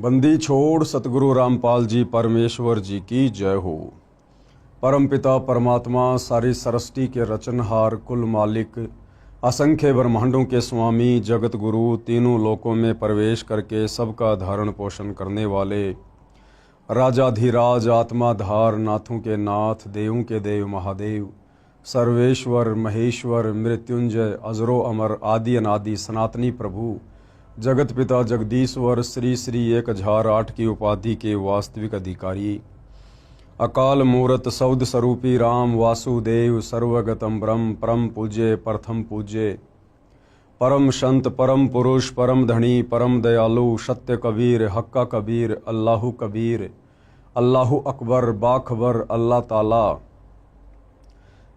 बंदी छोड़ सतगुरु रामपाल जी परमेश्वर जी की जय हो। परमपिता परमात्मा सारी सृष्टि के रचनहार कुल मालिक असंख्य ब्रह्मांडों के स्वामी जगत गुरु तीनों लोकों में प्रवेश करके सबका धारण पोषण करने वाले राजाधिराज आत्माधार नाथों के नाथ देवों के देव महादेव सर्वेश्वर महेश्वर मृत्युंजय अजरो अमर आदि अनादि सनातनी प्रभु जगत पिता जगदीश्वर श्री श्री 1008 की उपाधि के वास्तविक अधिकारी अकाल मूरत सौद स्वरूपी राम वासुदेव सर्वगतम ब्रह्म परम पूज्य प्रथम पूज्य परम संत परम पुरुष परम धनी परम दयालु सत्य कबीर हक्का कबीर अल्लाहु कबीर अल्लाहु अकबर बाखबर अल्लाह ताला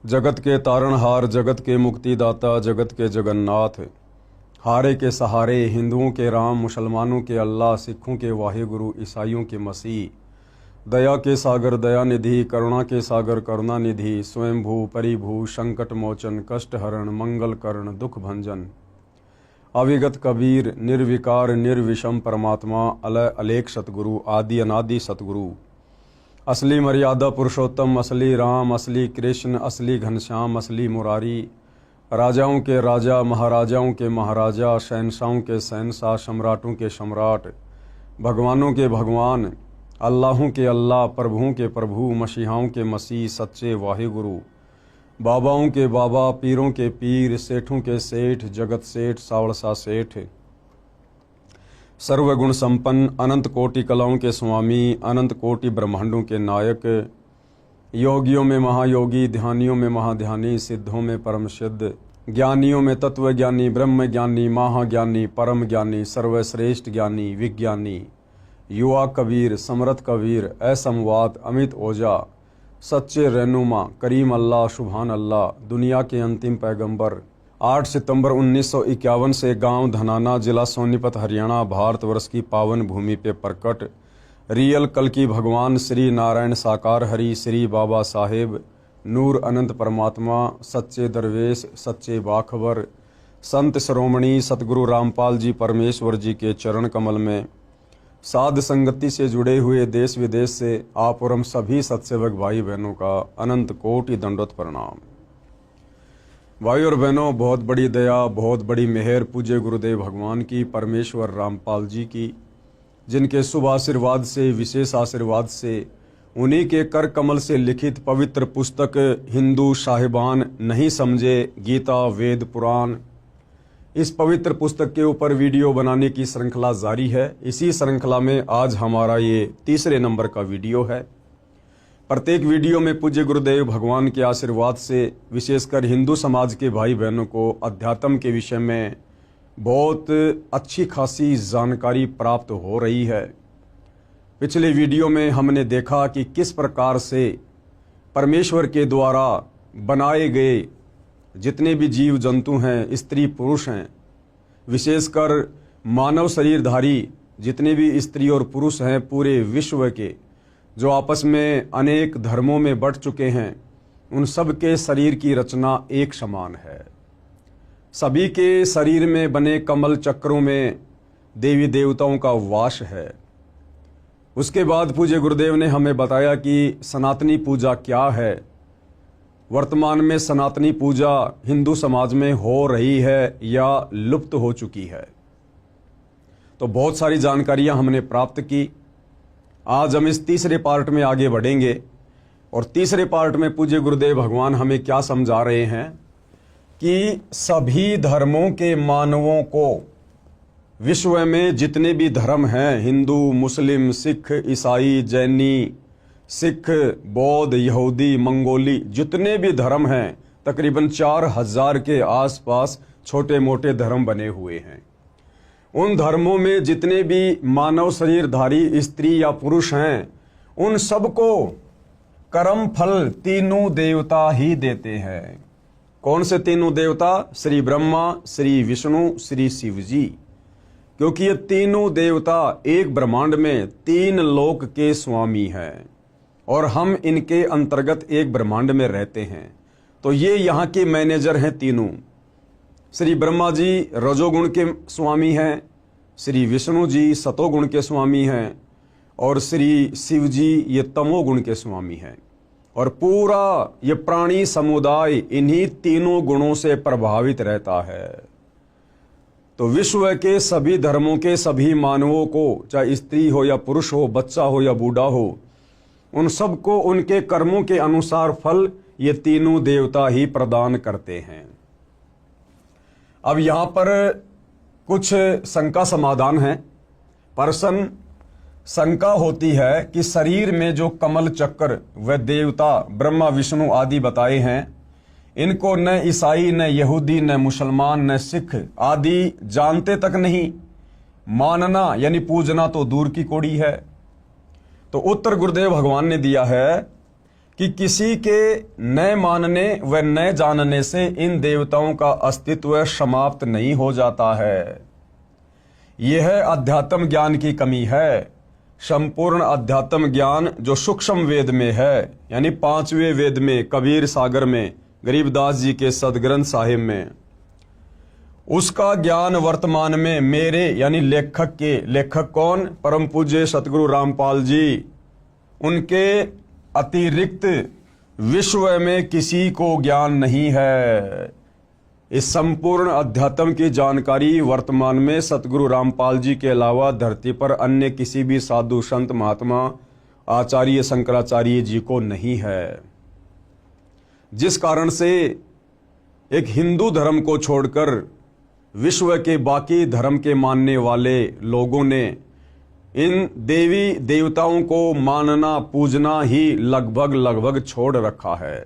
जगत के तारणहार जगत के मुक्तिदाता जगत के जगन्नाथ हारे के सहारे हिंदुओं के राम मुसलमानों के अल्लाह सिखों के वाहिगुरु ईसाइयों के मसीह दया के सागर दयानिधि करुणा के सागर करुणानिधि स्वयंभू परिभू संकट मोचन कष्ट हरण मंगल करण दुख भंजन अविगत कबीर निर्विकार निर्विषम परमात्मा अलय अलेख सतगुरु आदि अनादि सतगुरु असली मर्यादा पुरुषोत्तम असली राम असली कृष्ण असली घनश्याम असली मुरारी राजाओं के राजा महाराजाओं के महाराजा शहनशाहों के शहनशाह सम्राटों के सम्राट भगवानों के भगवान अल्लाहों के अल्लाह प्रभुओं के प्रभु मसीहाओं के मसीह सच्चे वाहिगुरु बाबाओं के बाबा पीरों के पीर सेठों के सेठ जगत सेठ सावड़सा सेठ सर्वगुण संपन्न अनंत कोटि कलाओं के स्वामी अनंत कोटि ब्रह्मांडों के नायक योगियों में महायोगी ध्यानियों में महाध्यानी सिद्धों में परम सिद्ध ज्ञानियों में तत्व ज्ञानी ब्रह्म ज्ञानी महाज्ञानी परम ज्ञानी सर्वश्रेष्ठ ज्ञानी विज्ञानी युवा कबीर समरथ कबीर असमवात अमित ओझा सच्चे रहनुमा करीम अल्लाह सुभान अल्लाह दुनिया के अंतिम पैगंबर 8 सितंबर 1951 से गांव धनाना जिला सोनीपत हरियाणा भारतवर्ष की पावन भूमि पे प्रकट रियल कल की भगवान श्री नारायण साकार हरि श्री बाबा साहेब नूर अनंत परमात्मा सच्चे दरवेश सच्चे बाखबर संत श्रोमणी सतगुरु रामपाल जी परमेश्वर जी के चरण कमल में साध संगति से जुड़े हुए देश विदेश से आप और हम सभी सत्सेवक भाई बहनों का अनंत कोटि दंडोत प्रणाम। भाई और बहनों, बहुत बड़ी दया बहुत बड़ी मेहर पूज्य गुरुदेव भगवान की परमेश्वर रामपाल जी की, जिनके शुभ आशीर्वाद से विशेष आशीर्वाद से उन्हीं के कर कमल से लिखित पवित्र पुस्तक हिंदू साहिबान नहीं समझे गीता वेद पुराण, इस पवित्र पुस्तक के ऊपर वीडियो बनाने की श्रृंखला जारी है। इसी श्रृंखला में आज हमारा ये तीसरे नंबर का वीडियो है। प्रत्येक वीडियो में पूज्य गुरुदेव भगवान के आशीर्वाद से विशेषकर हिंदू समाज के भाई बहनों को अध्यात्म के विषय में बहुत अच्छी खासी जानकारी प्राप्त हो रही है। पिछले वीडियो में हमने देखा कि किस प्रकार से परमेश्वर के द्वारा बनाए गए जितने भी जीव जंतु हैं स्त्री पुरुष हैं, विशेषकर मानव शरीरधारी जितने भी स्त्री और पुरुष हैं पूरे विश्व के, जो आपस में अनेक धर्मों में बंट चुके हैं, उन सब के शरीर की रचना एक समान है। सभी के शरीर में बने कमल चक्रों में देवी देवताओं का वास है। उसके बाद पूज्य गुरुदेव ने हमें बताया कि सनातनी पूजा क्या है। वर्तमान में सनातनी पूजा हिंदू समाज में हो रही है या लुप्त हो चुकी है। तो बहुत सारी जानकारियां हमने प्राप्त की। आज हम इस तीसरे पार्ट में आगे बढ़ेंगे और तीसरे पार्ट में पूज्य गुरुदेव भगवान हमें क्या समझा रहे हैं कि सभी धर्मों के मानवों को, विश्व में जितने भी धर्म हैं, हिंदू मुस्लिम सिख ईसाई जैनी सिख बौद्ध यहूदी मंगोली, जितने भी धर्म हैं तकरीबन 4000 के आसपास छोटे मोटे धर्म बने हुए हैं। उन धर्मों में जितने भी मानव शरीरधारी स्त्री या पुरुष हैं, उन सबको कर्म फल तीनों देवता ही देते हैं। कौन से तीनों देवता? श्री ब्रह्मा श्री विष्णु श्री शिव जी, क्योंकि ये तीनों देवता एक ब्रह्मांड में 3 लोक के स्वामी हैं और हम इनके अंतर्गत एक ब्रह्मांड में रहते हैं। तो ये यहाँ के मैनेजर हैं तीनों। श्री ब्रह्मा जी रजोगुण के स्वामी हैं, श्री विष्णु जी सतोगुण के स्वामी हैं और श्री शिव जी ये तमोगुण के स्वामी हैं। और पूरा ये प्राणी समुदाय इन्हीं तीनों गुणों से प्रभावित रहता है। तो विश्व के सभी धर्मों के सभी मानवों को, चाहे स्त्री हो या पुरुष हो, बच्चा हो या बूढ़ा हो, उन सबको उनके कर्मों के अनुसार फल ये तीनों देवता ही प्रदान करते हैं। अब यहाँ पर कुछ शंका समाधान है। प्रश्न शंका होती है कि शरीर में जो कमल चक्र व देवता ब्रह्मा विष्णु आदि बताए हैं, इनको न ईसाई न यहूदी न मुसलमान न सिख आदि जानते तक नहीं, मानना यानी पूजना तो दूर की कौड़ी है। तो उत्तर गुरुदेव भगवान ने दिया है कि किसी के न मानने व न जानने से इन देवताओं का अस्तित्व समाप्त नहीं हो जाता है। यह अध्यात्म ज्ञान की कमी है। संपूर्ण अध्यात्म ज्ञान जो सूक्ष्म वेद में है, यानी 5वें वेद में, कबीर सागर में, गरीबदास जी के सदग्रंथ साहिब में, उसका ज्ञान वर्तमान में मेरे यानी लेखक के, लेखक कौन? परम पूज्य सतगुरु रामपाल जी, उनके अतिरिक्त विश्व में किसी को ज्ञान नहीं है। इस संपूर्ण अध्यात्म की जानकारी वर्तमान में सतगुरु रामपाल जी के अलावा धरती पर अन्य किसी भी साधु संत महात्मा आचार्य शंकराचार्य जी को नहीं है। जिस कारण से एक हिंदू धर्म को छोड़कर विश्व के बाकी धर्म के मानने वाले लोगों ने इन देवी देवताओं को मानना पूजना ही लगभग छोड़ रखा है।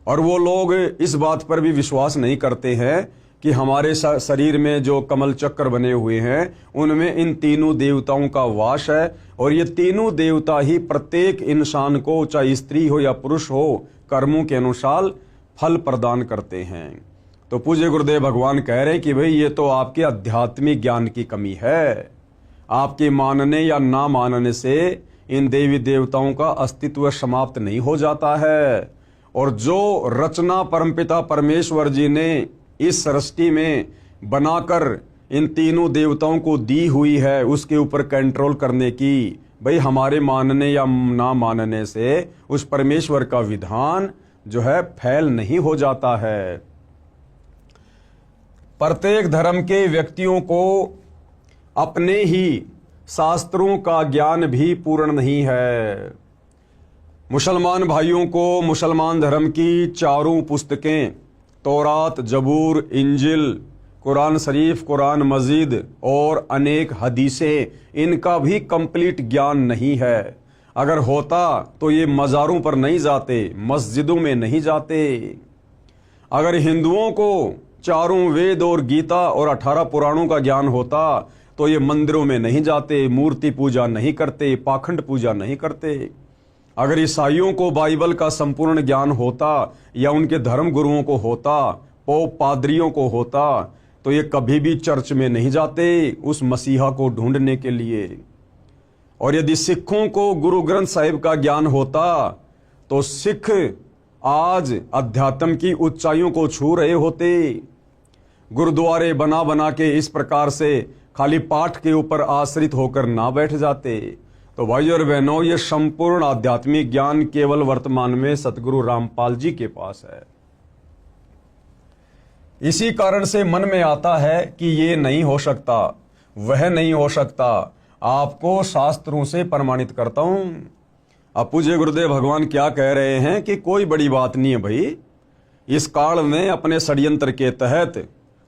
और वो लोग इस बात पर भी विश्वास नहीं करते हैं कि हमारे शरीर में जो कमल चक्र बने हुए हैं उनमें इन तीनों देवताओं का वास है, और ये तीनों देवता ही प्रत्येक इंसान को, चाहे स्त्री हो या पुरुष हो, कर्मों के अनुसार फल प्रदान करते हैं। तो पूज्य गुरुदेव भगवान कह रहे हैं कि भाई ये तो आपके आध्यात्मिक ज्ञान की कमी है। आपके मानने या ना मानने से इन देवी देवताओं का अस्तित्व समाप्त नहीं हो जाता है। और जो रचना परमपिता परमेश्वर जी ने इस सृष्टि में बनाकर इन तीनों देवताओं को दी हुई है, उसके ऊपर कंट्रोल करने की, भाई हमारे मानने या ना मानने से उस परमेश्वर का विधान जो है फैल नहीं हो जाता है। प्रत्येक धर्म के व्यक्तियों को अपने ही शास्त्रों का ज्ञान भी पूर्ण नहीं है। मुसलमान भाइयों को मुसलमान धर्म की चारों पुस्तकें, तौरात, जबूर, इंजिल, कुरान शरीफ, कुरान मजीद और अनेक हदीसें, इनका भी कंप्लीट ज्ञान नहीं है। अगर होता तो ये मज़ारों पर नहीं जाते, मस्जिदों में नहीं जाते। अगर हिंदुओं को चारों वेद और गीता और 18 पुराणों का ज्ञान होता तो ये मंदिरों में नहीं जाते, मूर्ति पूजा नहीं करते, पाखंड पूजा नहीं करते। अगर ईसाइयों को बाइबल का संपूर्ण ज्ञान होता या उनके धर्म गुरुओं को होता, पोप पादरियों को होता, तो ये कभी भी चर्च में नहीं जाते उस मसीहा को ढूंढने के लिए। और यदि सिखों को गुरु ग्रंथ साहिब का ज्ञान होता तो सिख आज अध्यात्म की ऊंचाइयों को छू रहे होते। गुरुद्वारे बना बना के इस प्रकार से खाली पाठ के ऊपर आश्रित होकर ना बैठ जाते। तो भाइयों और बहनों, ये संपूर्ण आध्यात्मिक ज्ञान केवल वर्तमान में सतगुरु रामपाल जी के पास है। इसी कारण से मन में आता है कि ये नहीं हो सकता, वह नहीं हो सकता। आपको शास्त्रों से प्रमाणित करता हूं। अब पूज्य गुरुदेव भगवान क्या कह रहे हैं कि कोई बड़ी बात नहीं है भाई। इस काल में अपने षड्यंत्र के तहत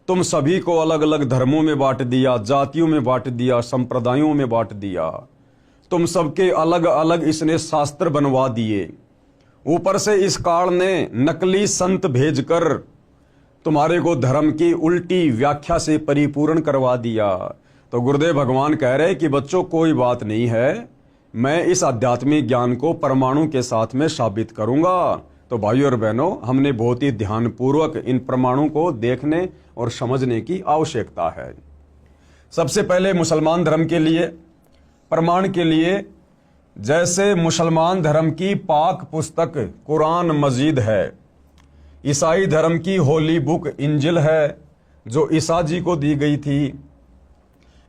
तुम सभी को अलग अलग धर्मों में बांट दिया, जातियों में बांट दिया, संप्रदायों में बांट दिया। तुम सबके अलग अलग इसने शास्त्र बनवा दिए। ऊपर से इस काल ने नकली संत भेजकर तुम्हारे को धर्म की उल्टी व्याख्या से परिपूर्ण करवा दिया। तो गुरुदेव भगवान कह रहे कि बच्चों कोई बात नहीं है, मैं इस आध्यात्मिक ज्ञान को परमाणु के साथ में साबित करूंगा। तो भाइयों और बहनों, हमने बहुत ही ध्यानपूर्वक इन प्रमाणों को देखने और समझने की आवश्यकता है। सबसे पहले मुसलमान धर्म के लिए प्रमाण के लिए, जैसे मुसलमान धर्म की पाक पुस्तक कुरान मजीद है, ईसाई धर्म की होली बुक इंजिल है जो ईसा जी को दी गई थी,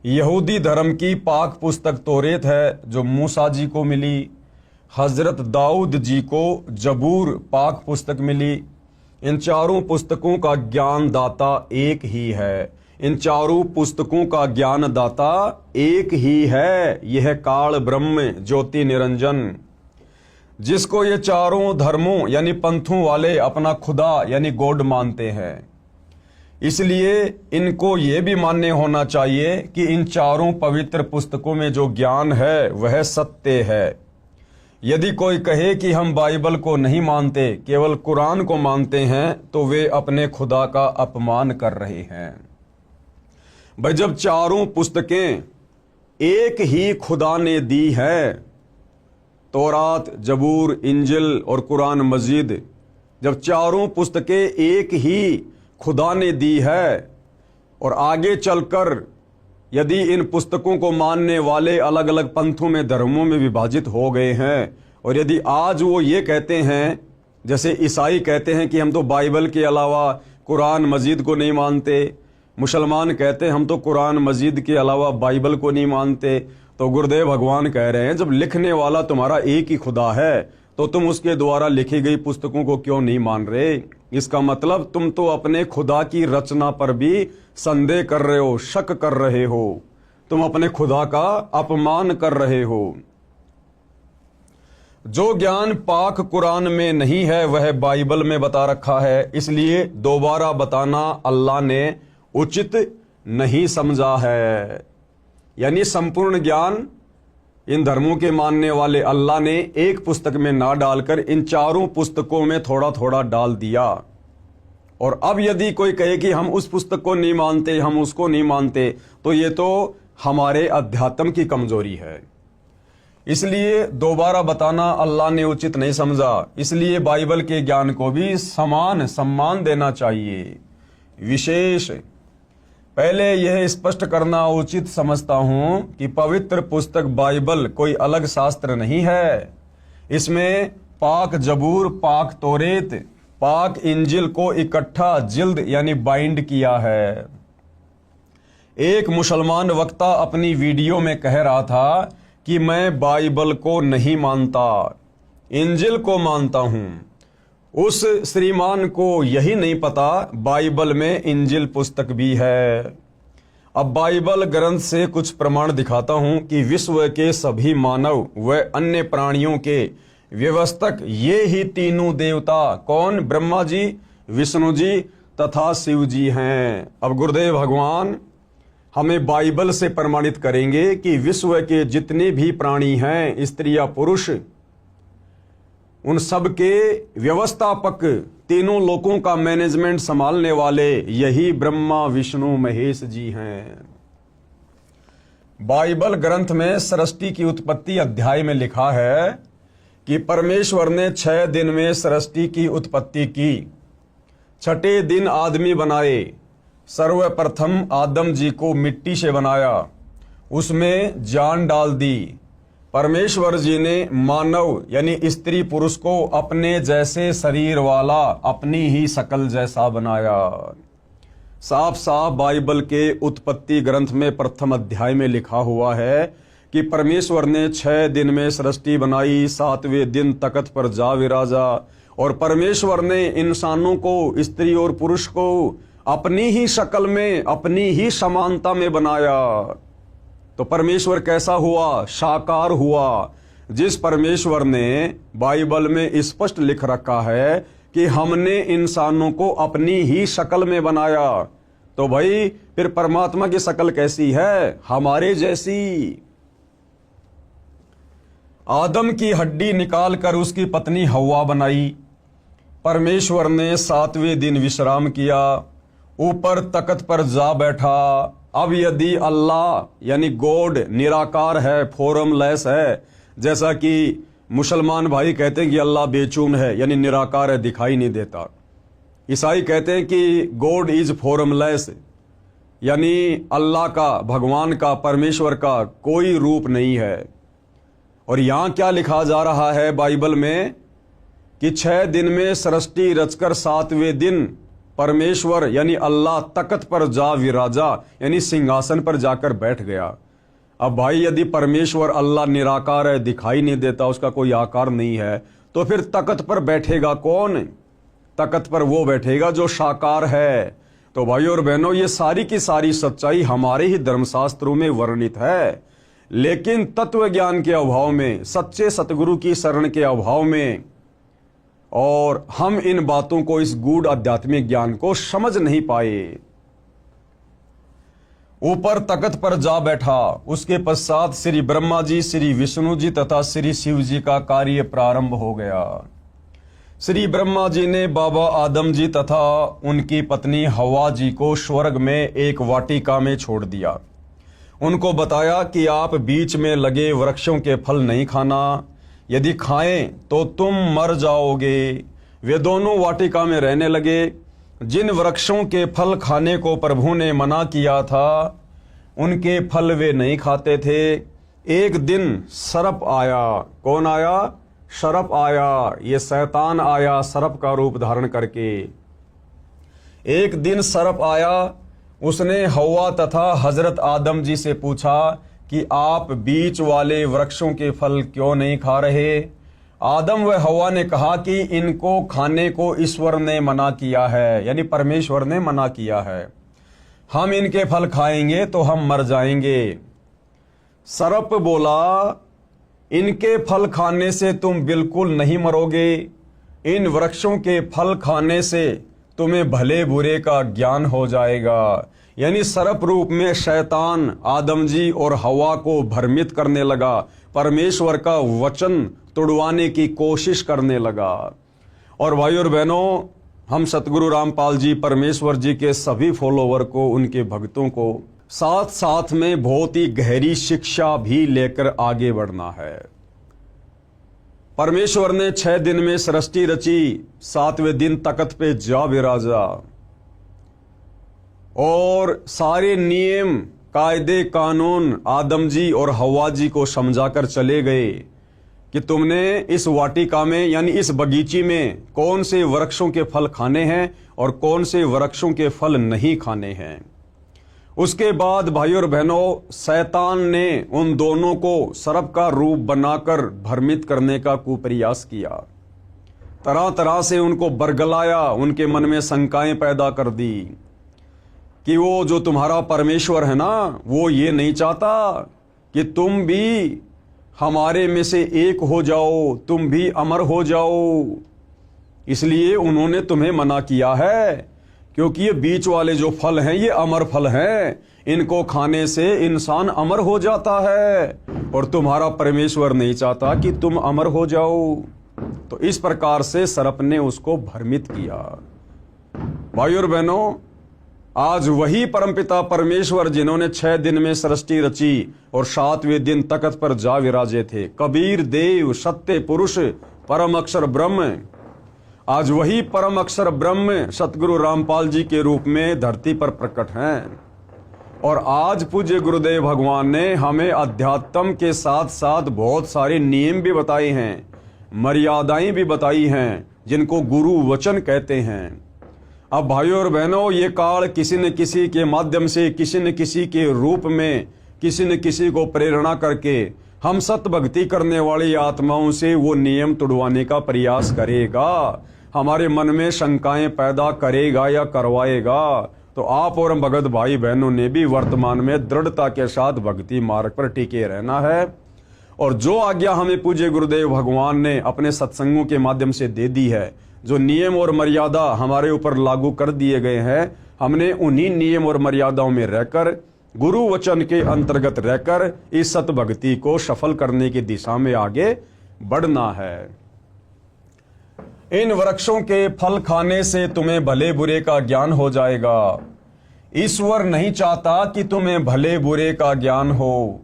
यहूदी धर्म की पाक पुस्तक तौरेत है जो मूसा जी को मिली। हजरत दाऊद जी को जबूर पाक पुस्तक मिली। इन चारों पुस्तकों का ज्ञान दाता एक ही है। इन चारों पुस्तकों का ज्ञान दाता एक ही है। यह काल ब्रह्म ज्योति निरंजन, जिसको ये चारों धर्मों यानी पंथों वाले अपना खुदा यानी गॉड मानते हैं। इसलिए इनको ये भी मान्य होना चाहिए कि इन चारों पवित्र पुस्तकों में जो ज्ञान है वह सत्य है। यदि कोई कहे कि हम बाइबल को नहीं मानते, केवल कुरान को मानते हैं, तो वे अपने खुदा का अपमान कर रहे हैं। भाई, जब चारों पुस्तकें एक ही खुदा ने दी है, तौरात, जबूर, इंजिल और कुरान मजीद, जब चारों पुस्तकें एक ही खुदा ने दी है और आगे चलकर यदि इन पुस्तकों को मानने वाले अलग अलग पंथों में, धर्मों में विभाजित हो गए हैं, और यदि आज वो ये कहते हैं, जैसे ईसाई कहते हैं कि हम तो बाइबल के अलावा कुरान मजीद को नहीं मानते, मुसलमान कहते हैं हम तो कुरान मजीद के अलावा बाइबल को नहीं मानते, तो गुरुदेव भगवान कह रहे हैं जब लिखने वाला तुम्हारा एक ही खुदा है तो तुम उसके द्वारा लिखी गई पुस्तकों को क्यों नहीं मान रहे? इसका मतलब तुम तो अपने खुदा की रचना पर भी संदेह कर रहे हो, शक कर रहे हो, तुम अपने खुदा का अपमान कर रहे हो। जो ज्ञान पाक कुरान में नहीं है वह बाइबल में बता रखा है, इसलिए दोबारा बताना अल्लाह ने उचित नहीं समझा है। यानी संपूर्ण ज्ञान इन धर्मों के मानने वाले अल्लाह ने एक पुस्तक में ना डालकर इन चारों पुस्तकों में थोड़ा थोड़ा डाल दिया। और अब यदि कोई कहे कि हम उस पुस्तक को नहीं मानते, हम उसको नहीं मानते, तो ये तो हमारे अध्यात्म की कमजोरी है। इसलिए दोबारा बताना अल्लाह ने उचित नहीं समझा। इसलिए बाइबल के ज्ञान को भी समान सम्मान देना चाहिए। विशेष पहले यह स्पष्ट करना उचित समझता हूं कि पवित्र पुस्तक बाइबल कोई अलग शास्त्र नहीं है। इसमें पाक जबूर, पाक तौरेत, पाक इंजिल को इकट्ठा जिल्द यानी बाइंड किया है। एक मुसलमान वक्ता अपनी वीडियो में कह रहा था कि मैं बाइबल को नहीं मानता, इंजिल को मानता हूं। उस श्रीमान को यही नहीं पता बाइबल में इंजिल पुस्तक भी है। अब बाइबल ग्रंथ से कुछ प्रमाण दिखाता हूं कि विश्व के सभी मानव व अन्य प्राणियों के व्यवस्थक ये ही तीनों देवता कौन? ब्रह्मा जी, विष्णु जी तथा शिव जी हैं। अब गुरुदेव भगवान हमें बाइबल से प्रमाणित करेंगे कि विश्व के जितने भी प्राणी हैं, स्त्री या पुरुष, उन सब के व्यवस्थापक, तीनों लोकों का मैनेजमेंट संभालने वाले यही ब्रह्मा विष्णु महेश जी हैं। बाइबल ग्रंथ में सृष्टि की उत्पत्ति अध्याय में लिखा है कि परमेश्वर ने 6 दिन में सृष्टि की उत्पत्ति की, 6ठे दिन आदमी बनाए। सर्वप्रथम आदम जी को मिट्टी से बनाया, उसमें जान डाल दी। परमेश्वर जी ने मानव यानी स्त्री पुरुष को अपने जैसे शरीर वाला, अपनी ही शकल जैसा बनाया। साफ साफ बाइबल के उत्पत्ति ग्रंथ में प्रथम अध्याय में लिखा हुआ है कि परमेश्वर ने 6 दिन में सृष्टि बनाई, 7वें दिन तख्त पर जा विराजा। और परमेश्वर ने इंसानों को, स्त्री और पुरुष को अपनी ही शक्ल में, अपनी ही समानता में बनाया। तो परमेश्वर कैसा हुआ? साकार हुआ। जिस परमेश्वर ने बाइबल में स्पष्ट लिख रखा है कि हमने इंसानों को अपनी ही शक्ल में बनाया, तो भाई फिर परमात्मा की शक्ल कैसी है? हमारे जैसी। आदम की हड्डी निकालकर उसकी पत्नी हव्वा बनाई। परमेश्वर ने 7वें दिन विश्राम किया, ऊपर तख्त पर जा बैठा। अब यदि अल्लाह यानी गॉड निराकार है, फॉर्मलेस है, जैसा कि मुसलमान भाई कहते हैं कि अल्लाह बेचून है यानी निराकार है, दिखाई नहीं देता। ईसाई कहते हैं कि गॉड इज फॉर्मलेस यानी अल्लाह का, भगवान का, परमेश्वर का कोई रूप नहीं है। और यहां क्या लिखा जा रहा है बाइबल में कि 6 दिन में सृष्टि रचकर 7वें दिन परमेश्वर यानी अल्लाह तख्त पर जा विराजा यानी सिंहासन पर जाकर बैठ गया। अब भाई यदि परमेश्वर अल्लाह निराकार है, दिखाई नहीं देता, उसका कोई आकार नहीं है, तो फिर तख्त पर बैठेगा कौन? तख्त पर वो बैठेगा जो साकार है। तो भाई और बहनों, ये सारी की सारी सच्चाई हमारे ही धर्मशास्त्रों में वर्णित है, लेकिन तत्व ज्ञान के अभाव में, सच्चे सतगुरु की शरण के अभाव में, और हम इन बातों को, इस गूढ़ आध्यात्मिक ज्ञान को समझ नहीं पाए। ऊपर तख्त पर जा बैठा, उसके पश्चात श्री ब्रह्मा जी, श्री विष्णु जी तथा श्री शिव जी का कार्य प्रारंभ हो गया। श्री ब्रह्मा जी ने बाबा आदम जी तथा उनकी पत्नी हवा जी को स्वर्ग में एक वाटिका में छोड़ दिया। उनको बताया कि आप बीच में लगे वृक्षों के फल नहीं खाना, यदि खाएं तो तुम मर जाओगे। वे दोनों वाटिका में रहने लगे। जिन वृक्षों के फल खाने को प्रभु ने मना किया था, उनके फल वे नहीं खाते थे। एक दिन सर्प आया। कौन आया? सर्प आया। ये शैतान आया सर्प का रूप धारण करके। एक दिन सर्प आया, उसने हवा तथा हजरत आदम जी से पूछा कि आप बीच वाले वृक्षों के फल क्यों नहीं खा रहे? आदम व हवा ने कहा कि इनको खाने को ईश्वर ने मना किया है, यानी परमेश्वर ने मना किया है। हम इनके फल खाएंगे तो हम मर जाएंगे। सर्प बोला, इनके फल खाने से तुम बिल्कुल नहीं मरोगे। इन वृक्षों के फल खाने से तुम्हें भले बुरे का ज्ञान हो जाएगा। यानी सर्प रूप में शैतान आदम जी और हवा को भ्रमित करने लगा, परमेश्वर का वचन तुड़वाने की कोशिश करने लगा। और भाई और बहनों, हम सतगुरु रामपाल जी परमेश्वर जी के सभी फॉलोवर को, उनके भक्तों को साथ साथ में बहुत ही गहरी शिक्षा भी लेकर आगे बढ़ना है। परमेश्वर ने 6 दिन में सृष्टि रची, 7वें दिन तख्त पे जा विराजा और सारे नियम कायदे कानून आदम जी और हवा जी को समझाकर चले गए कि तुमने इस वाटिका में यानी इस बगीचे में कौन से वृक्षों के फल खाने हैं और कौन से वृक्षों के फल नहीं खाने हैं। उसके बाद भाई और बहनों, शैतान ने उन दोनों को सर्प का रूप बनाकर भ्रमित करने का कुप्रयास किया। तरह तरह से उनको बरगलाया, उनके मन में शंकाएं पैदा कर दी कि वो जो तुम्हारा परमेश्वर है ना, वो ये नहीं चाहता कि तुम भी हमारे में से एक हो जाओ, तुम भी अमर हो जाओ। इसलिए उन्होंने तुम्हें मना किया है, क्योंकि ये बीच वाले जो फल हैं ये अमर फल हैं, इनको खाने से इंसान अमर हो जाता है और तुम्हारा परमेश्वर नहीं चाहता कि तुम अमर हो जाओ। तो इस प्रकार से सर्प ने उसको भ्रमित किया। भाई और बहनों, आज वही परमपिता परमेश्वर जिन्होंने 6 दिन में सृष्टि रची और 7वें दिन तख्त पर जा विराजे थे, कबीर देव सत्य पुरुष परम अक्षर ब्रह्म, आज वही परम अक्षर ब्रह्म सतगुरु रामपाल जी के रूप में धरती पर प्रकट हैं। और आज पूज्य गुरुदेव भगवान ने हमें अध्यात्म के साथ साथ बहुत सारे नियम भी बताए हैं, मर्यादाएं भी बताई हैं, जिनको गुरु वचन कहते हैं। अब भाइयों और बहनों, ये काल किसी न किसी के माध्यम से, किसी न किसी के रूप में, किसी न किसी को प्रेरणा करके हम सत भक्ति करने वाली आत्माओं से वो नियम तुड़वाने का प्रयास करेगा, हमारे मन में शंकाएं पैदा करेगा या करवाएगा। तो आप और भगत भाई बहनों ने भी वर्तमान में दृढ़ता के साथ भक्ति मार्ग पर टिके रहना है। और जो आज्ञा हमें पूज्य गुरुदेव भगवान ने अपने सत्संगों के माध्यम से दे दी है, जो नियम और मर्यादा हमारे ऊपर लागू कर दिए गए हैं, हमने उन्हीं नियम और मर्यादाओं में रहकर, गुरु वचन के अंतर्गत रहकर इस सत भक्ति को सफल करने की दिशा में आगे बढ़ना है। इन वृक्षों के फल खाने से तुम्हें भले बुरे का ज्ञान हो जाएगा। ईश्वर नहीं चाहता कि तुम्हें भले बुरे का ज्ञान हो।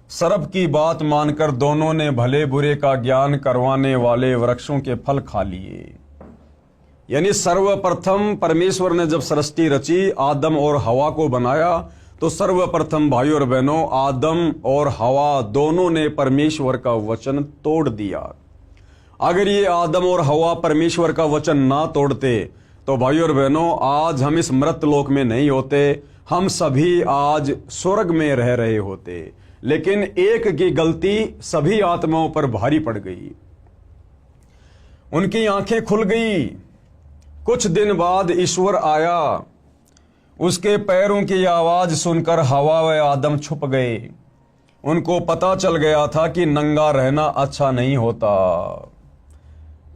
सर्प की बात मानकर दोनों ने भले बुरे का ज्ञान करवाने वाले वृक्षों के फल खा लिए। यानी सर्वप्रथम परमेश्वर ने जब सृष्टि रची, आदम और हवा को बनाया, तो सर्वप्रथम भाइयों और बहनों, आदम और हवा दोनों ने परमेश्वर का वचन तोड़ दिया। अगर ये आदम और हवा परमेश्वर का वचन ना तोड़ते तो भाइयों और बहनों, आज हम इस मृत लोक में नहीं होते, हम सभी आज स्वर्ग में रह रहे होते, लेकिन एक की गलती सभी आत्माओं पर भारी पड़ गई। उनकी आंखें खुल गई। कुछ दिन बाद ईश्वर आया। उसके पैरों की आवाज सुनकर हवा व आदम छुप गए। उनको पता चल गया था कि नंगा रहना अच्छा नहीं होता,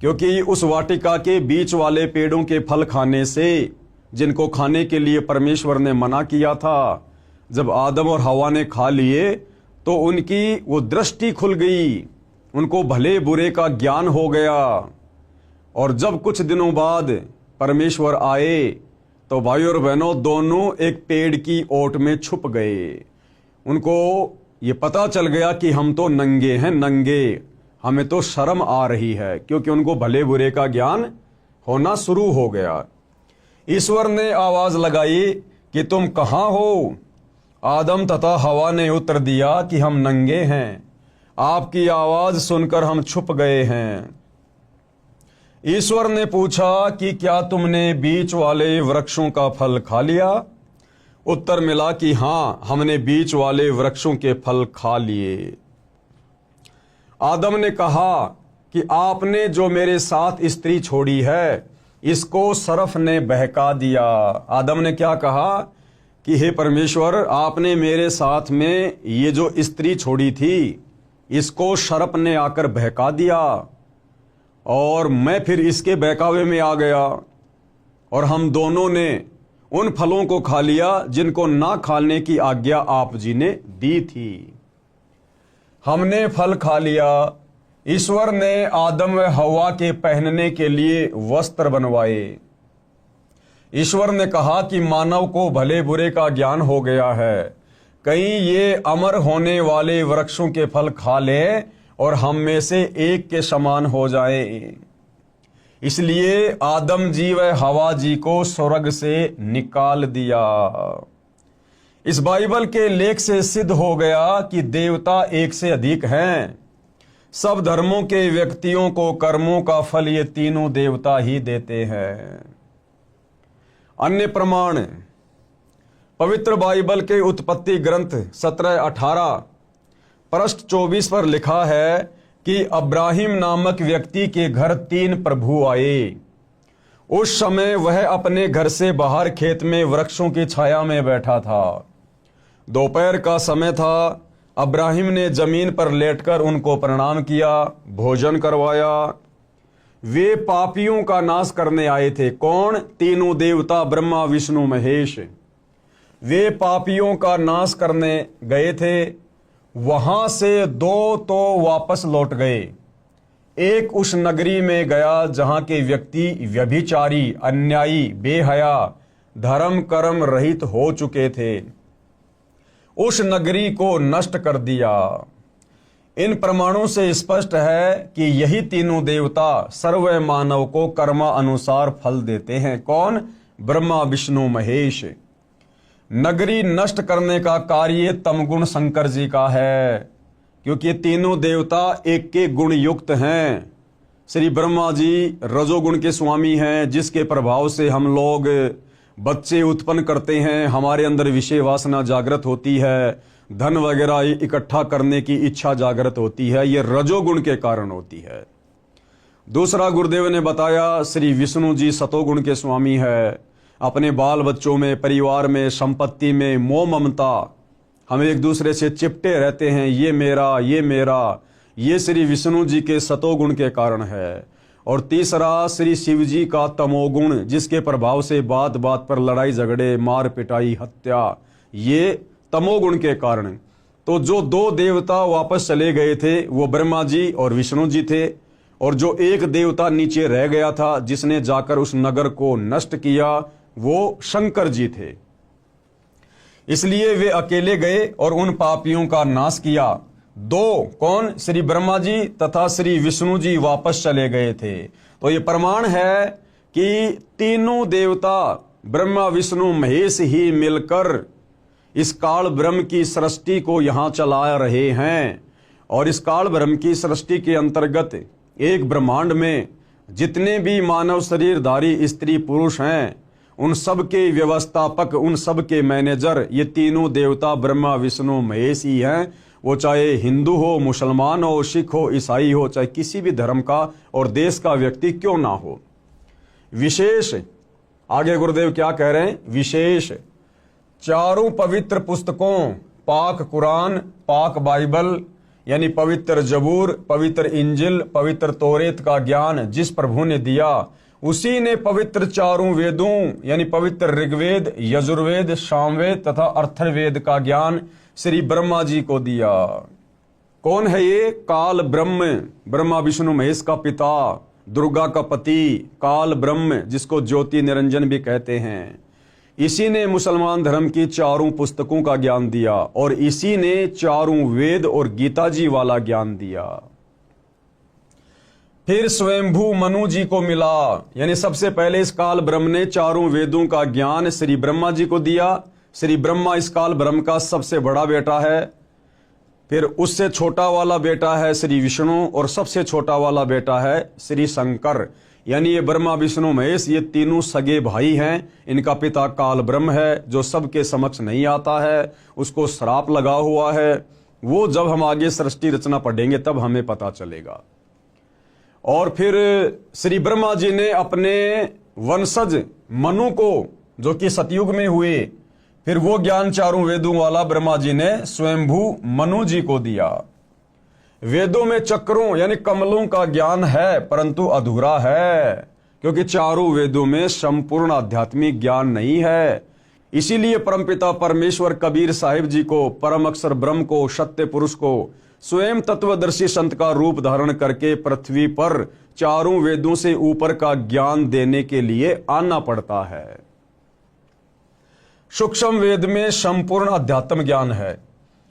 क्योंकि उस वाटिका के बीच वाले पेड़ों के फल खाने से, जिनको खाने के लिए परमेश्वर ने मना किया था, जब आदम और हवा ने खा लिए तो उनकी वो दृष्टि खुल गई, उनको भले बुरे का ज्ञान हो गया। और जब कुछ दिनों बाद परमेश्वर आए तो भाइयों और बहनों, दोनों एक पेड़ की ओट में छुप गए। उनको ये पता चल गया कि हम तो नंगे हैं, नंगे, हमें तो शर्म आ रही है, क्योंकि उनको भले बुरे का ज्ञान होना शुरू हो गया। ईश्वर ने आवाज लगाई कि तुम कहाँ हो? आदम तथा हवा ने उत्तर दिया कि हम नंगे हैं, आपकी आवाज सुनकर हम छुप गए हैं। ईश्वर ने पूछा कि क्या तुमने बीच वाले वृक्षों का फल खा लिया? उत्तर मिला कि हां, हमने बीच वाले वृक्षों के फल खा लिए। आदम ने कहा कि आपने जो मेरे साथ स्त्री छोड़ी है, इसको सर्फ ने बहका दिया। आदम ने क्या कहा कि हे परमेश्वर, आपने मेरे साथ में ये जो स्त्री छोड़ी थी, इसको सर्प ने आकर बहका दिया और मैं फिर इसके बहकावे में आ गया, और हम दोनों ने उन फलों को खा लिया जिनको ना खाने की आज्ञा आप जी ने दी थी। हमने फल खा लिया। ईश्वर ने आदम व हवा के पहनने के लिए वस्त्र बनवाए। ईश्वर ने कहा कि मानव को भले बुरे का ज्ञान हो गया है, कहीं ये अमर होने वाले वृक्षों के फल खा ले और हम में से एक के समान हो जाए। इसलिए आदम जी व हवा जी को स्वर्ग से निकाल दिया। इस बाइबल के लेख से सिद्ध हो गया कि देवता एक से अधिक हैं। सब धर्मों के व्यक्तियों को कर्मों का फल ये तीनों देवता ही देते हैं। अन्य प्रमाण, पवित्र बाइबल के उत्पत्ति ग्रंथ 17:18 पृष्ठ 24 पर लिखा है कि अब्राहिम नामक व्यक्ति के घर 3 प्रभु आए। उस समय वह अपने घर से बाहर खेत में वृक्षों की छाया में बैठा था। दोपहर का समय था। अब्राहिम ने जमीन पर लेटकर उनको प्रणाम किया, भोजन करवाया। वे पापियों का नाश करने आए थे। कौन? तीनों देवता ब्रह्मा विष्णु महेश। वे पापियों का नाश करने गए थे। वहां से 2 तो वापस लौट गए। एक उस नगरी में गया जहां के व्यक्ति व्यभिचारी, अन्यायी, बेहया, धर्म कर्म रहित हो चुके थे। उस नगरी को नष्ट कर दिया। इन प्रमाणों से स्पष्ट है कि यही तीनों देवता सर्व मानव को कर्मा अनुसार फल देते हैं। कौन? ब्रह्मा विष्णु महेश। नगरी नष्ट करने का कार्य तमगुण शंकर जी का है, क्योंकि तीनों देवता एक के गुण युक्त हैं। श्री ब्रह्मा जी रजोगुण के स्वामी हैं, जिसके प्रभाव से हम लोग बच्चे उत्पन्न करते हैं, हमारे अंदर विषय वासना जागृत होती है, धन वगैरह इकट्ठा करने की इच्छा जागृत होती है। ये रजोगुण के कारण होती है। दूसरा, गुरुदेव ने बताया श्री विष्णु जी सतोगुण के स्वामी है। अपने बाल बच्चों में, परिवार में, संपत्ति में मोह ममता, हम एक दूसरे से चिपटे रहते हैं, ये मेरा, ये मेरा, ये श्री विष्णु जी के सतोगुण के कारण है। और तीसरा, श्री शिव जी का तमोगुण, जिसके प्रभाव से बात बात पर लड़ाई झगड़े, मार पिटाई, हत्या, ये तमोगुण के कारण। तो जो 2 देवता वापस चले गए थे वो ब्रह्मा जी और विष्णु जी थे, और जो एक देवता नीचे रह गया था जिसने जाकर उस नगर को नष्ट किया, वो शंकर जी थे। इसलिए वे अकेले गए और उन पापियों का नाश किया। 2 कौन? श्री ब्रह्मा जी तथा श्री विष्णु जी वापस चले गए थे। तो ये प्रमाण है कि तीनों देवता ब्रह्मा विष्णु महेश ही मिलकर इस काल ब्रह्म की सृष्टि को यहां चला रहे हैं। और इस काल ब्रह्म की सृष्टि के अंतर्गत एक ब्रह्मांड में जितने भी मानव शरीरधारी स्त्री पुरुष हैं, उन सब के व्यवस्थापक, उन सब के मैनेजर ये तीनों देवता ब्रह्मा विष्णु महेश ही हैं। वो चाहे हिंदू हो, मुसलमान हो, सिख हो, ईसाई हो, चाहे किसी भी धर्म का और देश का व्यक्ति क्यों ना हो। विशेष आगे गुरुदेव क्या कह रहे हैं, विशेष चारों पवित्र पुस्तकों, पाक कुरान, पाक बाइबल यानी पवित्र जबूर, पवित्र इंजिल, पवित्र तौरेत का ज्ञान जिस प्रभु ने दिया, उसी ने पवित्र चारों वेदों यानी पवित्र ऋग्वेद, यजुर्वेद, सामवेद तथा अथर्ववेद का ज्ञान श्री ब्रह्मा जी को दिया। कौन है ये? काल ब्रह्म, ब्रह्मा विष्णु महेश का पिता, दुर्गा का पति, काल ब्रह्म, जिसको ज्योति निरंजन भी कहते हैं। इसी ने मुसलमान धर्म की चारों पुस्तकों का ज्ञान दिया और इसी ने चारों वेद और गीता जी वाला ज्ञान दिया। फिर स्वयंभू मनु जी को मिला, यानी सबसे पहले इस काल ब्रह्म ने चारों वेदों का ज्ञान श्री ब्रह्मा जी को दिया। श्री ब्रह्मा इस काल ब्रह्म का सबसे बड़ा बेटा है। फिर उससे छोटा वाला बेटा है श्री विष्णु और सबसे छोटा वाला बेटा है श्री शंकर। यानी ये ब्रह्मा विष्णु महेश ये तीनों सगे भाई हैं। इनका पिता काल ब्रह्म है जो सबके समक्ष नहीं आता है, उसको श्राप लगा हुआ है। वो जब हम आगे सृष्टि रचना पढ़ेंगे तब हमें पता चलेगा। और फिर श्री ब्रह्मा जी ने अपने वंशज मनु को, जो कि सतयुग में हुए, फिर वो ज्ञान चारों वेदों वाला ब्रह्मा जी ने स्वयंभू मनु जी को दिया। वेदों में चक्रों यानी कमलों का ज्ञान है परंतु अधूरा है, क्योंकि चारों वेदों में संपूर्ण आध्यात्मिक ज्ञान नहीं है। इसीलिए परमपिता परमेश्वर कबीर साहिब जी को, परम अक्षर ब्रह्म को, सत्य पुरुष को स्वयं तत्वदर्शी संत का रूप धारण करके पृथ्वी पर चारों वेदों से ऊपर का ज्ञान देने के लिए आना पड़ता है। सूक्ष्म वेद में संपूर्ण अध्यात्म ज्ञान है,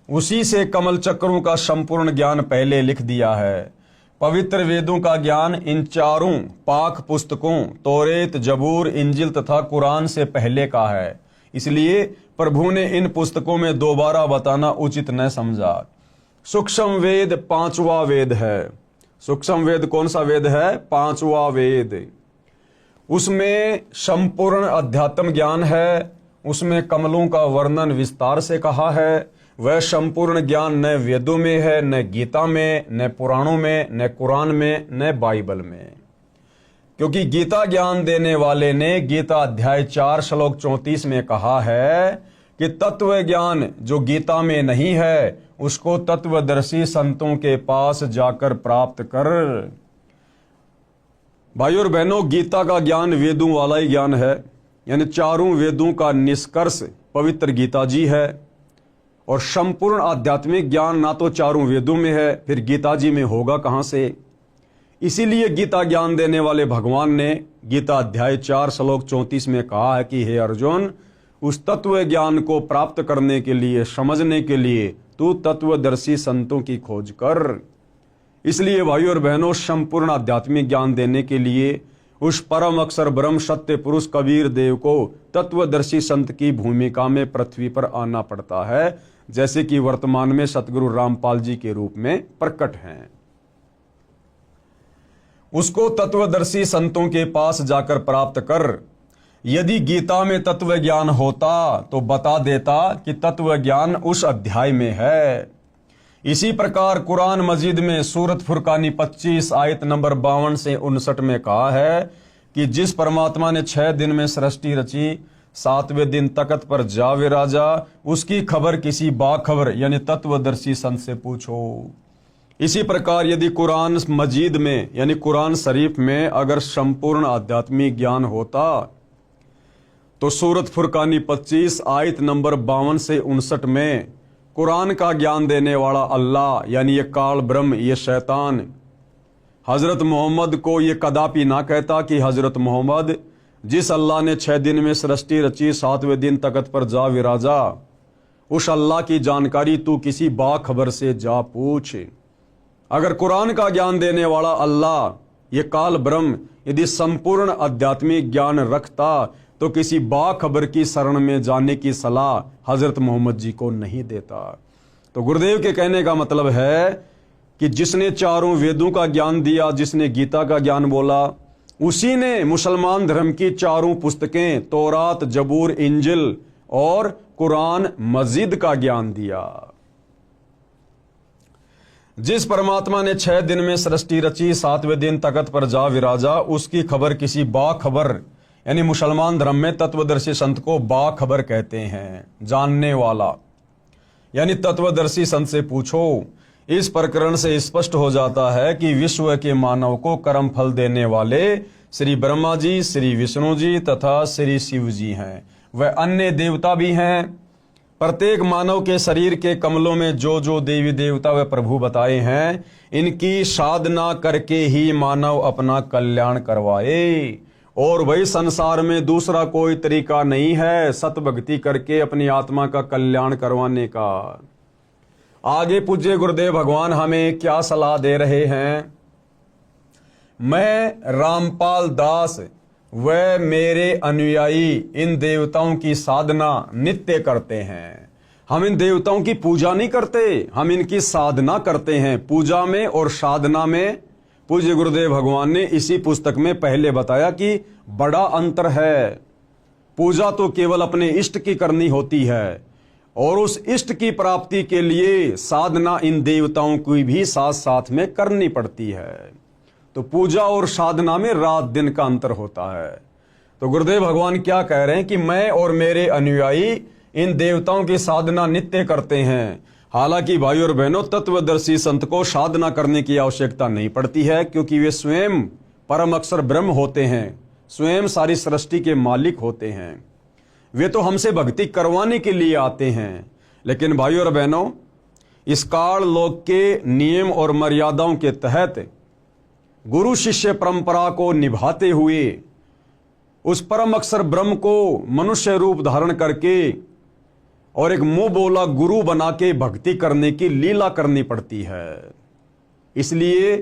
उसी से कमल चक्रों का संपूर्ण ज्ञान पहले लिख दिया है। पवित्र वेदों का ज्ञान इन चारों पाक पुस्तकों तौरेत, जबूर, इंजिल तथा कुरान से पहले का है। इसलिए प्रभु ने इन पुस्तकों में दोबारा बताना उचित न समझा। सूक्ष्म वेद पांचवा वेद है। सूक्ष्म वेद कौन सा वेद है? पांचवा वेद। उसमें संपूर्ण अध्यात्म ज्ञान है, उसमें कमलों का वर्णन विस्तार से कहा है। वह संपूर्ण ज्ञान न वेदों में है, न गीता में, न पुराणों में, न कुरान में, न बाइबल में। क्योंकि गीता ज्ञान देने वाले ने गीता अध्याय 4 श्लोक 34 में कहा है कि तत्व ज्ञान जो गीता में नहीं है उसको तत्वदर्शी संतों के पास जाकर प्राप्त कर। भाइयों और बहनों, गीता का ज्ञान वेदों वाला ही ज्ञान है, यानी चारों वेदों का निष्कर्ष पवित्र गीता जी है। और संपूर्ण आध्यात्मिक ज्ञान ना तो चारों वेदों में है, फिर गीता जी में होगा कहां से? इसीलिए गीता ज्ञान देने वाले भगवान ने गीता अध्याय 4 श्लोक 34 में कहा है कि हे अर्जुन, उस तत्व ज्ञान को प्राप्त करने के लिए, समझने के लिए तू तत्वदर्शी संतों की खोज कर। इसलिए भाइयों और बहनों, संपूर्ण आध्यात्मिक ज्ञान देने के लिए उस परम अक्षर ब्रह्म सत्य पुरुष कबीर देव को तत्वदर्शी संत की भूमिका में पृथ्वी पर आना पड़ता है, जैसे कि वर्तमान में सतगुरु रामपाल जी के रूप में प्रकट हैं। उसको तत्वदर्शी संतों के पास जाकर प्राप्त कर। यदि गीता में तत्व ज्ञान होता तो बता देता कि तत्व ज्ञान उस अध्याय में है। इसी प्रकार कुरान मजीद में सूरत फुरकानी 25 आयत नंबर 52 से 59 में कहा है कि जिस परमात्मा ने 6 दिन में सृष्टि रची, 7वें दिन तख्त पर जा विराजा, उसकी खबर किसी बाखबर यानी तत्वदर्शी संत से पूछो। इसी प्रकार यदि कुरान मजीद में यानी कुरान शरीफ में अगर संपूर्ण आध्यात्मिक ज्ञान होता तो सूरत फुरकानी 25 आयत नंबर 52 से 59 में कुरान का ज्ञान देने वाला अल्लाह यानी ये काल ब्रह्म, ये शैतान हजरत मोहम्मद को ये कदापि ना कहता कि हजरत मोहम्मद, जिस अल्लाह ने 6 दिन में सृष्टि रची, 7वें दिन तख्त पर जा विराजा, उस अल्लाह की जानकारी तू किसी बाखबर से जा पूछ। अगर कुरान का ज्ञान देने वाला अल्लाह ये काल ब्रह्म यदि संपूर्ण आध्यात्मिक ज्ञान रखता तो किसी बाखबर की शरण में जाने की सलाह हजरत मोहम्मद जी को नहीं देता। तो गुरुदेव के कहने का मतलब है कि जिसने चारों वेदों का ज्ञान दिया, जिसने गीता का ज्ञान बोला, उसी ने मुसलमान धर्म की चारों पुस्तकें तौरात, जबूर, इंजिल और कुरान मजीद का ज्ञान दिया। जिस परमात्मा ने 6 दिन में सृष्टि रची, 7वें दिन तख्त पर जा विराजा, उसकी खबर किसी बाखबर यानी मुसलमान धर्म में तत्वदर्शी संत को बाखबर कहते हैं, जानने वाला। यानी तत्वदर्शी संत से पूछो। इस प्रकरण से स्पष्ट हो जाता है कि विश्व के मानव को कर्म फल देने वाले श्री ब्रह्मा जी, श्री विष्णु जी तथा श्री शिव जी हैं। वह अन्य देवता भी हैं। प्रत्येक मानव के शरीर के कमलों में जो जो देवी देवता व प्रभु बताए हैं, इनकी साधना करके ही मानव अपना कल्याण करवाए। और वही संसार में दूसरा कोई तरीका नहीं है सत भक्ति करके अपनी आत्मा का कल्याण करवाने का। आगे पूज्य गुरुदेव भगवान हमें क्या सलाह दे रहे हैं। मैं रामपाल दास व मेरे अनुयायी इन देवताओं की साधना नित्य करते हैं। हम इन देवताओं की पूजा नहीं करते, हम इनकी साधना करते हैं। पूजा में और साधना में पूज्य गुरुदेव भगवान ने इसी पुस्तक में पहले बताया कि बड़ा अंतर है। पूजा तो केवल अपने इष्ट की करनी होती है और उस इष्ट की प्राप्ति के लिए साधना इन देवताओं की भी साथ साथ में करनी पड़ती है। तो पूजा और साधना में रात दिन का अंतर होता है। तो गुरुदेव भगवान क्या कह रहे हैं कि मैं और मेरे अनुयायी इन देवताओं की साधना नित्य करते हैं। हालांकि भाई और बहनों, तत्वदर्शी संत को साधना करने की आवश्यकता नहीं पड़ती है, क्योंकि वे स्वयं परम अक्षर ब्रह्म होते हैं, स्वयं सारी सृष्टि के मालिक होते हैं। वे तो हमसे भक्ति करवाने के लिए आते हैं। लेकिन भाई और बहनों, इस काल लोक के नियम और मर्यादाओं के तहत गुरु शिष्य परंपरा को निभाते हुए उस परम अक्षर ब्रह्म को मनुष्य रूप धारण करके और एक मुंह बोला गुरु बना के भक्ति करने की लीला करनी पड़ती है। इसलिए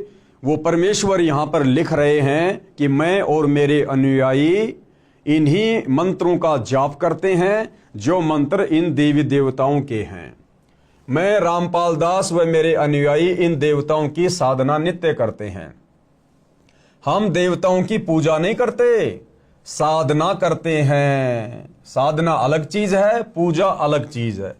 वो परमेश्वर यहां पर लिख रहे हैं कि मैं और मेरे अनुयायी इन्हीं मंत्रों का जाप करते हैं जो मंत्र इन देवी देवताओं के हैं। मैं रामपाल दास व मेरे अनुयायी इन देवताओं की साधना नित्य करते हैं। हम देवताओं की पूजा नहीं करते, साधना करते हैं। साधना अलग चीज है, पूजा अलग चीज है।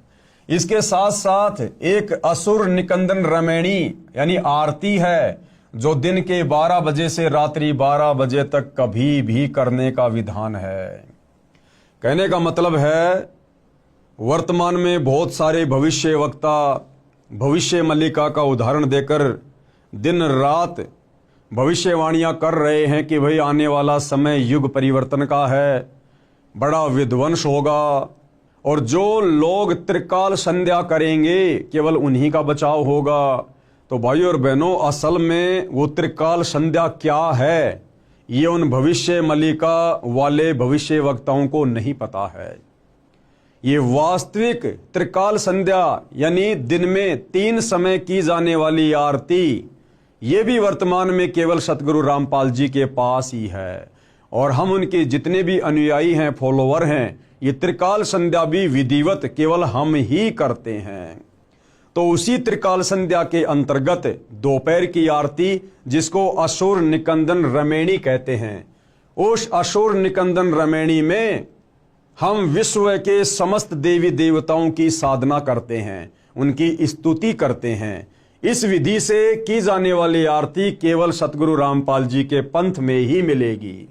इसके साथ साथ एक असुर निकंदन रमैणी यानी आरती है, जो दिन के 12 बजे से रात्रि 12 बजे तक कभी भी करने का विधान है। कहने का मतलब है, वर्तमान में बहुत सारे भविष्य वक्ता भविष्य मल्लिका का उदाहरण देकर दिन रात भविष्यवाणियां कर रहे हैं कि भाई आने वाला समय युग परिवर्तन का है, बड़ा विध्वंस होगा और जो लोग त्रिकाल संध्या करेंगे केवल उन्हीं का बचाव होगा। तो भाई और बहनों, असल में वो त्रिकाल संध्या क्या है, ये उन भविष्य मल्लिका वाले भविष्य वक्ताओं को नहीं पता है। ये वास्तविक त्रिकाल संध्या यानी दिन में 3 समय की जाने वाली आरती, ये भी वर्तमान में केवल सतगुरु रामपाल जी के पास ही है। और हम उनके जितने भी अनुयायी हैं, फॉलोवर हैं, ये त्रिकाल संध्या भी विधिवत केवल हम ही करते हैं। तो उसी त्रिकाल संध्या के अंतर्गत दोपहर की आरती, जिसको असुर निकंदन रमैणी कहते हैं, उस असुर निकंदन रमैणी में हम विश्व के समस्त देवी देवताओं की साधना करते हैं, उनकी स्तुति करते हैं। इस विधि से की जाने वाली आरती केवल सतगुरु रामपाल जी के पंथ में ही मिलेगी।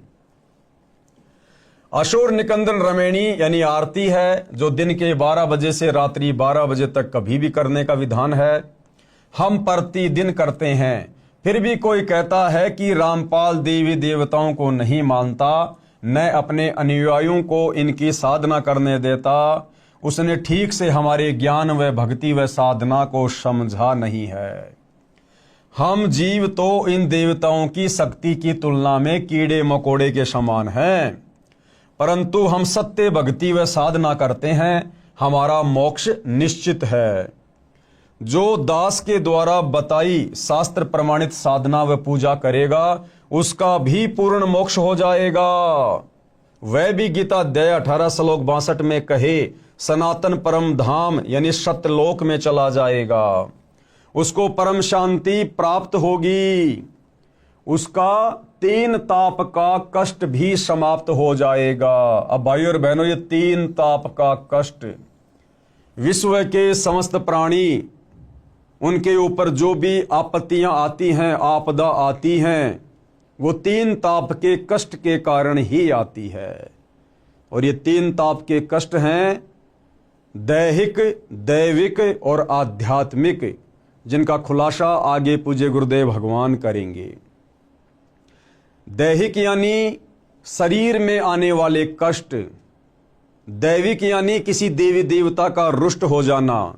असुर निकंदन रमैणी यानी आरती है, जो दिन के 12 बजे से रात्रि 12 बजे तक कभी भी करने का विधान है। हम प्रतिदिन करते हैं। फिर भी कोई कहता है कि रामपाल देवी देवताओं को नहीं मानता, न अपने अनुयायियों को इनकी साधना करने देता, उसने ठीक से हमारे ज्ञान व भक्ति व साधना को समझा नहीं है। हम जीव तो इन देवताओं की शक्ति की तुलना में कीड़े मकोड़े के समान हैं, परंतु हम सत्य भक्ति व साधना करते हैं, हमारा मोक्ष निश्चित है। जो दास के द्वारा बताई शास्त्र प्रमाणित साधना व पूजा करेगा, उसका भी पूर्ण मोक्ष हो जाएगा। वह भी गीता अध्याय 18 श्लोक 62 में कहे सनातन परम धाम यानी सत्यलोक में चला जाएगा। उसको परम शांति प्राप्त होगी, उसका तीन ताप का कष्ट भी समाप्त हो जाएगा। अब भाइयों और बहनों, ये तीन ताप का कष्ट, विश्व के समस्त प्राणी, उनके ऊपर जो भी आपत्तियां आती हैं, आपदा आती हैं, वो तीन ताप के कष्ट के कारण ही आती है। और ये तीन ताप के कष्ट हैं दैहिक, दैविक और आध्यात्मिक, जिनका खुलासा आगे पूज्य गुरुदेव भगवान करेंगे। दैहिक यानी शरीर में आने वाले कष्ट, दैविक यानी किसी देवी देवता का रुष्ट हो जाना,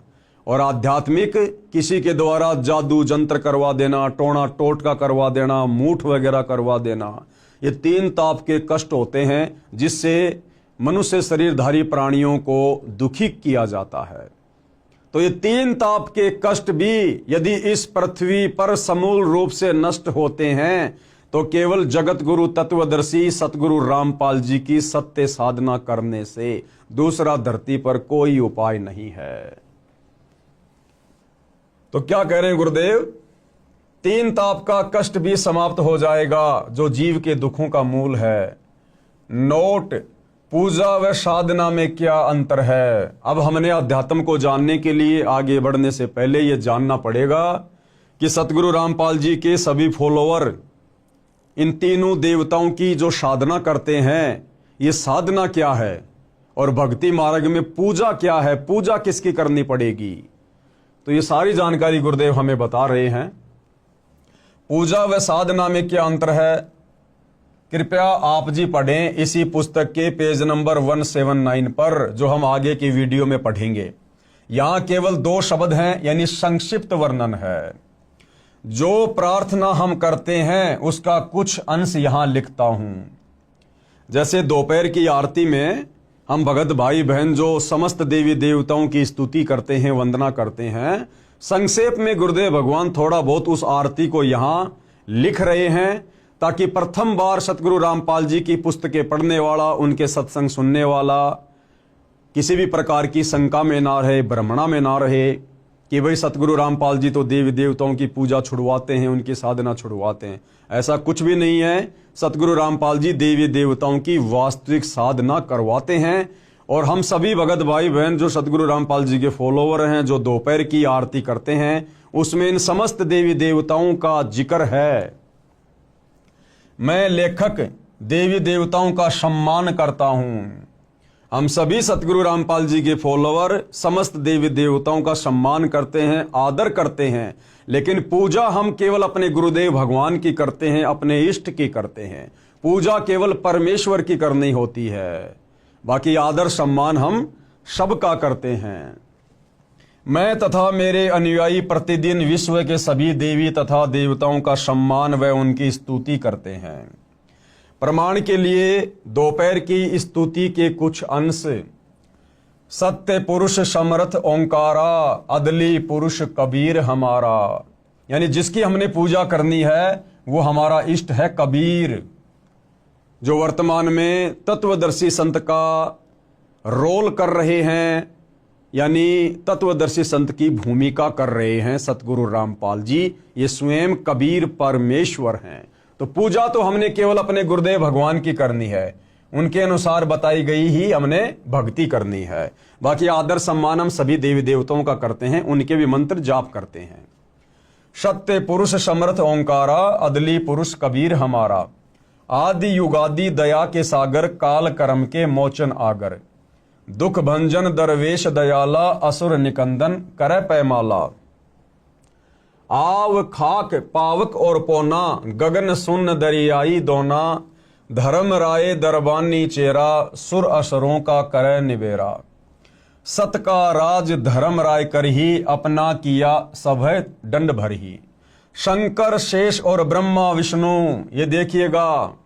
और आध्यात्मिक किसी के द्वारा जादू जंत्र करवा देना, टोना टोटका करवा देना, मूठ वगैरह करवा देना। ये तीन ताप के कष्ट होते हैं जिससे मनुष्य शरीरधारी प्राणियों को दुखी किया जाता है। तो ये तीन ताप के कष्ट भी यदि इस पृथ्वी पर समूल रूप से नष्ट होते हैं तो केवल जगत गुरु तत्वदर्शी सतगुरु रामपाल जी की सत्य साधना करने से दूसरा धरती पर कोई उपाय नहीं है। तो क्या कह रहे हैं गुरुदेव? तीन ताप का कष्ट भी समाप्त हो जाएगा जो जीव के दुखों का मूल है। नोट, पूजा व साधना में क्या अंतर है? अब हमने अध्यात्म को जानने के लिए आगे बढ़ने से पहले यह जानना पड़ेगा कि सतगुरु रामपाल जी के सभी फॉलोअर इन तीनों देवताओं की जो साधना करते हैं, ये साधना क्या है, और भक्ति मार्ग में पूजा क्या है, पूजा किसकी करनी पड़ेगी। तो ये सारी जानकारी गुरुदेव हमें बता रहे हैं। पूजा व साधना में क्या अंतर है, कृपया आप जी पढ़ें इसी पुस्तक के पेज नंबर 179 पर, जो हम आगे की वीडियो में पढ़ेंगे। यहां केवल 2 शब्द हैं, यानी संक्षिप्त वर्णन है। जो प्रार्थना हम करते हैं उसका कुछ अंश यहां लिखता हूं। जैसे दोपहर की आरती में हम भगत भाई बहन जो समस्त देवी देवताओं की स्तुति करते हैं, वंदना करते हैं, संक्षेप में गुरुदेव भगवान थोड़ा बहुत उस आरती को यहां लिख रहे हैं ताकि प्रथम बार सतगुरु रामपाल जी की पुस्तकें पढ़ने वाला, उनके सत्संग सुनने वाला किसी भी प्रकार की शंका में ना रहे, भ्रमणा में ना रहे कि भाई सतगुरु रामपाल जी तो देवी देवताओं की पूजा छुड़वाते हैं, उनकी साधना छुड़वाते हैं। ऐसा कुछ भी नहीं है। सतगुरु रामपाल जी देवी देवताओं की वास्तविक साधना करवाते हैं। और हम सभी भगत भाई बहन जो सतगुरु रामपाल जी के फॉलोवर हैं, जो दोपहर की आरती करते हैं, उसमें इन समस्त देवी देवताओं का जिक्र है। मैं लेखक देवी देवताओं का सम्मान करता हूं। हम सभी सतगुरु रामपाल जी के फॉलोवर समस्त देवी देवताओं का सम्मान करते हैं, आदर करते हैं, लेकिन पूजा हम केवल अपने गुरुदेव भगवान की करते हैं, अपने इष्ट की करते हैं। पूजा केवल परमेश्वर की करनी होती है, बाकी आदर सम्मान हम सबका करते हैं। मैं तथा मेरे अनुयायी प्रतिदिन विश्व के सभी देवी तथा देवताओं का सम्मान व उनकी स्तुति करते हैं। प्रमाण के लिए दोपहर की स्तुति के कुछ अंश। सत्य पुरुष समर्थ ओंकारा, अदली पुरुष कबीर हमारा, यानी जिसकी हमने पूजा करनी है वो हमारा इष्ट है कबीर, जो वर्तमान में तत्वदर्शी संत का रोल कर रहे हैं, यानी तत्वदर्शी संत की भूमिका कर रहे हैं सतगुरु रामपाल जी। ये स्वयं कबीर परमेश्वर हैं। तो पूजा तो हमने केवल अपने गुरुदेव भगवान की करनी है, उनके अनुसार बताई गई ही हमने भक्ति करनी है। बाकी आदर सम्मान हम सभी देवी देवताओं का करते हैं, उनके भी मंत्र जाप करते हैं। सत्य पुरुष समर्थ ओंकारा, अदली पुरुष कबीर हमारा, आदि युगादि दया के सागर, काल कर्म के मोचन आगर, दुख भंजन दरवेश दयाला, असुर निकंदन करे पैमाला, आव खाक पावक और पोना, गगन सुन दरियाई दोना, धर्म राय दरबानी चेरा, सुर असुरों का करे निबेरा, सत का राज धर्म राय कर ही, अपना किया सभय दंड भर ही। शंकर शेष और ब्रह्मा विष्णु, ये देखिएगा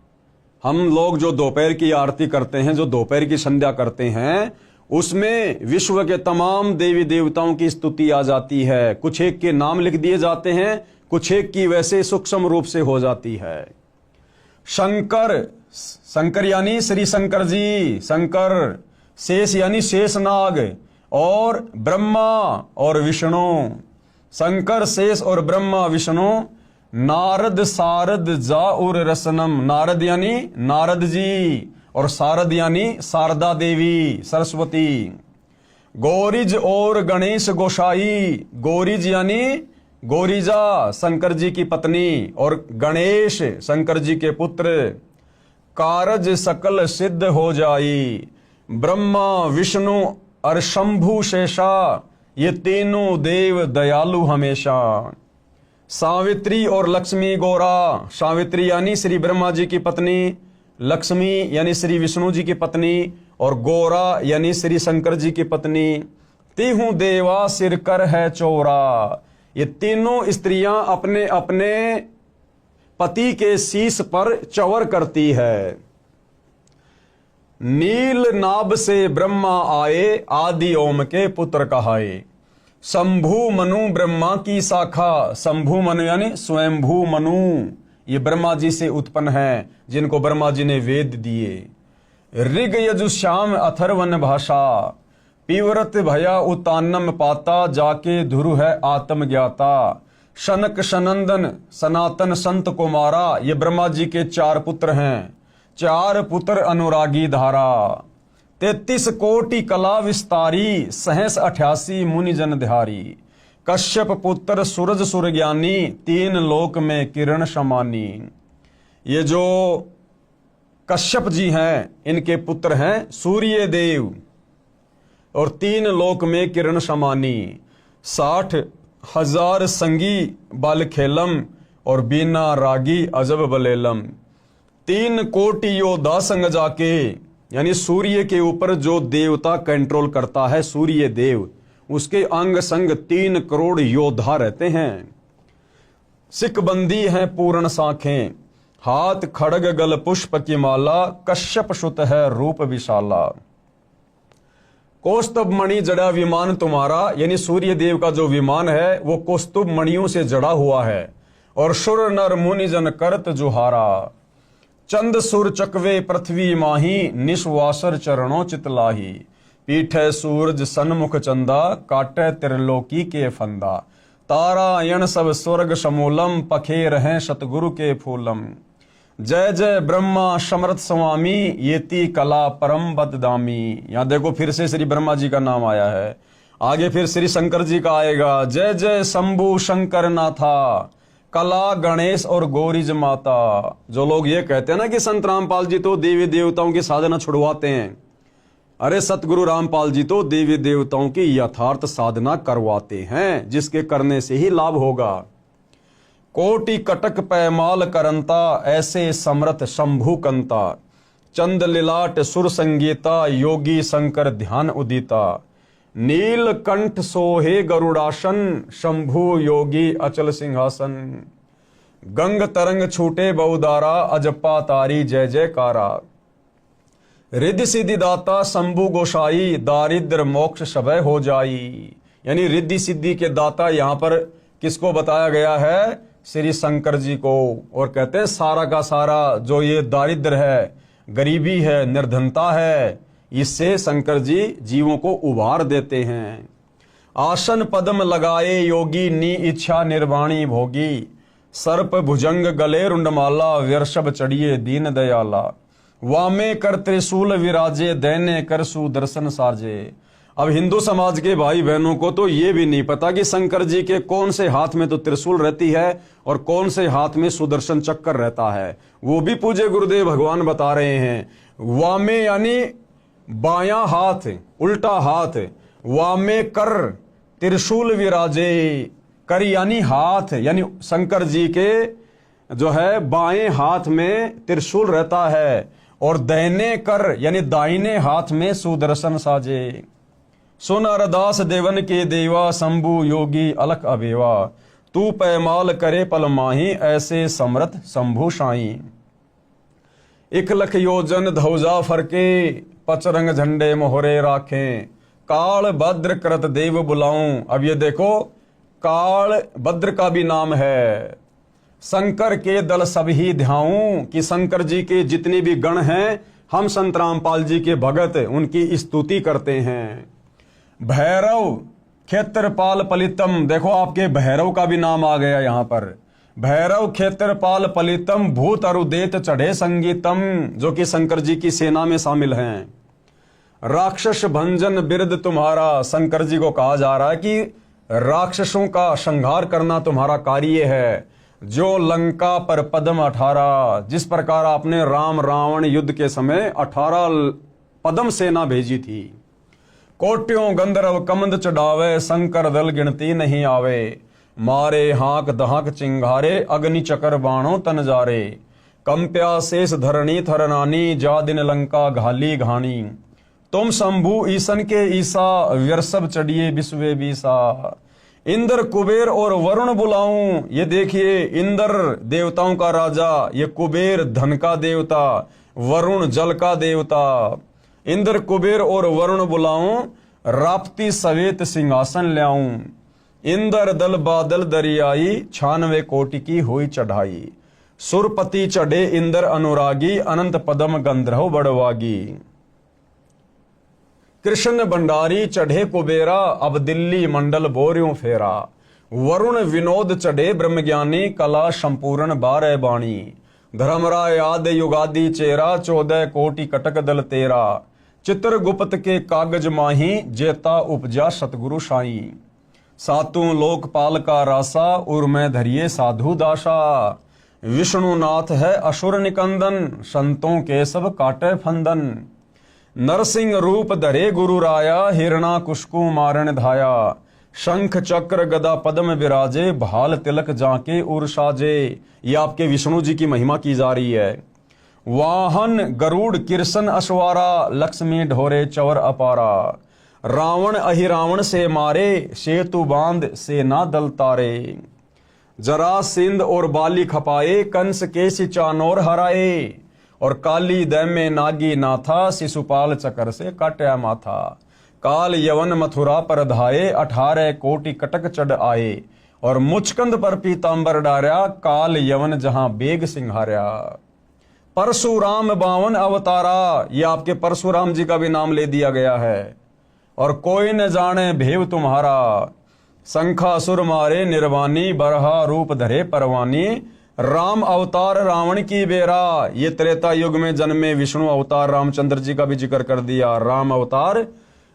हम लोग जो दोपहर की आरती करते हैं, जो दोपहर की संध्या करते हैं, उसमें विश्व के तमाम देवी देवताओं की स्तुति आ जाती है। कुछ एक के नाम लिख दिए जाते हैं, कुछ एक की वैसे सूक्ष्म रूप से हो जाती है। शंकर, शंकर यानी श्री शंकर जी, शंकर, शेष यानी शेषनाग, और ब्रह्मा और विष्णु, शंकर शेष और ब्रह्मा विष्णु, नारद सारद जाउर रसनम, नारद यानी नारद जी और शारद यानी शारदा देवी सरस्वती। गौरीज और गणेश गोसाई, गौरीज यानी गौरीजा शंकर जी की पत्नी और गणेश शंकर जी के पुत्र। कारज सकल सिद्ध हो जाई, ब्रह्मा विष्णु और शंभु शेषा, ये तीनों देव दयालु हमेशा। सावित्री और लक्ष्मी गौरा, सावित्री यानी श्री ब्रह्मा जी की पत्नी, लक्ष्मी यानी श्री विष्णु जी की पत्नी और गौरा यानी श्री शंकर जी की पत्नी। तीहू देवा सिर कर है चौरा, ये तीनों स्त्रियां अपने अपने पति के शीश पर चवर करती है। नील नाभ से ब्रह्मा आए, आदि ओम के पुत्र कहाए। शंभु मनु ब्रह्मा की शाखा, शंभु मनु यानी स्वयंभू मनु, ये ब्रह्मा जी से उत्पन्न है जिनको ब्रह्मा जी ने वेद दिए। ऋग यजुश्याम अथर्वन भाषा, पीव्रत भया उतान्नम पाता, जाके धुरु है आत्म ज्ञाता। शनक सनंदन सनातन संत को मारा, ये ब्रह्मा जी के 4 पुत्र हैं, 4 पुत्र अनुरागी धारा। 33 कोटि कला विस्तारी, सहस 88 मुनि जन ध्यारी। कश्यप पुत्र सूरज सुर ज्ञानी, 3 लोक में किरण समानी। ये जो कश्यप जी हैं इनके पुत्र हैं सूर्य देव और 3 लोक में किरण समानी। 60,000 संगी बाल खेलम और बीना रागी अजब बलेलम। 3 कोटि योद्धा संग जाके, यानी सूर्य के ऊपर जो देवता कंट्रोल करता है सूर्य देव, उसके अंग संग 3 करोड़ योद्धा रहते हैं। सिकबंदी है पूर्ण साखें, हाथ खड़ग गल पुष्प की माला। कश्यप सुत है रूप विशाला। कौस्तुभ मणि जड़ा विमान तुम्हारा, यानी सूर्य देव का जो विमान है वो कौस्तुभ मणियों से जड़ा हुआ है। और सुर नर मुनि जन करत जुहारा। चंद सुर चकवे पृथ्वी माही, निश्वासर चरणों चितलाही। पीठे सूरज सन्मुख चंदा, काटे त्रिलोकी के फंदा। तारायण सब स्वर्ग समूलम, पखे रहें सतगुरु के फूलम। जय जय ब्रह्मा समर्थ स्वामी, येती कला परम बददामी। यहाँ देखो फिर से श्री ब्रह्मा जी का नाम आया है, आगे फिर श्री शंकर जी का आएगा। जय जय शंभु शंकर नाथा, कला गणेश और गौरीज माता। जो लोग ये कहते हैं ना कि संत रामपाल जी तो देवी देवताओं की साधना छुड़वाते हैं, अरे सतगुरु रामपाल जी तो देवी देवताओं की यथार्थ साधना करवाते हैं, जिसके करने से ही लाभ होगा। कोटि कटक पैमाल करंता, ऐसे समर्थ शंभु कंता। चंद लिलाट सुर संगीता, योगी शंकर ध्यान उदिता। नील कंठ सोहे गरुड़ासन, शंभु योगी अचल सिंहासन। गंग तरंग छूटे बहुदारा, अजपा तारी जय जयकारा। रिद्धि सिद्धि दाता शंभु गोसाई, दारिद्र मोक्ष सबय हो जाई। यानी रिद्धि सिद्धि के दाता यहाँ पर किसको बताया गया है? श्री शंकर जी को। और कहते हैं सारा का सारा जो ये दारिद्र है, गरीबी है, निर्धनता है, इससे शंकर जी जीवों को उबार देते हैं। आसन पद्म लगाए योगी, नी इच्छा निर्वाणी भोगी। सर्प भुजंग गले रुंडमाला, व्यर्षभ चढ़िए दीन दयाला। वामे कर त्रिशूल विराजे, दैने कर सुदर्शन साजे। अब हिंदू समाज के भाई बहनों को तो ये भी नहीं पता कि शंकर जी के कौन से हाथ में तो त्रिशूल रहती है और कौन से हाथ में सुदर्शन चक्कर रहता है। वो भी पूज्य गुरुदेव भगवान बता रहे हैं। वामे यानी बायां हाथ, उल्टा हाथ। वामे कर त्रिशूल विराजे, कर यानी हाथ, यानी शंकर जी के जो है बाएं हाथ में त्रिशूल रहता है। और दाहिने कर यानी दाहिने हाथ में सुदर्शन साजे। सुन अरदास देवन के देवा, शंभु योगी अलख अबेवा। तू पैमाल करे पल माही, ऐसे समर्थ शंभु साई। 1 लख योजन धौजा फरके, पचरंग झंडे मोहरे राखें। काल भद्र कृत देव बुलाऊं। अब ये देखो काल भद्र का भी नाम है। शंकर के दल सब ही ध्याऊं, कि शंकर जी के जितने भी गण हैं हम संत रामपाल जी के भगत उनकी स्तुति करते हैं। भैरव क्षेत्रपाल पलितम, देखो आपके भैरव का भी नाम आ गया यहाँ पर। भैरव क्षेत्रपाल पलितम भूत अरुदेत चढ़े संगीतम, जो कि शंकर जी की सेना में शामिल हैं। राक्षस भंजन बिरद तुम्हारा, शंकर जी को कहा जा रहा है कि राक्षसों का संहार करना तुम्हारा कार्य है। जो लंका पर पद्म 18, जिस प्रकार आपने राम रावण युद्ध के समय 18 पद्म सेना भेजी थी। कोट्यों गंधर्व कमंद चढ़ावे, शंकर दल गिनती नहीं आवे। मारे हाक दहाक चिंगारे, अग्नि चकर बाणों तन जारे। कंप्या शेष धरणी थरनानी, जा दिन लंका घाली घानी। तुम शंभु ईसन के ईसा, व्यर्सभ चढ़िए विश्वे बीसा। इंद्र कुबेर और वरुण बुलाऊं, ये देखिए इंद्र देवताओं का राजा, ये कुबेर धन का देवता, वरुण जल का देवता। इंद्र कुबेर और वरुण बुलाऊं, राप्ती सवेत सिंहासन ल्याऊं। इंद्र दल बादल दरियाई, 96 कोटि की हुई चढ़ाई। सुरपति चढ़े इंद्र अनुरागी, अनंत पदम गंधर्व बड़वागी। कृष्ण भंडारी चढ़े कुबेरा, अब दिल्ली मंडल बोर्यों फेरा। वरुण विनोद चढ़े ब्रह्मज्ञानी, कला संपूर्ण 12 बाणी। धर्मराय आदि युगादि चेरा, 14 कोटि कटक दल तेरा। चित्रगुप्त के कागज माही, जेता उपजा सतगुरु साई। सातों लोकपाल का रासा, उर में धरिए साधु दासा। विष्णुनाथ है असुर निकंदन, संतों के सब काटे फंदन। नरसिंह रूप धरे गुरु राया, हिरणा कुशकु मारण धाया। शंख चक्र गदा पद्म विराजे, भाल तिलक जाके उर साजे। ये आपके विष्णु जी की महिमा की जा रही है। वाहन गरुड़ किरसन अश्वारा, लक्ष्मी ढोरे चवर अपारा। रावण अहिरावण से मारे, सेतु बांध सेना दल तारे। जरासिंध और बाली खपाए, कंस के चानोर हराए। और काली दैमे नागी नाथा, शिशुपाल चकर से काट्या माथा। काल यवन मथुरा पर धाये, 18 कोटि कटक चढ़ आए। और मुचकंद पर पीतांबर डार्या, काल यवन जहां बेग सिंहार्या। परशुराम 52 अवतारा, ये आपके परशुराम जी का भी नाम ले दिया गया है। और कोई न जाने भेव तुम्हारा, शंखासुर मारे निर्वाणी, बरहा रूप धरे परवानी। राम अवतार रावण की बेरा, ये त्रेता युग में जन्मे विष्णु अवतार रामचंद्र जी का भी जिक्र कर दिया। राम अवतार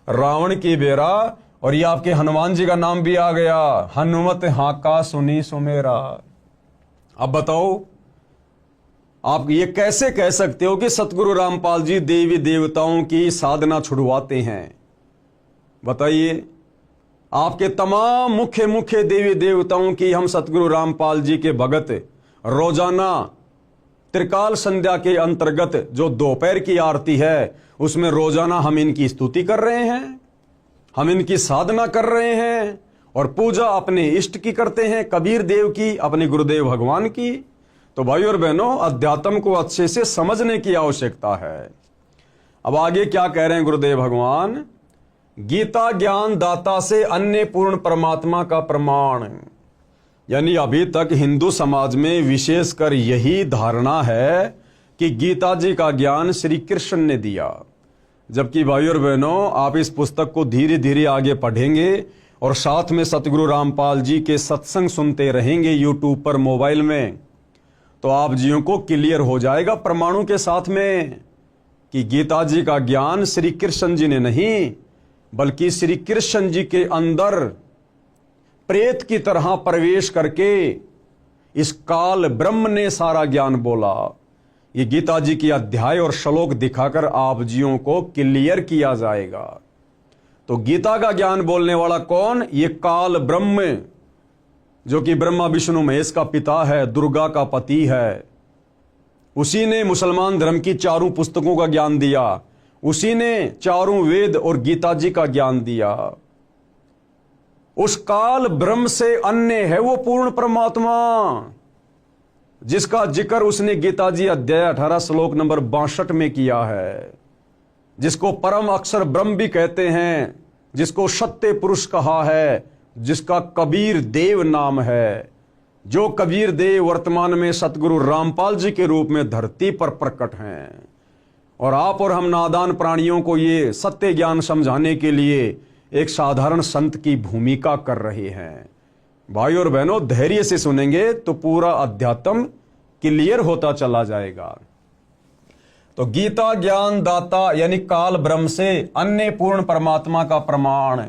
रावण की बेरा। और ये आपके हनुमान जी का नाम भी आ गया, हनुमत हाका सुनी सुमेरा। अब बताओ आप ये कैसे कह सकते हो कि सतगुरु रामपाल जी देवी देवताओं की साधना छुड़वाते हैं? बताइए, आपके तमाम मुख्य मुख्य देवी देवताओं की हम सतगुरु रामपाल जी के भगत रोजाना त्रिकाल संध्या के अंतर्गत जो दोपहर की आरती है, उसमें रोजाना हम इनकी स्तुति कर रहे हैं, हम इनकी साधना कर रहे हैं और पूजा अपने इष्ट की करते हैं, कबीर देव की, अपने गुरुदेव भगवान की। तो भाई और बहनों, अध्यात्म को अच्छे से समझने की आवश्यकता है। अब आगे क्या कह रहे हैं गुरुदेव भगवान? गीता ज्ञान दाता से अन्य पूर्ण परमात्मा का प्रमाण। यानी अभी तक हिंदू समाज में विशेषकर यही धारणा है कि गीता जी का ज्ञान श्री कृष्ण ने दिया। जबकि भाई और बहनों, आप इस पुस्तक को धीरे धीरे आगे पढ़ेंगे और साथ में सतगुरु रामपाल जी के सत्संग सुनते रहेंगे यूट्यूब पर, मोबाइल में, तो आप जियों को क्लियर हो जाएगा प्रमाणों के साथ में कि गीता जी का ज्ञान श्री कृष्ण जी ने नहीं, बल्कि श्री कृष्ण जी के अंदर प्रेत की तरह प्रवेश करके इस काल ब्रह्म ने सारा ज्ञान बोला। ये गीता जी की अध्याय और श्लोक दिखाकर आप जियों को क्लियर किया जाएगा। तो गीता का ज्ञान बोलने वाला कौन? ये काल ब्रह्म, जो कि ब्रह्मा विष्णु महेश का पिता है, दुर्गा का पति है। उसी ने मुसलमान धर्म की 4 पुस्तकों का ज्ञान दिया, उसी ने 4 वेद और गीता जी का ज्ञान दिया। उस काल ब्रह्म से अन्य है वो पूर्ण परमात्मा, जिसका जिक्र उसने गीता जी अध्याय 18 श्लोक नंबर 62 में किया है, जिसको परम अक्षर ब्रह्म भी कहते हैं, जिसको सत्य पुरुष कहा है, जिसका कबीर देव नाम है। जो कबीर देव वर्तमान में सतगुरु रामपाल जी के रूप में धरती पर प्रकट हैं। और आप और हम नादान प्राणियों को ये सत्य ज्ञान समझाने के लिए एक साधारण संत की भूमिका कर रहे हैं। भाई और बहनों, धैर्य से सुनेंगे तो पूरा अध्यात्म क्लियर होता चला जाएगा। तो गीता ज्ञान दाता यानी काल ब्रह्म से अन्य पूर्ण परमात्मा का प्रमाण।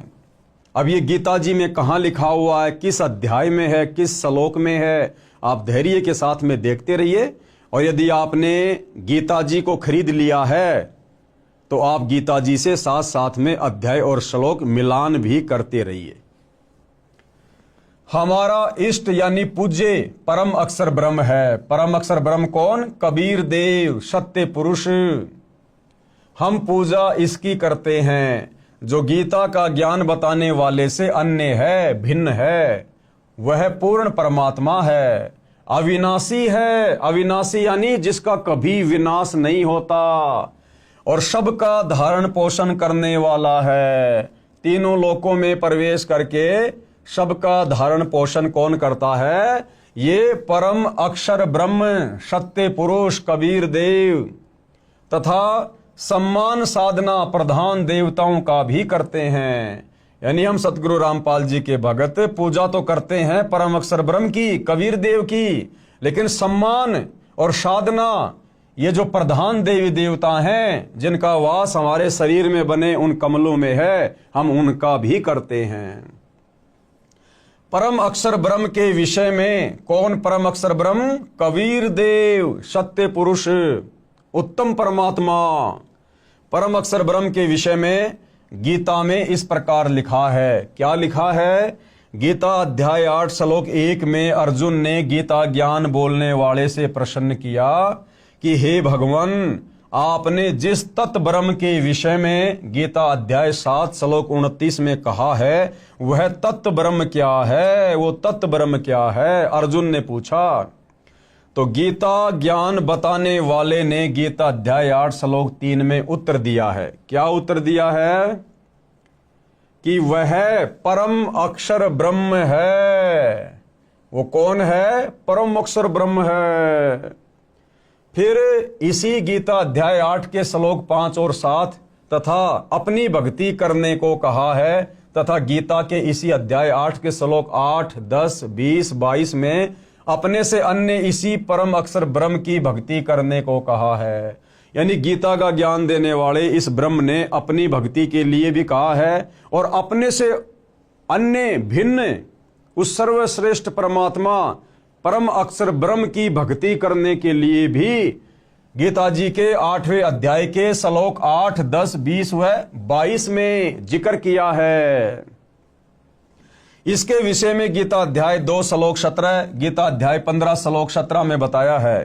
अब ये गीता जी में कहाँ लिखा हुआ है, किस अध्याय में है, किस श्लोक में है, आप धैर्य के साथ में देखते रहिए। और यदि आपने गीता जी को खरीद लिया है तो आप गीता जी से साथ साथ में अध्याय और श्लोक मिलान भी करते रहिए। हमारा इष्ट यानी पूज्य परम अक्षर ब्रह्म है। परम अक्षर ब्रह्म कौन? कबीर देव, सत्य पुरुष। हम पूजा इसकी करते हैं जो गीता का ज्ञान बताने वाले से अन्य है, भिन्न है। वह पूर्ण परमात्मा है, अविनाशी है। अविनाशी यानी जिसका कभी विनाश नहीं होता, और सबका धारण पोषण करने वाला है। तीनों लोकों में प्रवेश करके सबका धारण पोषण कौन करता है? ये परम अक्षर ब्रह्म, सत्य पुरुष कबीर देव। तथा सम्मान साधना प्रधान देवताओं का भी करते हैं। यानी हम सतगुरु रामपाल जी के भगत पूजा तो करते हैं परम अक्षर ब्रह्म की, कबीर देव की, लेकिन सम्मान और साधना ये जो प्रधान देवी देवता हैं जिनका वास हमारे शरीर में बने उन कमलों में है, हम उनका भी करते हैं। परम अक्षर ब्रह्म के विषय में कौन परम अक्षर ब्रह्म? कबीर देव, सत्य पुरुष, उत्तम परमात्मा। परम अक्षर ब्रह्म के विषय में गीता में इस प्रकार लिखा है। क्या लिखा है? गीता अध्याय 8 श्लोक 1 में अर्जुन ने गीता ज्ञान बोलने वाले से प्रश्न किया कि हे भगवान, आपने जिस तत्व ब्रह्म के विषय में गीता अध्याय 7 श्लोक 29 में कहा है, वह तत्व ब्रह्म क्या है? वो तत्व ब्रह्म क्या है? अर्जुन ने पूछा। तो गीता ज्ञान बताने वाले ने गीता अध्याय 8 श्लोक 3 में उत्तर दिया है। क्या उत्तर दिया है? कि वह परम अक्षर ब्रह्म है। वो कौन है? परम अक्षर ब्रह्म है। फिर इसी गीता अध्याय 8 के श्लोक 5 और 7 तथा अपनी भक्ति करने को कहा है, तथा गीता के इसी अध्याय 8 के श्लोक 8, 10, 20, 22 में अपने से अन्य इसी परम अक्षर ब्रह्म की भक्ति करने को कहा है। यानी गीता का ज्ञान देने वाले इस ब्रह्म ने अपनी भक्ति के लिए भी कहा है, और अपने से अन्य भिन्न उस सर्वश्रेष्ठ परमात्मा परम अक्षर ब्रह्म की भक्ति करने के लिए भी गीता जी के 8वें अध्याय के श्लोक 8, 10, 20 व 22 में जिक्र किया है। इसके विषय में गीता अध्याय 2 श्लोक 17, गीता अध्याय 15 श्लोक 17 में बताया है।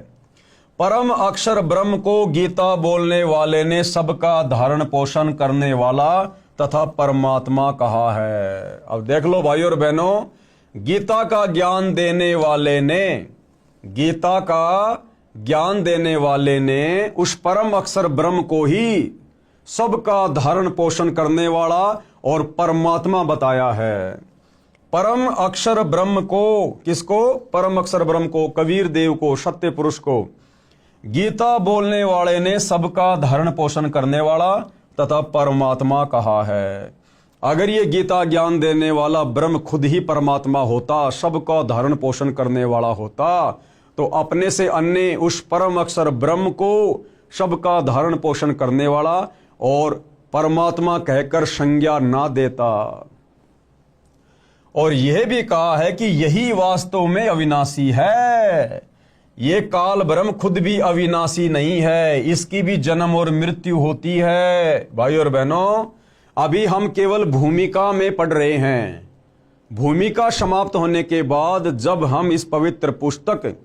परम अक्षर ब्रह्म को गीता बोलने वाले ने सबका धारण पोषण करने वाला तथा परमात्मा कहा है। अब देख लो भाई और बहनों, गीता का ज्ञान देने वाले ने, गीता का ज्ञान देने वाले ने उस परम अक्षर ब्रह्म को ही सबका धारण पोषण करने वाला और परमात्मा बताया है। परम अक्षर ब्रह्म को, किसको? परम अक्षर ब्रह्म को, कबीर देव को, सत्य पुरुष को गीता बोलने वाले ने सबका धारण पोषण करने वाला तथा परमात्मा कहा है। अगर ये गीता ज्ञान देने वाला ब्रह्म खुद ही परमात्मा होता, सबका धारण पोषण करने वाला होता, तो अपने से अन्य उस परम अक्षर ब्रह्म को सबका धारण पोषण करने वाला और परमात्मा कहकर संज्ञा ना देता। और यह भी कहा है कि यही वास्तव में अविनाशी है। ये काल ब्रह्म खुद भी अविनाशी नहीं है, इसकी भी जन्म और मृत्यु होती है। भाई और बहनों, अभी हम केवल भूमिका में पढ़ रहे हैं। भूमिका समाप्त होने के बाद जब हम इस पवित्र पुस्तक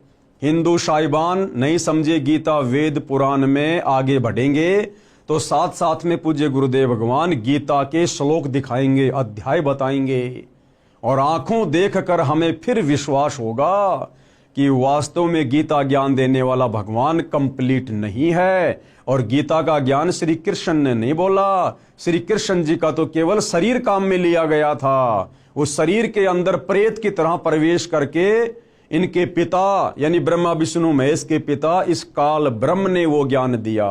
हिंदू साहिबान नहीं समझे गीता वेद पुराण में आगे बढ़ेंगे, तो साथ साथ में पूज्य गुरुदेव भगवान गीता के श्लोक दिखाएंगे, अध्याय बताएंगे, और आंखों देखकर हमें फिर विश्वास होगा कि वास्तव में गीता ज्ञान देने वाला भगवान कंप्लीट नहीं है। और गीता का ज्ञान श्री कृष्ण ने नहीं बोला। श्री कृष्ण जी का तो केवल शरीर काम में लिया गया था। उस शरीर के अंदर प्रेत की तरह प्रवेश करके इनके पिता यानी ब्रह्मा विष्णु महेश के पिता इस काल ब्रह्म ने वो ज्ञान दिया।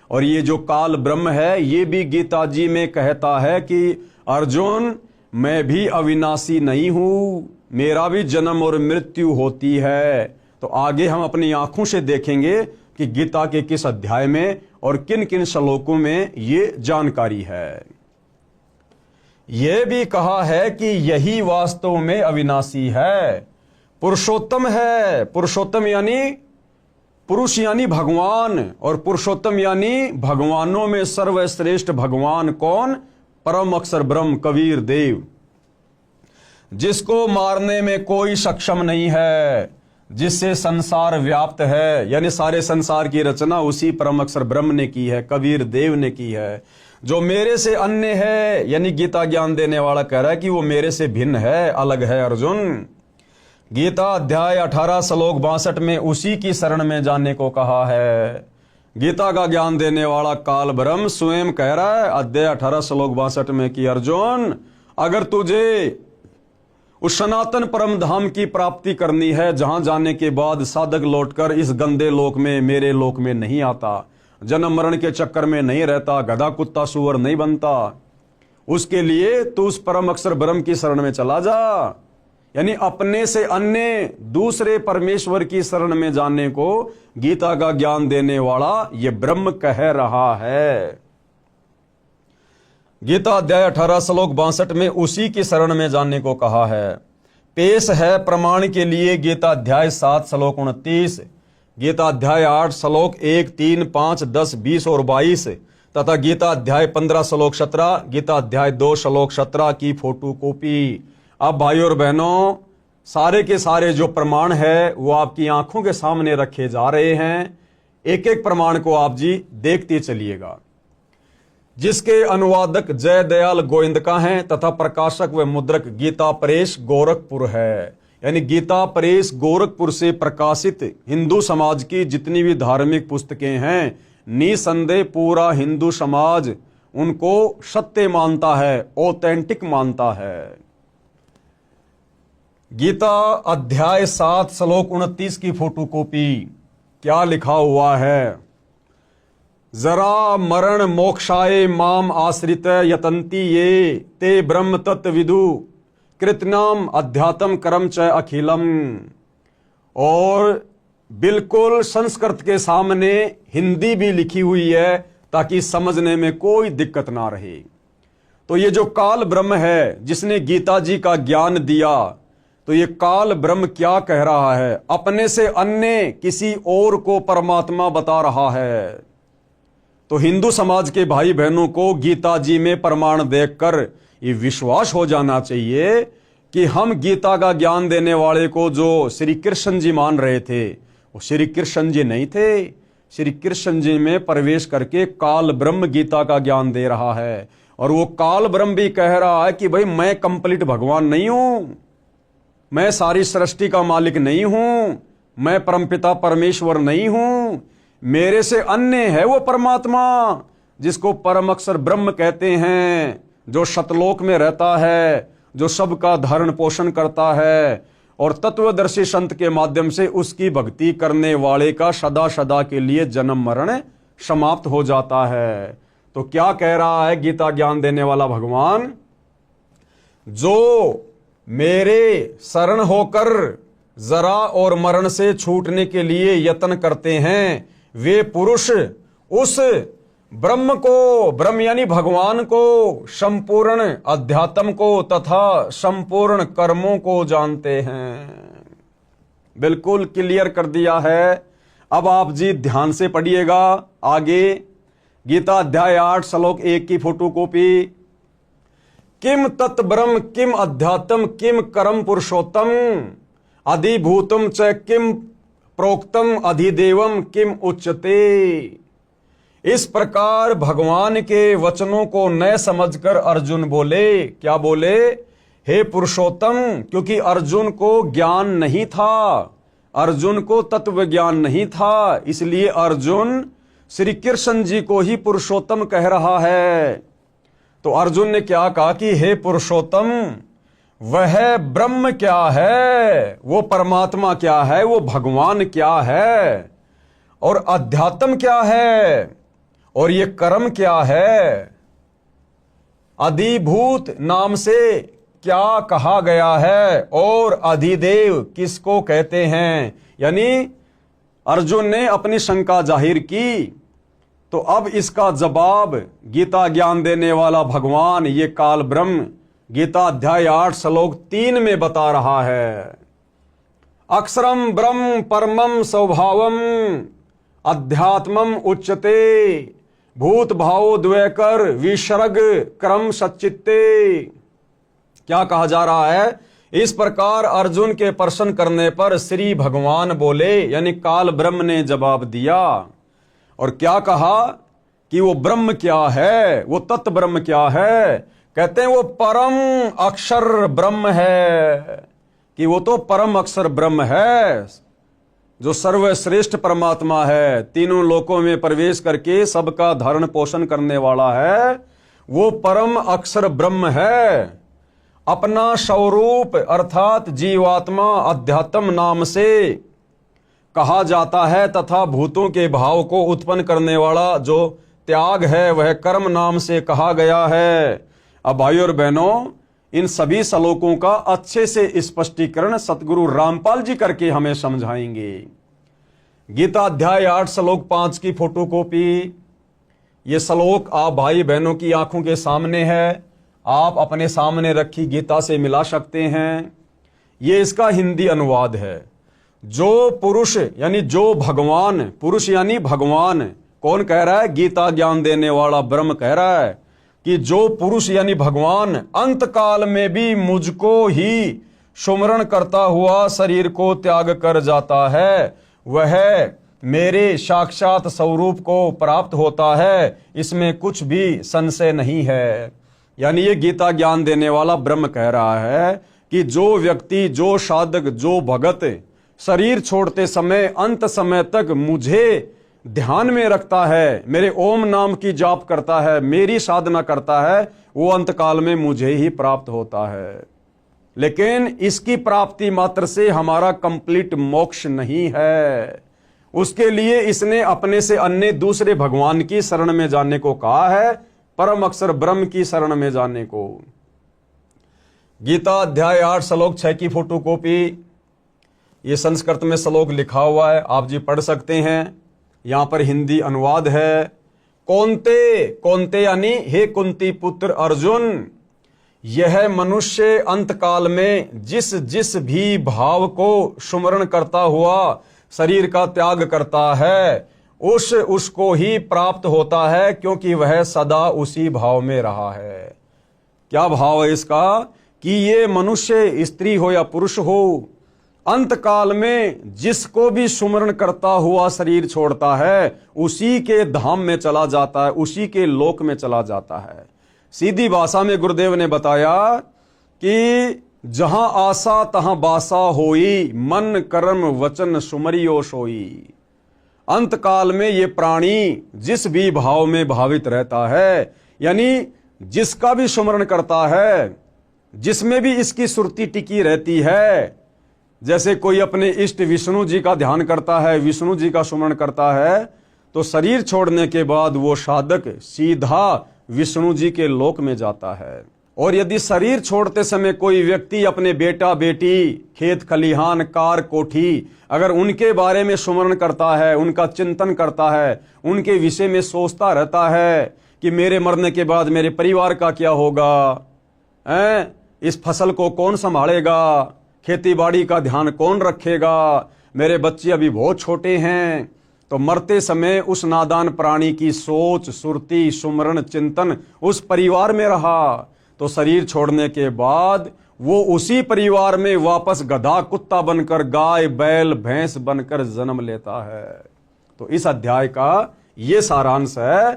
और ये जो काल ब्रह्म है ये भी गीता जी में कहता है कि अर्जुन, मैं भी अविनाशी नहीं हूं, मेरा भी जन्म और मृत्यु होती है। तो आगे हम अपनी आंखों से देखेंगे कि गीता के किस अध्याय में और किन किन श्लोकों में ये जानकारी है। यह भी कहा है कि यही वास्तव में अविनाशी है, पुरुषोत्तम है। पुरुषोत्तम यानी पुरुष यानी भगवान, और पुरुषोत्तम यानी भगवानों में सर्वश्रेष्ठ भगवान कौन? परम अक्षर ब्रह्म कबीर देव, जिसको मारने में कोई सक्षम नहीं है, जिससे संसार व्याप्त है। यानी सारे संसार की रचना उसी परम अक्षर ब्रह्म ने की है, कबीर देव ने की है। जो मेरे से अन्य है, यानी गीता ज्ञान देने वाला कह रहा है कि वो मेरे से भिन्न है, अलग है। अर्जुन, गीता अध्याय 18 श्लोक 62 में उसी की शरण में जाने को कहा है। गीता का ज्ञान देने वाला काल ब्रह्म स्वयं कह रहा है अध्याय 18 श्लोक 62 में कि अर्जुन, अगर तुझे उस सनातन परम धाम की प्राप्ति करनी है, जहां जाने के बाद साधक लौटकर इस गंदे लोक में, मेरे लोक में नहीं आता, जन्म मरण के चक्कर में नहीं रहता, गधा कुत्ता सुअर नहीं बनता, उसके लिए तू उस परम अक्षर ब्रह्म की शरण में चला जा। यानी अपने से अन्य दूसरे परमेश्वर की शरण में जाने को गीता का ज्ञान देने वाला ये ब्रह्म कह रहा है। गीता अध्याय 18 श्लोक 62 में उसी की शरण में जाने को कहा है। पेश है प्रमाण के लिए गीता अध्याय 7 श्लोक 29, गीता अध्याय 8 श्लोक 1, 3, 5, 10, 20 और 22 तथा गीता अध्याय 15 श्लोक 17, गीता अध्याय 2 श्लोक 17 की फोटो कॉपी। अब भाइयों और बहनों, सारे के सारे जो प्रमाण है वो आपकी आंखों के सामने रखे जा रहे हैं। एक एक प्रमाण को आप जी देखते चलिएगा, जिसके अनुवादक जय दयाल गोविंदका हैं तथा प्रकाशक व मुद्रक गीता प्रेस गोरखपुर है। यानी गीता प्रेस गोरखपुर से प्रकाशित हिंदू समाज की जितनी भी धार्मिक पुस्तकें हैं, निसंदेह पूरा हिंदू समाज उनको सत्य मानता है, ऑथेंटिक मानता है। गीता अध्याय 7 श्लोक 29 की फोटोकॉपी क्या लिखा हुआ है? जरा मरण मोक्षाय माम आश्रित यतंती ये ते ब्रह्म तत्विदु कृतनाम अध्यात्म कर्म च अखिलम। और बिल्कुल संस्कृत के सामने हिंदी भी लिखी हुई है ताकि समझने में कोई दिक्कत ना रहे। तो ये जो काल ब्रह्म है जिसने गीता जी का ज्ञान दिया, तो ये काल ब्रह्म क्या कह रहा है? अपने से अन्य किसी और को परमात्मा बता रहा है। तो हिंदू समाज के भाई बहनों को गीता जी में प्रमाण देखकर ये विश्वास हो जाना चाहिए कि हम गीता का ज्ञान देने वाले को जो श्री कृष्ण जी मान रहे थे, वो श्री कृष्ण जी नहीं थे। श्री कृष्ण जी में प्रवेश करके काल ब्रह्म गीता का ज्ञान दे रहा है। और वो काल ब्रह्म भी कह रहा है कि भाई मैं कंप्लीट भगवान नहीं हूं, मैं सारी सृष्टि का मालिक नहीं हूं, मैं परमपिता परमेश्वर नहीं हूं, मेरे से अन्य है वो परमात्मा जिसको परम अक्षर ब्रह्म कहते हैं, जो सतलोक में रहता है, जो सबका धारण पोषण करता है और तत्वदर्शी संत के माध्यम से उसकी भक्ति करने वाले का सदा सदा के लिए जन्म मरण समाप्त हो जाता है। तो क्या कह रहा है गीता ज्ञान देने वाला भगवान? जो मेरे शरण होकर जरा और मरण से छूटने के लिए यत्न करते हैं, वे पुरुष उस ब्रह्म को, ब्रह्म यानी भगवान को, संपूर्ण अध्यात्म को तथा संपूर्ण कर्मों को जानते हैं। बिल्कुल क्लियर कर दिया है। अब आप जी ध्यान से पढ़िएगा आगे गीता अध्याय 8 श्लोक 1 की फोटोकॉपी। किम तत् ब्रह्म किम अध्यात्म किम कर्म पुरुषोत्तम अधिभूतम च किम प्रोक्तम अधिदेवम किम उच्चते। इस प्रकार भगवान के वचनों को न समझकर अर्जुन बोले, क्या बोले? हे पुरुषोत्तम। क्योंकि अर्जुन को ज्ञान नहीं था, अर्जुन को तत्व ज्ञान नहीं था, इसलिए अर्जुन श्री कृष्ण जी को ही पुरुषोत्तम कह रहा है। तो अर्जुन ने क्या कहा कि हे पुरुषोत्तम, वह ब्रह्म क्या है, वो परमात्मा क्या है, वो भगवान क्या है, और अध्यात्म क्या है, और ये कर्म क्या है। अधिभूत नाम से क्या कहा गया है और अधिदेव किसको कहते हैं। यानी अर्जुन ने अपनी शंका जाहिर की, तो अब इसका जवाब गीता ज्ञान देने वाला भगवान ये काल ब्रह्म गीता अध्याय 8 श्लोक 3 में बता रहा है। अक्षरम ब्रह्म परमम स्वभावम अध्यात्मम उच्यते भूत भावो द्वैकर विसर्ग क्रम सच्चित्ते। क्या कहा जा रहा है? इस प्रकार अर्जुन के प्रश्न करने पर श्री भगवान बोले, यानी काल ब्रह्म ने जवाब दिया। और क्या कहा कि वो ब्रह्म क्या है, वो तत्व ब्रह्म क्या है? कहते हैं वो परम अक्षर ब्रह्म है, कि वो तो परम अक्षर ब्रह्म है जो सर्वश्रेष्ठ परमात्मा है, तीनों लोकों में प्रवेश करके सबका धारण पोषण करने वाला है, वो परम अक्षर ब्रह्म है। अपना स्वरूप अर्थात जीवात्मा अध्यात्म नाम से कहा जाता है तथा भूतों के भाव को उत्पन्न करने वाला जो त्याग है वह कर्म नाम से कहा गया है। अब भाइयों और बहनों, इन सभी श्लोकों का अच्छे से स्पष्टीकरण सतगुरु रामपाल जी करके हमें समझाएंगे। गीता अध्याय 8 श्लोक 5 की फोटोकॉपी, ये श्लोक आप भाई बहनों की आंखों के सामने है, आप अपने सामने रखी गीता से मिला सकते हैं। ये इसका हिंदी अनुवाद है। जो पुरुष यानी जो भगवान, पुरुष यानी भगवान कौन कह रहा है? गीता ज्ञान देने वाला ब्रह्म कह रहा है कि जो पुरुष यानी भगवान अंत काल में भी मुझको ही सुमरण करता हुआ शरीर को त्याग कर जाता है, वह मेरे साक्षात स्वरूप को प्राप्त होता है, इसमें कुछ भी संशय नहीं है। यानी ये गीता ज्ञान देने वाला ब्रह्म कह रहा है कि जो व्यक्ति, जो साधक, जो भगत शरीर छोड़ते समय अंत समय तक मुझे ध्यान में रखता है, मेरे ओम नाम की जाप करता है, मेरी साधना करता है, वो अंत काल में मुझे ही प्राप्त होता है। लेकिन इसकी प्राप्ति मात्र से हमारा कंप्लीट मोक्ष नहीं है। उसके लिए इसने अपने से अन्य दूसरे भगवान की शरण में जाने को कहा है, परम अक्षर ब्रह्म की शरण में जाने को। गीता अध्याय 8 श्लोक 6 की फोटोकॉपी, ये संस्कृत में श्लोक लिखा हुआ है, आप जी पढ़ सकते हैं। यहां पर हिंदी अनुवाद है। कौन्ते, कौन्ते यानी हे कुंती पुत्र अर्जुन, यह मनुष्य अंतकाल में जिस जिस भी भाव को सुमरण करता हुआ शरीर का त्याग करता है, उसको ही प्राप्त होता है, क्योंकि वह सदा उसी भाव में रहा है। क्या भाव है इसका? कि ये मनुष्य स्त्री हो या पुरुष हो, अंत काल में जिसको भी सुमरण करता हुआ शरीर छोड़ता है, उसी के धाम में चला जाता है, उसी के लोक में चला जाता है। सीधी भाषा में गुरुदेव ने बताया कि जहां आशा तहां बासा होई, मन कर्म वचन सुमरियो सोई। अंत काल में ये प्राणी जिस भी भाव में भावित रहता है, यानी जिसका भी सुमरण करता है, जिसमें भी इसकी सुरती टिकी रहती है, जैसे कोई अपने इष्ट विष्णु जी का ध्यान करता है, विष्णु जी का सुमरण करता है, तो शरीर छोड़ने के बाद वो साधक सीधा विष्णु जी के लोक में जाता है। और यदि शरीर छोड़ते समय कोई व्यक्ति अपने बेटा बेटी, खेत खलिहान, कार कोठी, अगर उनके बारे में सुमरण करता है, उनका चिंतन करता है, उनके विषय में सोचता रहता है कि मेरे मरने के बाद मेरे परिवार का क्या होगा, इस फसल को कौन संभालेगा, खेती बाड़ी का ध्यान कौन रखेगा, मेरे बच्चे अभी बहुत छोटे हैं, तो मरते समय उस नादान प्राणी की सोच, सुरती, सुमरण, चिंतन उस परिवार में रहा, तो शरीर छोड़ने के बाद वो उसी परिवार में वापस गधा कुत्ता बनकर, गाय बैल भैंस बनकर जन्म लेता है। तो इस अध्याय का ये सारांश है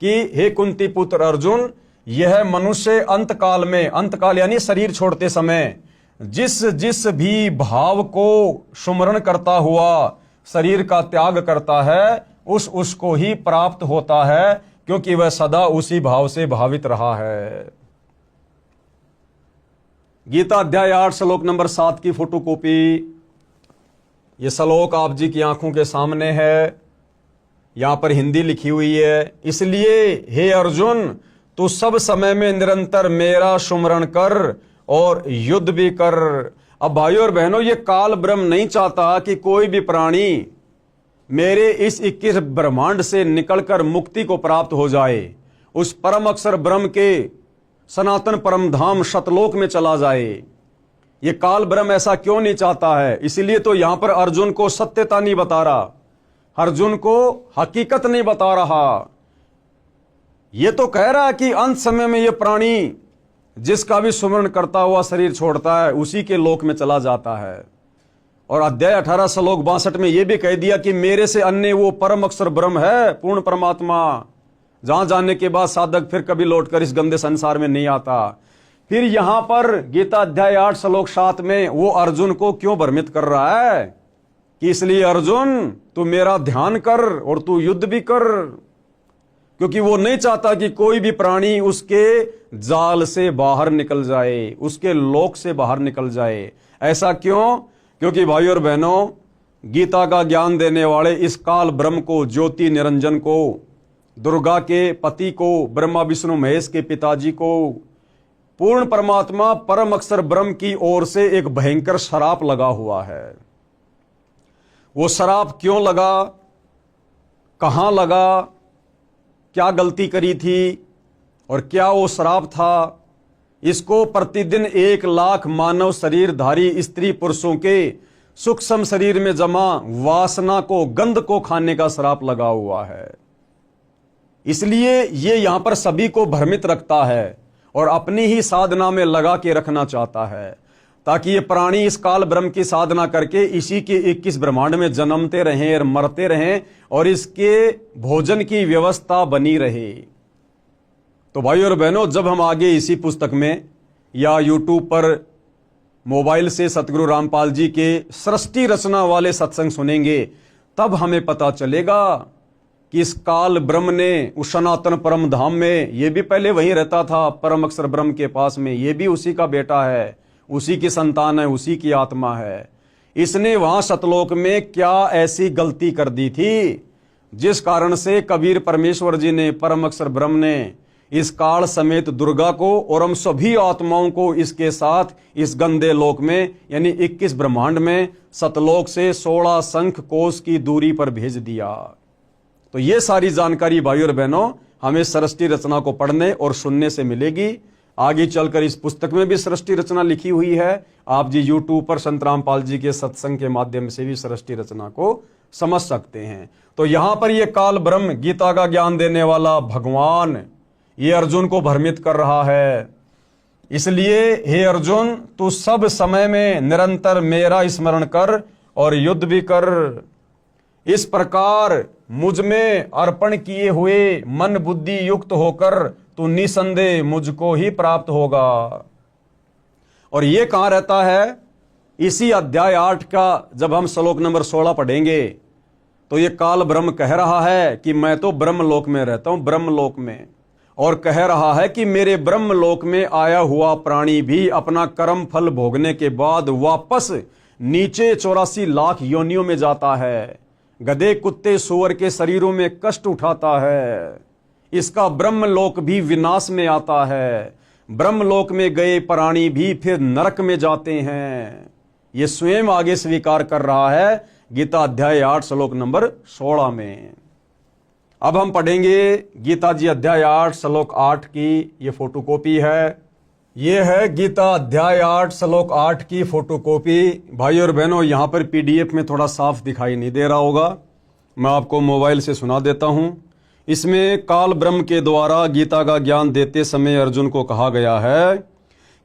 कि हे कुंती पुत्र अर्जुन, यह मनुष्य अंतकाल में, अंतकाल यानी शरीर छोड़ते समय जिस जिस भी भाव को सुमरण करता हुआ शरीर का त्याग करता है, उसको ही प्राप्त होता है, क्योंकि वह सदा उसी भाव से भावित रहा है। गीता अध्याय 8 श्लोक नंबर 7 की फोटोकॉपी, ये श्लोक आप जी की आंखों के सामने है, यहां पर हिंदी लिखी हुई है। इसलिए हे अर्जुन, तू सब समय में निरंतर मेरा सुमरण कर और युद्ध भी कर। अब भाइयों और बहनों, ये काल ब्रह्म नहीं चाहता कि कोई भी प्राणी मेरे इस 21 ब्रह्मांड से निकलकर मुक्ति को प्राप्त हो जाए, उस परम अक्षर ब्रह्म के सनातन परम धाम सतलोक में चला जाए। ये काल ब्रह्म ऐसा क्यों नहीं चाहता है? इसीलिए तो यहां पर अर्जुन को सत्यता नहीं बता रहा, अर्जुन को हकीकत नहीं बता रहा। ये तो कह रहा है कि अंत समय में ये प्राणी जिसका भी सुमरण करता हुआ शरीर छोड़ता है उसी के लोक में चला जाता है। और अध्याय 18 श्लोक 62 में यह भी कह दिया कि मेरे से अन्य वो परम अक्षर ब्रह्म है, पूर्ण परमात्मा, जहां जाने के बाद साधक फिर कभी लौटकर इस गंदे संसार में नहीं आता। फिर यहां पर गीता अध्याय 8 श्लोक 7 में वो अर्जुन को क्यों भ्रमित कर रहा है कि इसलिए अर्जुन तू मेरा ध्यान कर और तू युद्ध भी कर, क्योंकि वो नहीं चाहता कि कोई भी प्राणी उसके जाल से बाहर निकल जाए, उसके लोक से बाहर निकल जाए। ऐसा क्यों? क्योंकि भाइयों और बहनों, गीता का ज्ञान देने वाले इस काल ब्रह्म को, ज्योति निरंजन को, दुर्गा के पति को, ब्रह्मा विष्णु महेश के पिताजी को, पूर्ण परमात्मा परम अक्षर ब्रह्म की ओर से एक भयंकर श्राप लगा हुआ है। वो श्राप क्यों लगा, कहां लगा, क्या गलती करी थी और क्या वो श्राप था, इसको प्रतिदिन 1 लाख मानव शरीरधारी स्त्री पुरुषों के सूक्ष्म शरीर में जमा वासना को, गंध को खाने का श्राप लगा हुआ है। इसलिए ये यहां पर सभी को भ्रमित रखता है और अपनी ही साधना में लगा के रखना चाहता है, ताकि ये प्राणी इस काल ब्रह्म की साधना करके इसी के 21 ब्रह्मांड में जन्मते रहें और मरते रहें और इसके भोजन की व्यवस्था बनी रहे। तो भाई और बहनों, जब हम आगे इसी पुस्तक में या यूट्यूब पर मोबाइल से सतगुरु रामपाल जी के सृष्टि रचना वाले सत्संग सुनेंगे, तब हमें पता चलेगा कि इस काल ब्रह्म ने उस सनातन परम धाम में, ये भी पहले वहीं रहता था परम अक्षर ब्रह्म के पास में, ये भी उसी का बेटा है, उसी की संतान है, उसी की आत्मा है। इसने वहां सतलोक में क्या ऐसी गलती कर दी थी जिस कारण से कबीर परमेश्वर जी ने, परम अक्षर ब्रह्म ने इस काल समेत दुर्गा को और हम सभी आत्माओं को इसके साथ इस गंदे लोक में यानी 21 ब्रह्मांड में सतलोक से 16 शंख कोश की दूरी पर भेज दिया। तो ये सारी जानकारी भाइयों और बहनों हमें सृष्टि रचना को पढ़ने और सुनने से मिलेगी। आगे चलकर इस पुस्तक में भी सृष्टि रचना लिखी हुई है। आप जी यूट्यूब पर संत रामपाल जी के सत्संग के माध्यम से भी सृष्टि रचना को समझ सकते हैं। तो यहां पर यह काल ब्रह्म, गीता का ज्ञान देने वाला भगवान, ये अर्जुन को भ्रमित कर रहा है। इसलिए हे अर्जुन, तू सब समय में निरंतर मेरा स्मरण कर और युद्ध भी कर। इस प्रकार मुझ में अर्पण किए हुए मन बुद्धि युक्त होकर तू निसंदेह मुझको ही प्राप्त होगा। और ये कहां रहता है? इसी अध्याय 8 का जब हम श्लोक नंबर 16 पढ़ेंगे तो ये काल ब्रह्म कह रहा है कि मैं तो ब्रह्मलोक में रहता हूं, ब्रह्मलोक में, और कह रहा है कि मेरे ब्रह्मलोक में आया हुआ प्राणी भी अपना कर्म फल भोगने के बाद वापस नीचे 84 लाख योनियों में जाता है, गधे कुत्ते सूअर के शरीरों में कष्ट उठाता है। इसका ब्रह्मलोक भी विनाश में आता है। ब्रह्मलोक में गए प्राणी भी फिर नरक में जाते हैं। ये स्वयं आगे स्वीकार कर रहा है गीता अध्याय 8 श्लोक नंबर 16 में। अब हम पढ़ेंगे गीता जी अध्याय 8 श्लोक 8 की ये फोटोकॉपी है। ये है गीता अध्याय 8 श्लोक 8 की फोटोकॉपी। भाई और बहनों, यहां पर पीडीएफ में थोड़ा साफ दिखाई नहीं दे रहा होगा, मैं आपको मोबाइल से सुना देता हूं। इसमें काल ब्रह्म के द्वारा गीता का ज्ञान देते समय अर्जुन को कहा गया है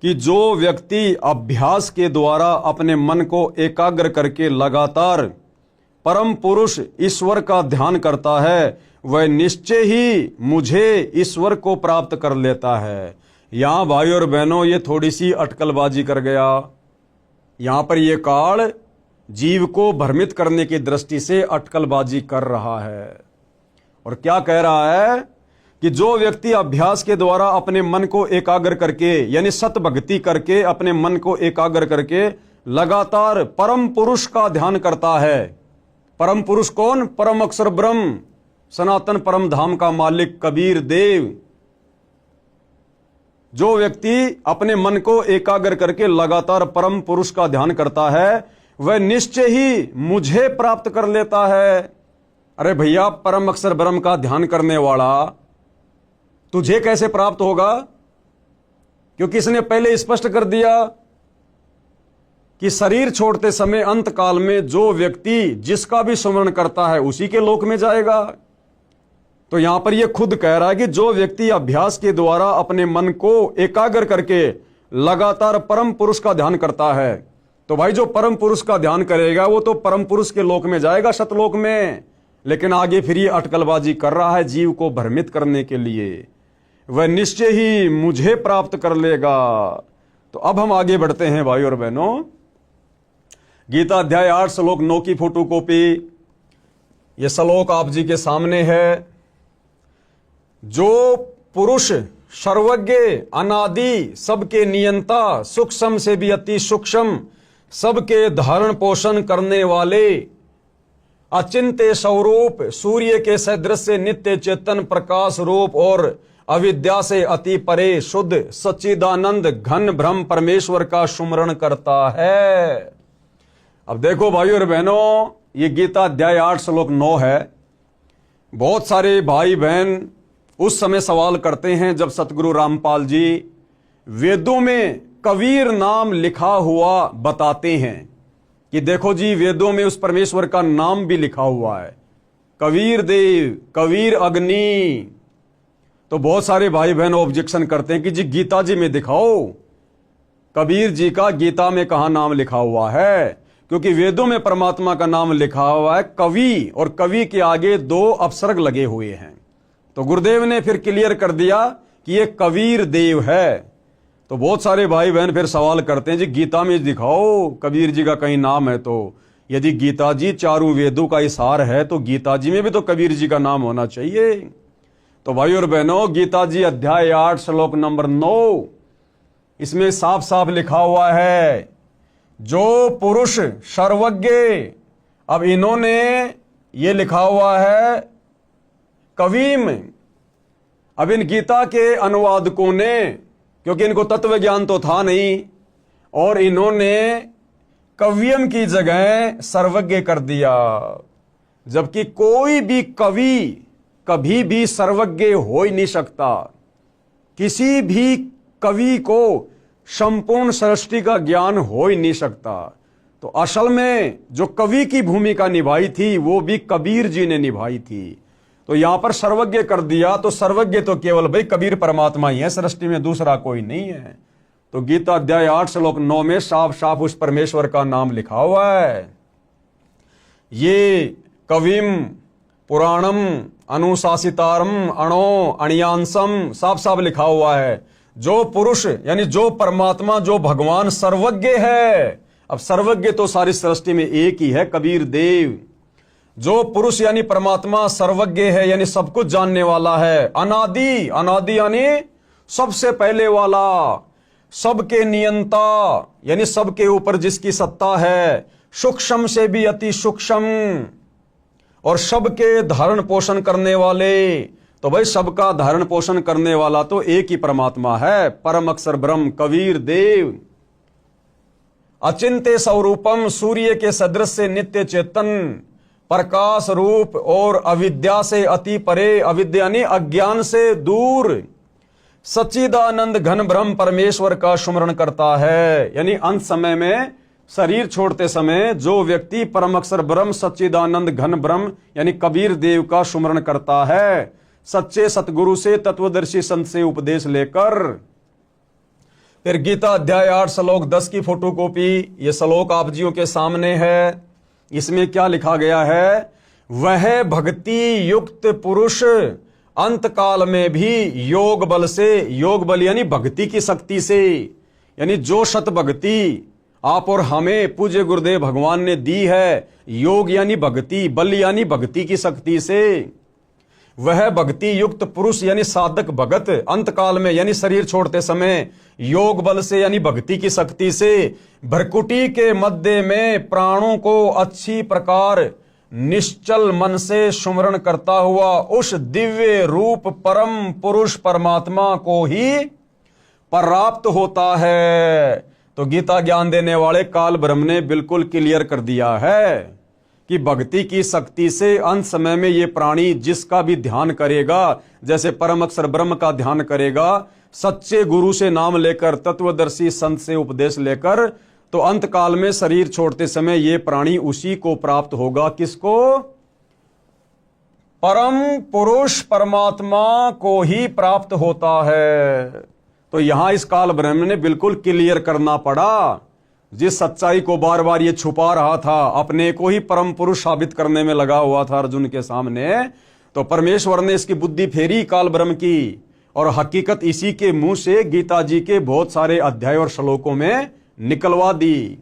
कि जो व्यक्ति अभ्यास के द्वारा अपने मन को एकाग्र करके लगातार परम पुरुष ईश्वर का ध्यान करता है, वह निश्चय ही मुझे ईश्वर को प्राप्त कर लेता है। यहां भाई और बहनों, ये थोड़ी सी अटकलबाजी कर गया। यहां पर यह काल जीव को भ्रमित करने की दृष्टि से अटकलबाजी कर रहा है और क्या कह रहा है कि जो व्यक्ति अभ्यास के द्वारा अपने मन को एकाग्र करके यानी सत भक्ति करके अपने मन को एकाग्र करके लगातार परम पुरुष का ध्यान करता है। परम पुरुष कौन? परम अक्षर ब्रह्म, सनातन परम धाम का मालिक कबीर देव, जो व्यक्ति अपने मन को एकाग्र करके लगातार परम पुरुष का ध्यान करता है वह निश्चय ही मुझे प्राप्त कर लेता है। अरे भैया, परम अक्षर ब्रह्म का ध्यान करने वाला तुझे कैसे प्राप्त होगा? क्योंकि इसने पहले स्पष्ट कर दिया कि शरीर छोड़ते समय अंत काल में जो व्यक्ति जिसका भी स्मरण करता है उसी के लोक में जाएगा। तो यहां पर यह खुद कह रहा है कि जो व्यक्ति अभ्यास के द्वारा अपने मन को एकाग्र करके लगातार परम पुरुष का ध्यान करता है, तो भाई जो परम पुरुष का ध्यान करेगा वो तो परम पुरुष के लोक में जाएगा, सतलोक में। लेकिन आगे फिर ये अटकलबाजी कर रहा है जीव को भ्रमित करने के लिए, वह निश्चय ही मुझे प्राप्त कर लेगा। तो अब हम आगे बढ़ते हैं भाई और बहनों। गीता अध्याय 8 श्लोक 9 की फोटोकॉपी यह श्लोक आप जी के सामने है। जो पुरुष सर्वज्ञ, अनादि, सबके नियंता, सूक्ष्म से भी अति सूक्ष्म, सबके धारण पोषण करने वाले, अचिंत्य स्वरूप, सूर्य के सदृश नित्य चेतन प्रकाश रूप और अविद्या से अति परे शुद्ध सच्चिदानंद घन ब्रह्म परमेश्वर का सुमरण करता है। अब देखो भाइयों और बहनों, ये गीता अध्याय 8 श्लोक 9 है। बहुत सारे भाई बहन उस समय सवाल करते हैं जब सतगुरु रामपाल जी वेदों में कबीर नाम लिखा हुआ बताते हैं कि देखो जी वेदों में उस परमेश्वर का नाम भी लिखा हुआ है, कबीर देव, कबीर अग्नि। तो बहुत सारे भाई बहन ऑब्जेक्शन करते हैं कि जी गीता जी में दिखाओ कबीर जी का गीता में कहां नाम लिखा हुआ है, क्योंकि वेदों में परमात्मा का नाम लिखा हुआ है कवि, और कवि के आगे 2 अपसर्ग लगे हुए हैं। तो गुरुदेव ने फिर क्लियर कर दिया कि ये कबीर देव है। तो बहुत सारे भाई बहन फिर सवाल करते हैं जी गीता में दिखाओ कबीर जी का कहीं नाम है। तो यदि गीता जी चारों वेदों का सार है तो गीता जी में भी तो कबीर जी का नाम होना चाहिए। तो भाई और बहनों, गीता जी अध्याय 8 श्लोक नंबर 9, इसमें साफ साफ लिखा हुआ है जो पुरुष सर्वज्ञ। अब इन्होंने ये लिखा हुआ है कवीम। अब इन गीता के अनुवादकों ने, क्योंकि इनको तत्व ज्ञान तो था नहीं, और इन्होंने कवियम की जगह सर्वज्ञ कर दिया, जबकि कोई भी कवि कभी भी सर्वज्ञ हो ही नहीं सकता। किसी भी कवि को संपूर्ण सृष्टि का ज्ञान हो ही नहीं सकता। तो असल में जो कवि की भूमिका निभाई थी वो भी कबीर जी ने निभाई थी। तो यहां पर सर्वज्ञ कर दिया, तो सर्वज्ञ तो केवल भाई कबीर परमात्मा ही है, सृष्टि में दूसरा कोई नहीं है। तो गीता अध्याय 8 श्लोक 9 में साफ साफ उस परमेश्वर का नाम लिखा हुआ है। ये कविम पुराणम अनुशासितारम अणो अणियांसम साफ साफ लिखा हुआ है। जो पुरुष यानी जो परमात्मा, जो भगवान सर्वज्ञ है। अब सर्वज्ञ तो सारी सृष्टि में एक ही है, कबीर देव। जो पुरुष यानी परमात्मा सर्वज्ञ है, यानी सब कुछ जानने वाला है। अनादि, अनादि यानी सबसे पहले वाला, सबके नियंता यानी सबके ऊपर जिसकी सत्ता है, सूक्ष्म से भी अति सूक्ष्म, और सबके धारण पोषण करने वाले। तो भाई सबका धारण पोषण करने वाला तो एक ही परमात्मा है, परम अक्षर ब्रह्म कबीर देव। अचिंत्य स्वरूपम, सूर्य के सदृश नित्य चेतन प्रकाश रूप और अविद्या से अति परे, अविद्या यानी अज्ञान से दूर, सच्चिदानंद घन ब्रह्म परमेश्वर का सुमरण करता है। यानी अंत समय में शरीर छोड़ते समय जो व्यक्ति परम अक्षर ब्रह्म सच्चिदानंद घन ब्रह्म यानी कबीर देव का सुमरण करता है, सच्चे सतगुरु से, तत्वदर्शी संत से उपदेश लेकर। फिर गीता अध्याय 8 श्लोक 10 की फोटोकॉपी ये श्लोक आप जियों के सामने है। इसमें क्या लिखा गया है? वह भक्ति युक्त पुरुष अंत काल में भी योग बल से, योग बल यानी भक्ति की शक्ति से, यानी जो सत भक्ति आप और हमें पूज्य गुरुदेव भगवान ने दी है, योग यानी भक्ति, बल यानी भक्ति की शक्ति से, वह भक्ति युक्त पुरुष यानी साधक भगत अंत काल में यानी शरीर छोड़ते समय योग बल से यानी भक्ति की शक्ति से भ्रकुटी के मध्य में प्राणों को अच्छी प्रकार निश्चल मन से सुमरण करता हुआ उस दिव्य रूप परम पुरुष परमात्मा को ही प्राप्त होता है। तो गीता ज्ञान देने वाले काल ब्रह्म ने बिल्कुल क्लियर कर दिया है कि भक्ति की शक्ति से अंत समय में ये प्राणी जिसका भी ध्यान करेगा, जैसे परम अक्षर ब्रह्म का ध्यान करेगा, सच्चे गुरु से नाम लेकर, तत्वदर्शी संत से उपदेश लेकर, तो अंत काल में शरीर छोड़ते समय ये प्राणी उसी को प्राप्त होगा। किसको? परम पुरुष परमात्मा को ही प्राप्त होता है। तो यहां इस काल ब्रह्म ने बिल्कुल क्लियर करना पड़ा। जिस सच्चाई को बार बार ये छुपा रहा था, अपने को ही परम पुरुष साबित करने में लगा हुआ था अर्जुन के सामने, तो परमेश्वर ने इसकी बुद्धि फेरी काल ब्रह्म की, और हकीकत इसी के मुंह से गीता जी के बहुत सारे अध्याय और श्लोकों में निकलवा दी।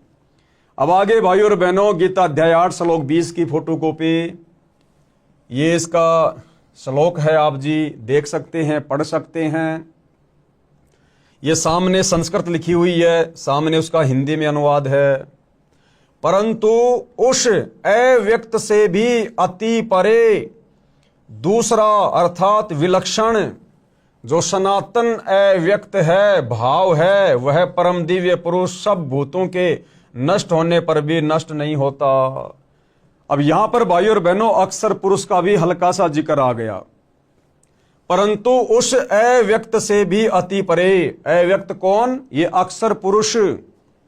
अब आगे भाइयों और बहनों, गीता अध्याय 8 श्लोक 20 की फोटोकॉपी, ये इसका श्लोक है, आप जी देख सकते हैं, पढ़ सकते हैं। ये सामने संस्कृत लिखी हुई है, सामने उसका हिंदी में अनुवाद है। परंतु उस अव्यक्त से भी अति परे दूसरा अर्थात विलक्षण जो सनातन अव्यक्त है, भाव है, वह परम दिव्य पुरुष सब भूतों के नष्ट होने पर भी नष्ट नहीं होता। अब यहां पर भाइयों और बहनों अक्षर पुरुष का भी हल्का सा जिक्र आ गया। परंतु उस अव्यक्त से भी अति परे, अव्यक्त कौन? ये अक्षर पुरुष,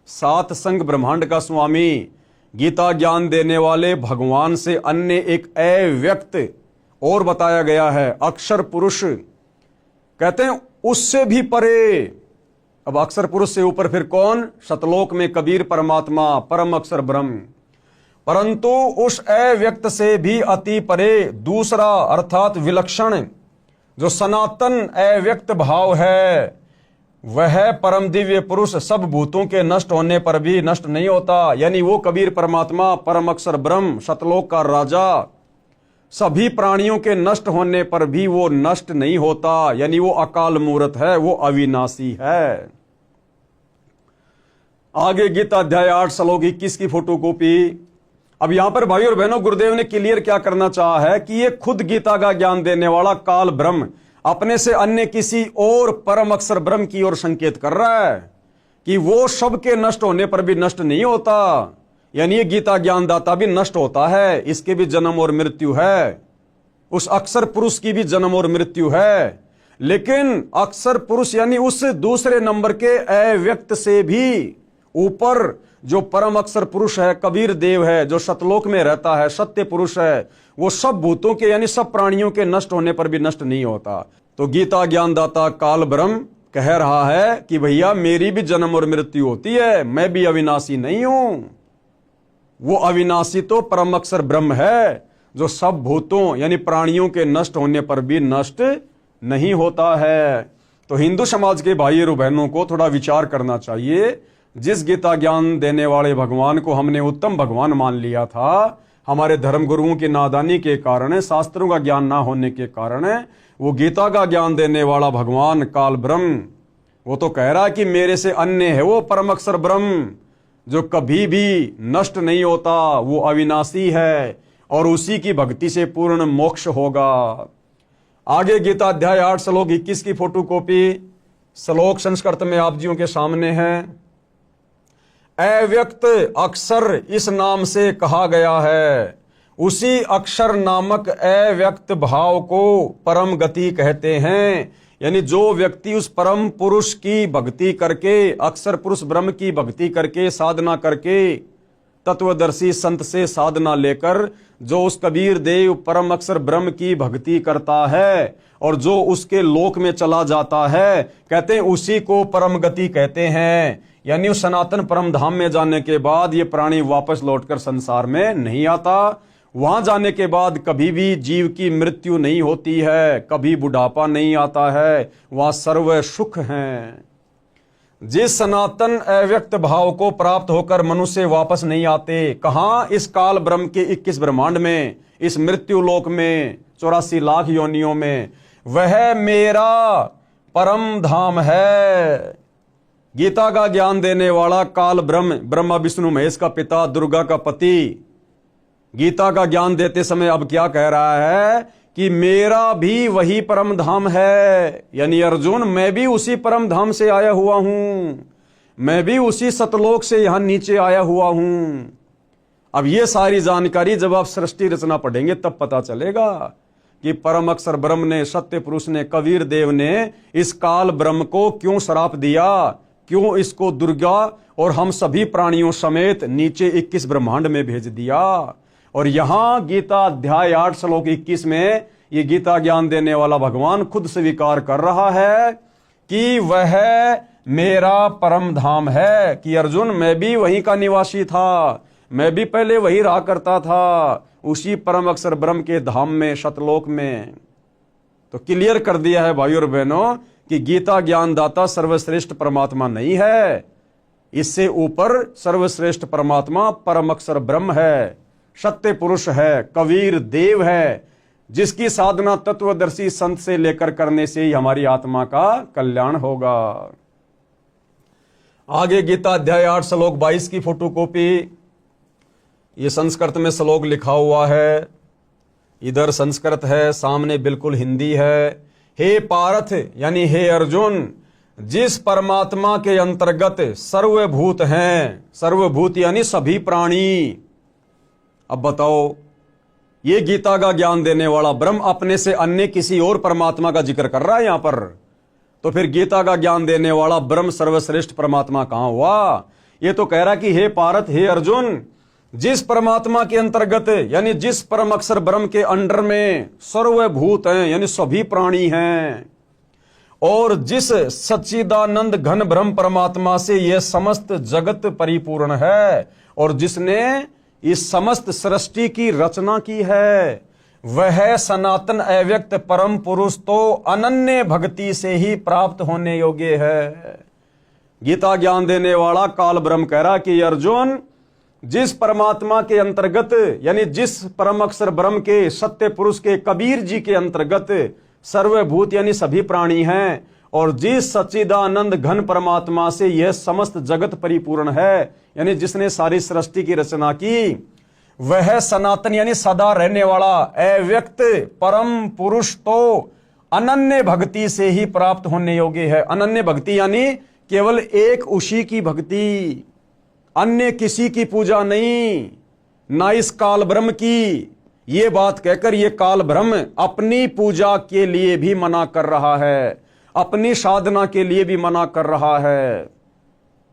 सात संग ब्रह्मांड का स्वामी, गीता ज्ञान देने वाले भगवान से अन्य एक अव्यक्त और बताया गया है, अक्षर पुरुष। कहते हैं उससे भी परे। अब अक्षर पुरुष से ऊपर फिर कौन? सतलोक में कबीर परमात्मा, परम अक्षर ब्रह्म। परंतु उस अव्यक्त से भी अति परे दूसरा अर्थात विलक्षण जो सनातन अव्यक्त भाव है, वह परम दिव्य पुरुष सब भूतों के नष्ट होने पर भी नष्ट नहीं होता। यानी वो कबीर परमात्मा, परम अक्षर ब्रह्म, सतलोक का राजा, सभी प्राणियों के नष्ट होने पर भी वो नष्ट नहीं होता। यानी वो अकाल मूर्त है, वो अविनाशी है। आगे गीता अध्याय 8 श्लोक 21 की फोटोकॉपी। अब यहां पर भाई और बहनों गुरुदेव ने क्लियर क्या करना चाहा है कि ये खुद गीता का ज्ञान देने वाला काल ब्रह्म अपने से अन्य किसी और परम अक्षर ब्रह्म की ओर संकेत कर रहा है कि वो सबके नष्ट होने पर भी नष्ट नहीं होता। यानी ये गीता ज्ञानदाता भी नष्ट होता है, इसके भी जन्म और मृत्यु है, उस अक्षर पुरुष की भी जन्म और मृत्यु है। लेकिन अक्षर पुरुष यानी उस दूसरे नंबर के अव्यक्त से भी ऊपर जो परम अक्षर पुरुष है, कबीर देव है, जो सतलोक में रहता है, सत्य पुरुष है, वो सब भूतों के यानी सब प्राणियों के नष्ट होने पर भी नष्ट नहीं होता। तो गीता ज्ञानदाता काल ब्रह्म कह रहा है कि भैया मेरी भी जन्म और मृत्यु होती है, मैं भी अविनाशी नहीं हूं। वो अविनाशी तो परम अक्षर ब्रह्म है जो सब भूतों यानी प्राणियों के नष्ट होने पर भी नष्ट नहीं होता है। तो हिंदू समाज के भाई और बहनों को थोड़ा विचार करना चाहिए। जिस गीता ज्ञान देने वाले भगवान को हमने उत्तम भगवान मान लिया था, हमारे धर्म गुरुओं की नादानी के कारण, शास्त्रों का ज्ञान ना होने के कारण, वो गीता का ज्ञान देने वाला भगवान काल ब्रह्म वो तो कह रहा है कि मेरे से अन्य है वो परम अक्षर ब्रह्म जो कभी भी नष्ट नहीं होता, वो अविनाशी है और उसी की भक्ति से पूर्ण मोक्ष होगा। आगे गीता अध्याय 8 श्लोक 21 की फोटोकॉपी, श्लोक संस्कृत में आप जियों के सामने है। अव्यक्त अक्षर इस नाम से कहा गया है, उसी अक्षर नामक अव्यक्त भाव को परम गति कहते हैं। यानी जो व्यक्ति उस परम पुरुष की भक्ति करके, अक्षर पुरुष ब्रह्म की भक्ति करके, साधना करके, तत्वदर्शी संत से साधना लेकर जो उस कबीर देव परम अक्षर ब्रह्म की भक्ति करता है और जो उसके लोक में चला जाता है, कहते हैं उसी को परम गति कहते हैं। यानी उस सनातन परम धाम में जाने के बाद ये प्राणी वापस लौटकर संसार में नहीं आता। वहां जाने के बाद कभी भी जीव की मृत्यु नहीं होती है, कभी बुढ़ापा नहीं आता है, वहां सर्व सुख है। जिस सनातन अव्यक्त भाव को प्राप्त होकर मनुष्य वापस नहीं आते, कहां? इस काल ब्रह्म के 21 ब्रह्मांड में, इस मृत्यु लोक में, 84 लाख योनियों में, वह मेरा परम धाम है। गीता का ज्ञान देने वाला काल ब्रह्म, ब्रह्मा विष्णु महेश का पिता, दुर्गा का पति, गीता का ज्ञान देते समय अब क्या कह रहा है कि मेरा भी वही परम धाम है, यानी अर्जुन मैं भी उसी परम धाम से आया हुआ हूं, मैं भी उसी सतलोक से यहां नीचे आया हुआ हूं। अब ये सारी जानकारी जब आप सृष्टि रचना पढ़ेंगे तब पता चलेगा कि परम अक्षर ब्रह्म ने, सत्य पुरुष ने, कबीर देव ने इस काल ब्रह्म को क्यों श्राप दिया, क्यों इसको दुर्गा और हम सभी प्राणियों समेत नीचे 21 ब्रह्मांड में भेज दिया। और यहां गीता अध्याय 8 श्लोक 21 में ये गीता ज्ञान देने वाला भगवान खुद स्वीकार कर रहा है कि वह मेरा परम धाम है, कि अर्जुन मैं भी वहीं का निवासी था, मैं भी पहले वही रहा करता था, उसी परम अक्षर ब्रह्म के धाम में, सतलोक में। तो क्लियर कर दिया है भाइयों और बहनों कि गीता ज्ञानदाता सर्वश्रेष्ठ परमात्मा नहीं है, इससे ऊपर सर्वश्रेष्ठ परमात्मा परम अक्षर ब्रह्म है, सत्य पुरुष है, कबीर देव है, जिसकी साधना तत्वदर्शी संत से लेकर करने से ही हमारी आत्मा का कल्याण होगा। आगे गीता अध्याय 8 श्लोक 22 की फोटोकॉपी, ये संस्कृत में श्लोक लिखा हुआ है, इधर संस्कृत है, सामने बिल्कुल हिंदी है। हे पार्थ यानी हे अर्जुन, जिस परमात्मा के अंतर्गत सर्वभूत हैं, सर्वभूत यानी सभी प्राणी। अब बताओ, ये गीता का ज्ञान देने वाला ब्रह्म अपने से अन्य किसी और परमात्मा का जिक्र कर रहा है यहां पर, तो फिर गीता का ज्ञान देने वाला ब्रह्म सर्वश्रेष्ठ परमात्मा कहां हुआ? ये तो कह रहा कि हे पार्थ, हे अर्जुन, जिस परमात्मा के अंतर्गत यानी जिस परम अक्षर ब्रह्म के अंडर में सर्वभूत हैं यानी सभी प्राणी हैं, और जिस सच्चिदानंद घन ब्रह्म परमात्मा से यह समस्त जगत परिपूर्ण है, और जिसने इस समस्त सृष्टि की रचना की है, वह सनातन अव्यक्त परम पुरुष तो अनन्य भक्ति से ही प्राप्त होने योग्य है। गीता ज्ञान देने वाला काल ब्रह्म कह रहा कि अर्जुन, जिस परमात्मा के अंतर्गत यानी जिस परम अक्षर ब्रह्म के, सत्य पुरुष के, कबीर जी के अंतर्गत सर्वभूत यानी सभी प्राणी हैं, और जिस सच्चिदानंद घन परमात्मा से यह समस्त जगत परिपूर्ण है यानी जिसने सारी सृष्टि की रचना की, वह सनातन यानी सदा रहने वाला अव्यक्त परम पुरुष तो अनन्य भक्ति से ही प्राप्त होने योग्य है। अनन्य भक्ति यानी केवल एक उसी की भक्ति, अन्य किसी की पूजा नहीं, ना इस काल ब्रह्म की। ये बात कहकर ये काल ब्रह्म अपनी पूजा के लिए भी मना कर रहा है, अपनी साधना के लिए भी मना कर रहा है।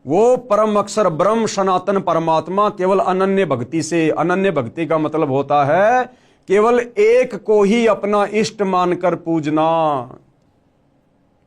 वो परम अक्षर ब्रह्म सनातन परमात्मा केवल अनन्य भक्ति से, अनन्य भक्ति का मतलब होता है केवल एक को ही अपना इष्ट मानकर पूजना।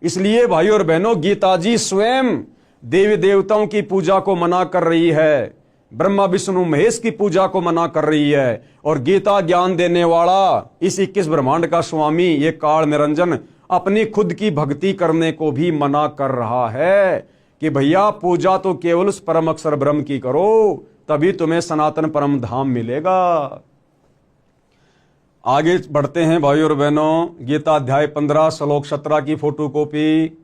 इसलिए भाइयों और बहनों, गीता जी स्वयं देवी देवताओं की पूजा को मना कर रही है, ब्रह्मा विष्णु महेश की पूजा को मना कर रही है, और गीता ज्ञान देने वाला इस 21 ब्रह्मांड का स्वामी ये काल निरंजन अपनी खुद की भक्ति करने को भी मना कर रहा है कि भैया पूजा तो केवल उस परम अक्षर ब्रह्म की करो, तभी तुम्हें सनातन परम धाम मिलेगा। आगे बढ़ते हैं भाइयों और बहनों, गीता अध्याय 15 श्लोक 17 की फोटोकॉपी।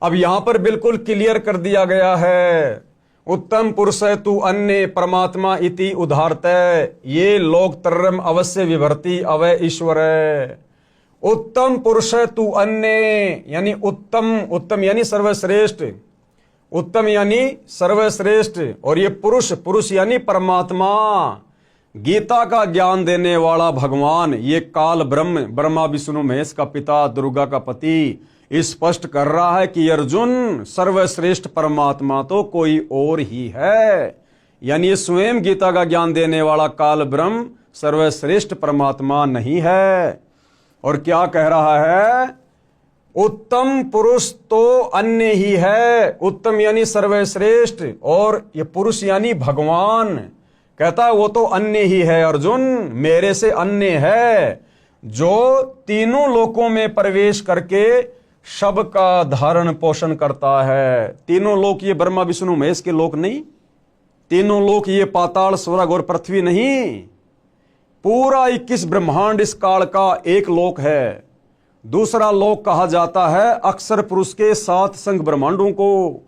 अब यहां पर बिल्कुल क्लियर कर दिया गया है, उत्तम पुरुष तु अन्य परमात्मा इति उदाहरतः ये लोक तरम अवश्य विभर्ति अवय ईश्वर। उत्तम पुरुष तु अन्य यानी उत्तम, उत्तम यानी सर्वश्रेष्ठ, उत्तम यानी सर्वश्रेष्ठ, और ये पुरुष, पुरुष यानी परमात्मा, गीता का ज्ञान देने वाला भगवान, ये काल ब्रह्म, ब्रह्मा विष्णु महेश का पिता, दुर्गा का पति, स्पष्ट कर रहा है कि अर्जुन सर्वश्रेष्ठ परमात्मा तो कोई और ही है। यानी ये स्वयं गीता का ज्ञान देने वाला काल ब्रह्म सर्वश्रेष्ठ परमात्मा नहीं है। और क्या कह रहा है? उत्तम पुरुष तो अन्य ही है, उत्तम यानी सर्वश्रेष्ठ, और ये पुरुष यानी भगवान। कहता है वो तो अन्य ही है अर्जुन, मेरे से अन्य है, जो तीनों लोकों में प्रवेश करके सबका धारण पोषण करता है। तीनों लोक ये ब्रह्मा विष्णु महेश के लोक नहीं, तीनों लोक ये पाताल स्वर्ग और पृथ्वी नहीं, पूरा 21 ब्रह्मांड इस काल का एक लोक है। दूसरा लोक कहा जाता है अक्षर पुरुष के 7 संग ब्रह्मांडों को,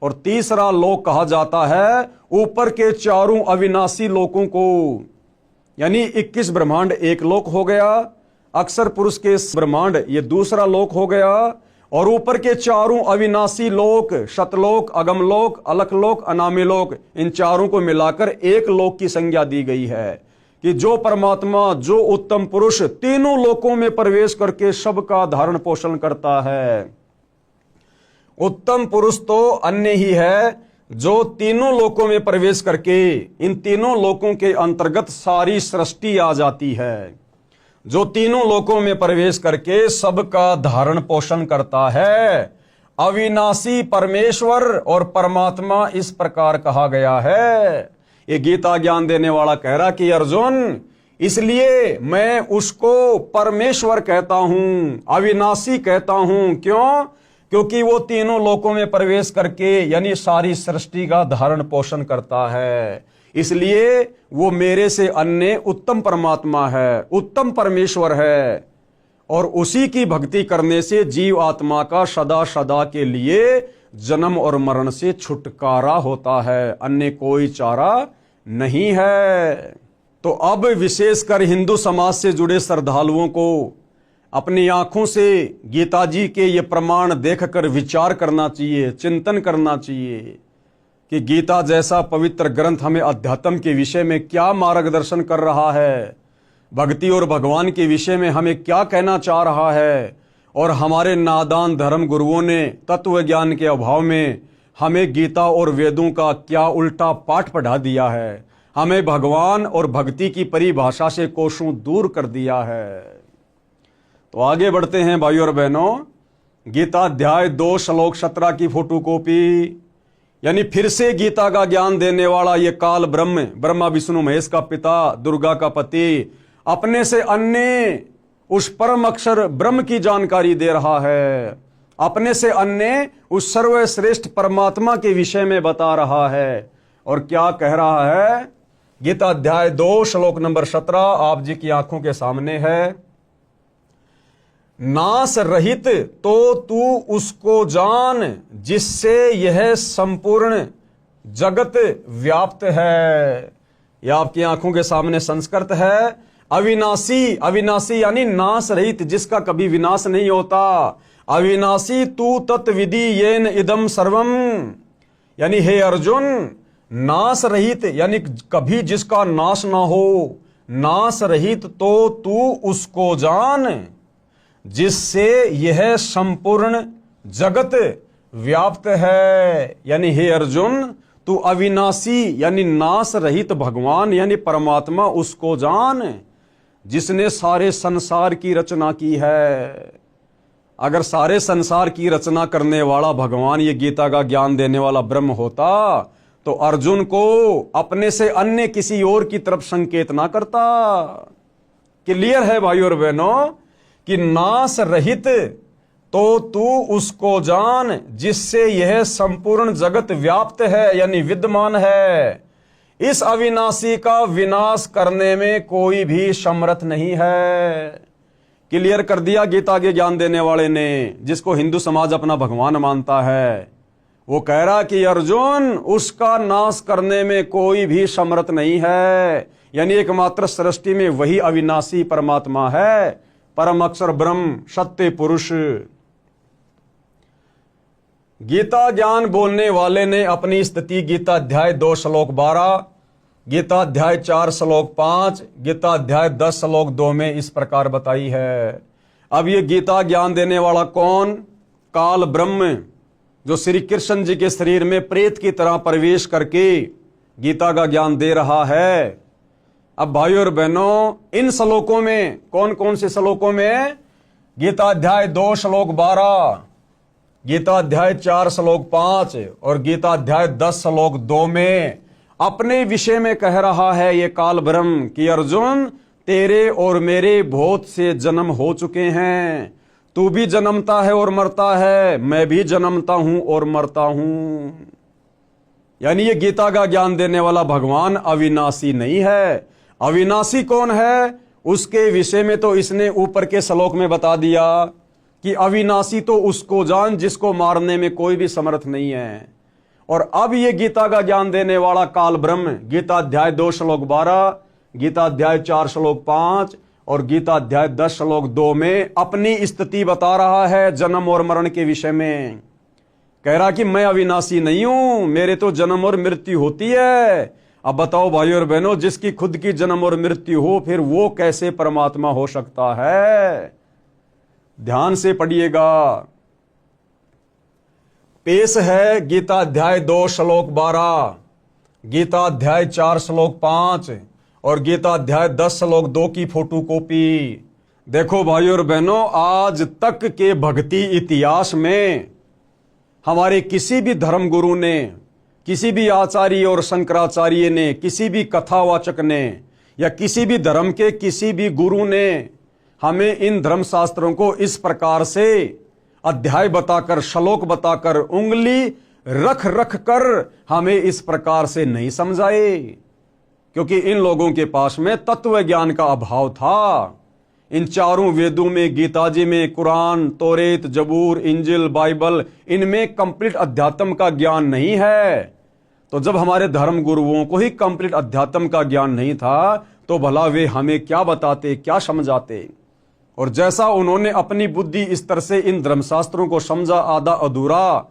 और तीसरा लोक कहा जाता है ऊपर के चारों अविनाशी लोकों को। यानी 21 ब्रह्मांड एक लोक हो गया, अक्षर पुरुष के ब्रह्मांड ये दूसरा लोक हो गया, और ऊपर के चारों अविनाशी लोक, शतलोक, अगमलोक, अलखलोक, अनामी लोक, इन चारों को मिलाकर एक लोक की संज्ञा दी गई है कि जो परमात्मा, जो उत्तम पुरुष तीनों लोकों में प्रवेश करके सबका धारण पोषण करता है। उत्तम पुरुष तो अन्य ही है जो तीनों लोकों में प्रवेश करके इन तीनों लोकों के अंतर्गत सारी सृष्टि आ जाती है, जो तीनों लोकों में प्रवेश करके सबका धारण पोषण करता है। अविनाशी परमेश्वर और परमात्मा इस प्रकार कहा गया है। ये गीता ज्ञान देने वाला कह रहा कि अर्जुन, इसलिए मैं उसको परमेश्वर कहता हूं, अविनाशी कहता हूं। क्यों? क्योंकि वो तीनों लोकों में प्रवेश करके यानी सारी सृष्टि का धारण पोषण करता है, इसलिए वो मेरे से अन्य उत्तम परमात्मा है, उत्तम परमेश्वर है। और उसी की भक्ति करने से जीव आत्मा का सदा सदा के लिए जन्म और मरण से छुटकारा होता है, अन्य कोई चारा नहीं है। तो अब विशेषकर हिंदू समाज से जुड़े श्रद्धालुओं को अपनी आंखों से गीता जी के ये प्रमाण देखकर विचार करना चाहिए, चिंतन करना चाहिए कि गीता जैसा पवित्र ग्रंथ हमें अध्यात्म के विषय में क्या मार्गदर्शन कर रहा है, भक्ति और भगवान के विषय में हमें क्या कहना चाह रहा है। और हमारे नादान धर्म गुरुओं ने तत्व ज्ञान के अभाव में हमें गीता और वेदों का क्या उल्टा पाठ पढ़ा दिया है, हमें भगवान और भक्ति की परिभाषा से कोसों दूर कर दिया है। तो आगे बढ़ते हैं भाइयों और बहनों। गीता अध्याय 2 श्लोक 17 की फोटोकॉपी, यानी फिर से गीता का ज्ञान देने वाला ये काल ब्रह्म, ब्रह्मा विष्णु महेश का पिता, दुर्गा का पति, अपने से अन्य उस परम अक्षर ब्रह्म की जानकारी दे रहा है, अपने से अन्य उस सर्वश्रेष्ठ परमात्मा के विषय में बता रहा है। और क्या कह रहा है? गीता अध्याय 2 श्लोक नंबर 17 आप जी की आंखों के सामने है। नाश रहित तो तू उसको जान जिससे यह संपूर्ण जगत व्याप्त है। यह आपकी आंखों के सामने संस्कृत है। अविनाशी, अविनाशी यानी नाश रहित, जिसका कभी विनाश नहीं होता। अविनाशी तू तत्विधि येन इदम सर्वम, यानी हे अर्जुन, नाश रहित यानी कभी जिसका नाश ना हो, नाश रहित तो तू उसको जान जिससे यह संपूर्ण जगत व्याप्त है। यानी हे अर्जुन, तू अविनाशी यानी नाश रहित भगवान यानी परमात्मा उसको जान जिसने सारे संसार की रचना की है। अगर सारे संसार की रचना करने वाला भगवान ये गीता का ज्ञान देने वाला ब्रह्म होता तो अर्जुन को अपने से अन्य किसी और की तरफ संकेत ना करता। क्लियर है भाइयों और बहनों कि नाश रहित तो तू उसको जान जिससे यह संपूर्ण जगत व्याप्त है यानी विद्यमान है। इस अविनाशी का विनाश करने में कोई भी समर्थ नहीं है। क्लियर कर दिया गीता के ज्ञान देने वाले ने, जिसको हिंदू समाज अपना भगवान मानता है। वो कह रहा कि अर्जुन, उसका नाश करने में कोई भी समर्थ नहीं है, यानी एकमात्र सृष्टि में वही अविनाशी परमात्मा है, परम अक्षर ब्रह्म सत्य पुरुष। गीता ज्ञान बोलने वाले ने अपनी स्थिति गीता अध्याय 2 श्लोक 12, गीता अध्याय 4 श्लोक 5, गीता अध्याय 10 श्लोक 2 में इस प्रकार बताई है। अब ये गीता ज्ञान देने वाला कौन? काल ब्रह्म, जो श्री कृष्ण जी के शरीर में प्रेत की तरह प्रवेश करके गीता का ज्ञान दे रहा है। अब भाइयों और बहनों, इन श्लोकों में कौन कौन से श्लोकों में? गीता अध्याय 2 श्लोक 12, गीता अध्याय 4 श्लोक 5 और गीता अध्याय 10 श्लोक 2 में अपने विषय में कह रहा है ये काल ब्रह्म कि अर्जुन, तेरे और मेरे बहुत से जन्म हो चुके हैं। तू भी जन्मता है और मरता है, मैं भी जन्मता हूं और मरता हूं। यानी ये गीता का ज्ञान देने वाला भगवान अविनाशी नहीं है। अविनाशी कौन है? उसके विषय में तो इसने ऊपर के श्लोक में बता दिया कि अविनाशी तो उसको जान जिसको मारने में कोई भी समर्थ नहीं है। और अब ये गीता का ज्ञान देने वाला काल ब्रह्म गीता अध्याय 2 श्लोक 12, गीता अध्याय 4 श्लोक 5 और गीता अध्याय 10 श्लोक 2 में अपनी स्थिति बता रहा है जन्म और मरण के विषय में। कह रहा कि मैं अविनाशी नहीं हूं, मेरे तो जन्म और मृत्यु होती है। अब बताओ भाइयों और बहनों, जिसकी खुद की जन्म और मृत्यु हो, फिर वो कैसे परमात्मा हो सकता है? ध्यान से पढ़िएगा। पेश है गीता अध्याय 2 श्लोक 12, गीता अध्याय 4 श्लोक 5 और गीता अध्याय 10 श्लोक 2 की फोटोकॉपी। देखो भाइयों और बहनों, आज तक के भक्ति इतिहास में हमारे किसी भी धर्म गुरु ने, किसी भी आचार्य और शंकराचार्य ने, किसी भी कथावाचक ने या किसी भी धर्म के किसी भी गुरु ने हमें इन धर्म शास्त्रों को इस प्रकार से अध्याय बताकर, श्लोक बताकर, उंगली रख रख कर हमें इस प्रकार से नहीं समझाए, क्योंकि इन लोगों के पास में तत्व ज्ञान का अभाव था। इन चारों वेदों में, गीता जी में, कुरान, तौरेत, जबूर, इंजिल, बाइबल, इनमें कंप्लीट अध्यात्म का ज्ञान नहीं है। तो जब हमारे धर्म गुरुओं को ही कंप्लीट अध्यात्म का ज्ञान नहीं था, तो भला वे हमें क्या बताते, क्या समझाते? और जैसा उन्होंने अपनी बुद्धि स्तर से इन धर्मशास्त्रों को समझा आधा अधूरा,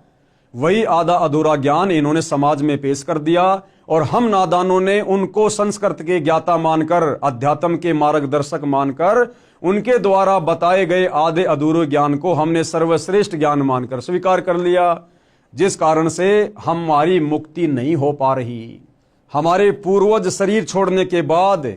वही आधा अधूरा ज्ञान इन्होंने समाज में पेश कर दिया। और हम नादानों ने उनको संस्कृत के ज्ञाता मानकर, अध्यात्म के मार्गदर्शक मानकर, उनके द्वारा बताए गए आधे अधूरे ज्ञान को हमने सर्वश्रेष्ठ ज्ञान मानकर स्वीकार कर लिया, जिस कारण से हमारी मुक्ति नहीं हो पा रही। हमारे पूर्वज शरीर छोड़ने के बाद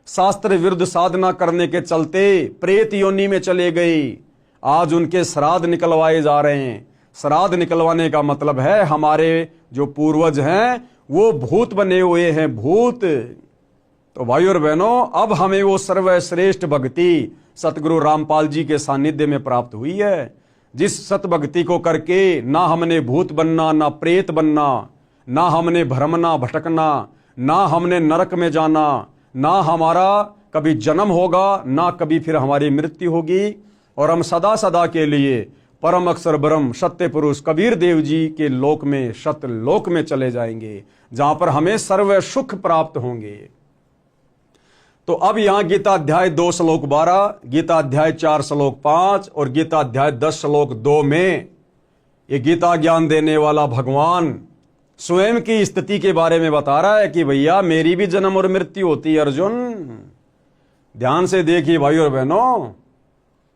शास्त्र विरुद्ध साधना करने के चलते प्रेत योनि में चले गए। आज उनके श्राद्ध निकलवाए जा रहे हैं। श्राद्ध निकलवाने का मतलब है हमारे जो पूर्वज हैं वो भूत बने हुए हैं, भूत। तो भाइयों और बहनों, अब हमें वो सर्वश्रेष्ठ भक्ति सतगुरु रामपाल जी के सानिध्य में प्राप्त हुई है, जिस सत भक्ति को करके ना हमने भूत बनना, ना प्रेत बनना, ना हमने भ्रमना भटकना, ना हमने नरक में जाना, ना हमारा कभी जन्म होगा, ना कभी फिर हमारी मृत्यु होगी। और हम सदा सदा के लिए परम अक्षर ब्रह्म सत्य पुरुष कबीर देव जी के लोक में, सत्य लोक में चले जाएंगे, जहां पर हमें सर्व सुख प्राप्त होंगे। तो अब यहां गीता अध्याय 2 श्लोक 12, गीता अध्याय 4 श्लोक 5 और गीता अध्याय 10 श्लोक 2 में ये गीता ज्ञान देने वाला भगवान स्वयं की स्थिति के बारे में बता रहा है कि भैया मेरी भी जन्म और मृत्यु होती है अर्जुन। ध्यान से देखिए भाइयों और बहनों,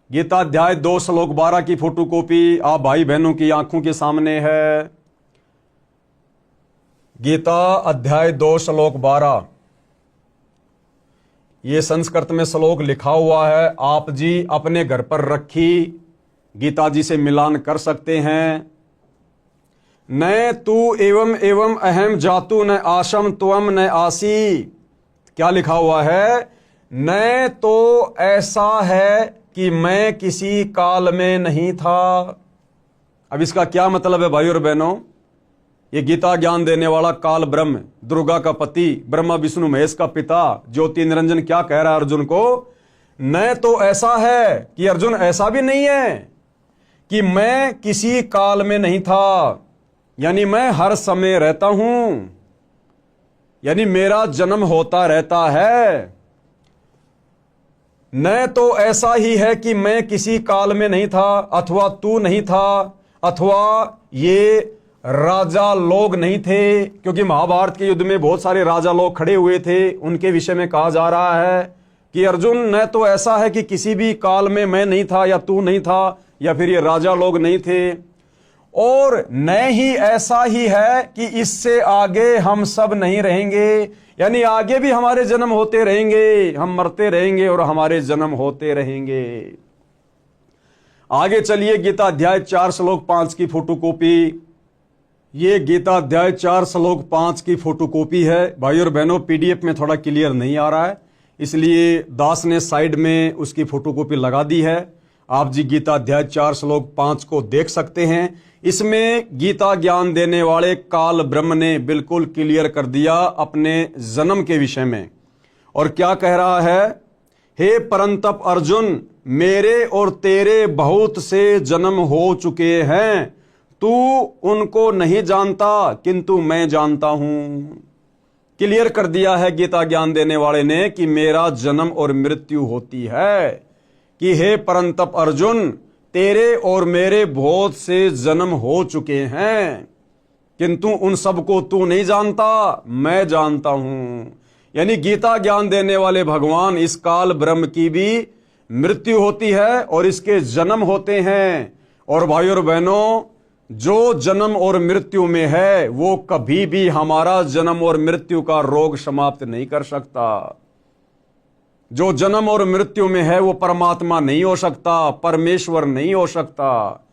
गीता अध्याय 2 श्लोक 12 की फोटोकॉपी आप भाई बहनों की आंखों के सामने है। गीता अध्याय 2 श्लोक 12, ये संस्कृत में श्लोक लिखा हुआ है, आप जी अपने घर पर रखी गीता जी से मिलान कर सकते हैं। न तू एवं एवं अहम जातु न आशम त्वम न आसी। क्या लिखा हुआ है? न तो ऐसा है कि मैं किसी काल में नहीं था। अब इसका क्या मतलब है भाइयों और बहनों? ये गीता ज्ञान देने वाला काल ब्रह्म, दुर्गा का पति, ब्रह्मा विष्णु महेश का पिता, ज्योति निरंजन क्या कह रहा है अर्जुन को? न तो ऐसा है कि अर्जुन ऐसा भी नहीं है कि मैं किसी काल में नहीं था, यानी मैं हर समय रहता हूं, यानी मेरा जन्म होता रहता है। न तो ऐसा ही है कि मैं किसी काल में नहीं था, अथवा तू नहीं था, अथवा ये राजा लोग नहीं थे, क्योंकि महाभारत के युद्ध में बहुत सारे राजा लोग खड़े हुए थे, उनके विषय में कहा जा रहा है कि अर्जुन न तो ऐसा है कि किसी भी काल में मैं नहीं था या तू नहीं था या फिर ये राजा लोग नहीं थे, और न ही ऐसा ही है कि इससे आगे हम सब नहीं रहेंगे, यानी आगे भी हमारे जन्म होते रहेंगे, हम मरते रहेंगे और हमारे जन्म होते रहेंगे। आगे चलिए गीता अध्याय 4 श्लोक 5 की फोटोकॉपी। ये गीता अध्याय 4 श्लोक 5 की फोटोकॉपी है। भाइयों और बहनों, पीडीएफ में थोड़ा क्लियर नहीं आ रहा है, इसलिए दास ने साइड में उसकी फोटोकॉपी लगा दी है। आप जी गीता अध्याय 4 श्लोक 5 को देख सकते हैं। इसमें गीता ज्ञान देने वाले काल ब्रह्म ने बिल्कुल क्लियर कर दिया अपने जन्म के विषय में। और क्या कह रहा है? हे परंतप अर्जुन, मेरे और तेरे बहुत से जन्म हो चुके हैं, तू उनको नहीं जानता किंतु मैं जानता हूं। क्लियर कर दिया है गीता ज्ञान देने वाले ने कि मेरा जन्म और मृत्यु होती है, कि हे परंतप अर्जुन, तेरे और मेरे बहुत से जन्म हो चुके हैं, किंतु उन सबको तू नहीं जानता, मैं जानता हूं। यानी गीता ज्ञान देने वाले भगवान इस काल ब्रह्म की भी मृत्यु होती है और इसके जन्म होते हैं। और भाई और बहनों, जो जन्म और मृत्यु में है वो कभी भी हमारा जन्म और मृत्यु का रोग समाप्त नहीं कर सकता। जो जन्म और मृत्यु में है वो परमात्मा नहीं हो सकता, परमेश्वर नहीं हो सकता।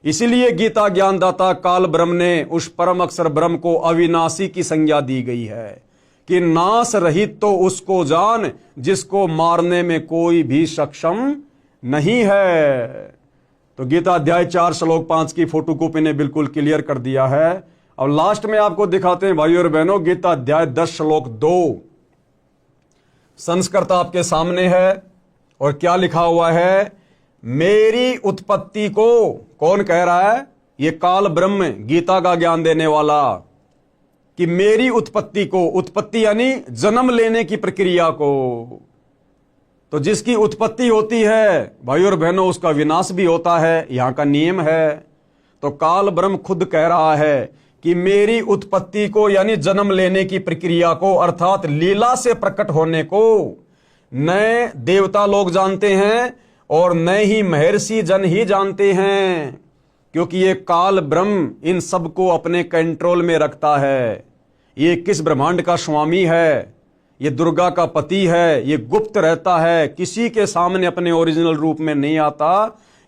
इसीलिए गीता ज्ञानदाता काल ब्रह्म ने उस परम अक्षर ब्रह्म को अविनाशी की संज्ञा दी गई है कि नाश रहित तो उसको जान जिसको मारने में कोई भी सक्षम नहीं है। तो गीता अध्याय 4 श्लोक 5 की फोटोकॉपी ने बिल्कुल क्लियर कर दिया है। अब लास्ट में आपको दिखाते हैं भाइयों और बहनों, गीता अध्याय 10 श्लोक 2 संस्कृत आपके सामने है और क्या लिखा हुआ है, मेरी उत्पत्ति को, कौन कह रहा है, ये काल ब्रह्म गीता का ज्ञान देने वाला, कि मेरी उत्पत्ति को, उत्पत्ति यानी जन्म लेने की प्रक्रिया को, तो जिसकी उत्पत्ति होती है भाई और बहनों उसका विनाश भी होता है, यहां का नियम है। तो काल ब्रह्म खुद कह रहा है कि मेरी उत्पत्ति को यानी जन्म लेने की प्रक्रिया को, अर्थात लीला से प्रकट होने को न देवता लोग जानते हैं और न ही महर्षि जन ही जानते हैं, क्योंकि ये काल ब्रह्म इन सबको अपने कंट्रोल में रखता है। ये किस ब्रह्मांड का स्वामी है, ये दुर्गा का पति है, ये गुप्त रहता है, किसी के सामने अपने ओरिजिनल रूप में नहीं आता,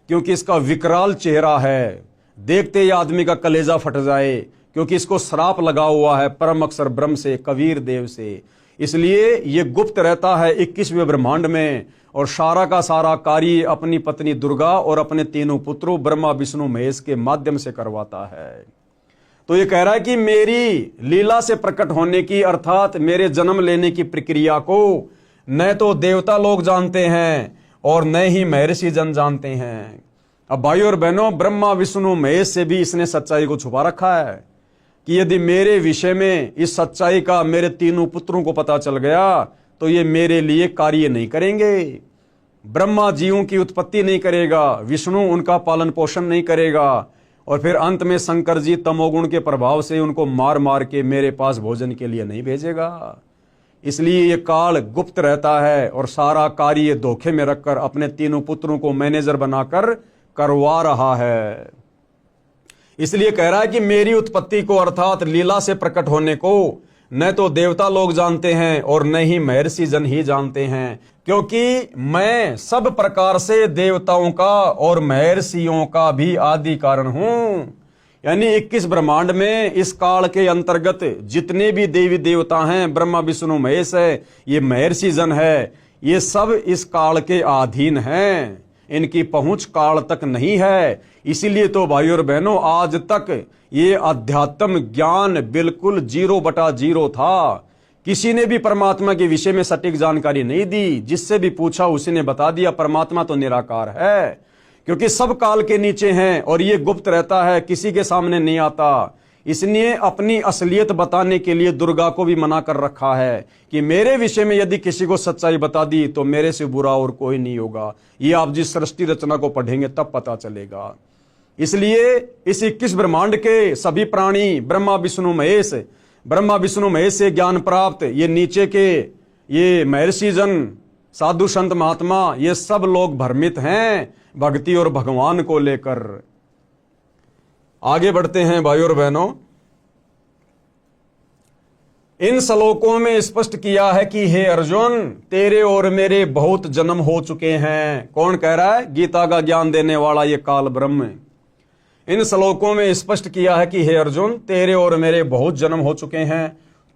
क्योंकि इसका विकराल चेहरा है, देखते ही आदमी का कलेजा फट जाए, क्योंकि इसको श्राप लगा हुआ है परम अक्षर ब्रह्म से, कबीर देव से। इसलिए ये गुप्त रहता है 21वें ब्रह्मांड में और सारा का सारा कार्य अपनी पत्नी दुर्गा और अपने तीनों पुत्रों ब्रह्मा विष्णु महेश के माध्यम से करवाता है। तो ये कह रहा है कि मेरी लीला से प्रकट होने की, अर्थात मेरे जन्म लेने की प्रक्रिया को न तो देवता लोग जानते हैं और न ही महर्षि जन जानते हैं। अब भाइयों और बहनों, ब्रह्मा विष्णु महेश से भी इसने सच्चाई को छुपा रखा है कि यदि मेरे विषय में इस सच्चाई का मेरे तीनों पुत्रों को पता चल गया तो ये मेरे लिए कार्य नहीं करेंगे। ब्रह्मा जीवों की उत्पत्ति नहीं करेगा, विष्णु उनका पालन पोषण नहीं करेगा और फिर अंत में शंकर जी तमोगुण के प्रभाव से उनको मार मार के मेरे पास भोजन के लिए नहीं भेजेगा। इसलिए ये काल गुप्त रहता है और सारा कार्य धोखे में रखकर अपने तीनों पुत्रों को मैनेजर बनाकर करवा रहा है। इसलिए कह रहा है कि मेरी उत्पत्ति को, अर्थात लीला से प्रकट होने को न तो देवता लोग जानते हैं और न ही महर्षि जन ही जानते हैं, क्योंकि मैं सब प्रकार से देवताओं का और महर्षियों का भी आदि कारण हूं। यानी 21 ब्रह्मांड में इस काल के अंतर्गत जितने भी देवी देवता हैं, ब्रह्मा विष्णु महेश है, ये महर्षि जन है, ये सब इस काल के अधीन हैं, इनकी पहुंच काल तक नहीं है। इसीलिए तो भाई और बहनों, आज तक ये अध्यात्म ज्ञान बिल्कुल 0/0 था। किसी ने भी परमात्मा के विषय में सटीक जानकारी नहीं दी, जिससे भी पूछा उसी ने बता दिया परमात्मा तो निराकार है, क्योंकि सब काल के नीचे हैं और ये गुप्त रहता है, किसी के सामने नहीं आता। इसलिए अपनी असलियत बताने के लिए दुर्गा को भी मना कर रखा है कि मेरे विषय में यदि किसी को सच्चाई बता दी तो मेरे से बुरा और कोई नहीं होगा। ये आप जिस सृष्टि रचना को पढ़ेंगे तब पता चलेगा। इसलिए इस 21 ब्रह्मांड के सभी प्राणी ब्रह्मा विष्णु महेश से ज्ञान प्राप्त, ये नीचे के ये महर्षि जन, साधु संत महात्मा, ये सब लोग भ्रमित हैं भक्ति और भगवान को लेकर। आगे बढ़ते हैं भाइयों और बहनों, इन श्लोकों में स्पष्ट किया है कि हे अर्जुन, तेरे और मेरे बहुत जन्म हो चुके हैं। कौन कह रहा है? गीता का ज्ञान देने वाला ये काल ब्रह्म। इन श्लोकों में स्पष्ट किया है कि हे अर्जुन, तेरे और मेरे बहुत जन्म हो चुके हैं,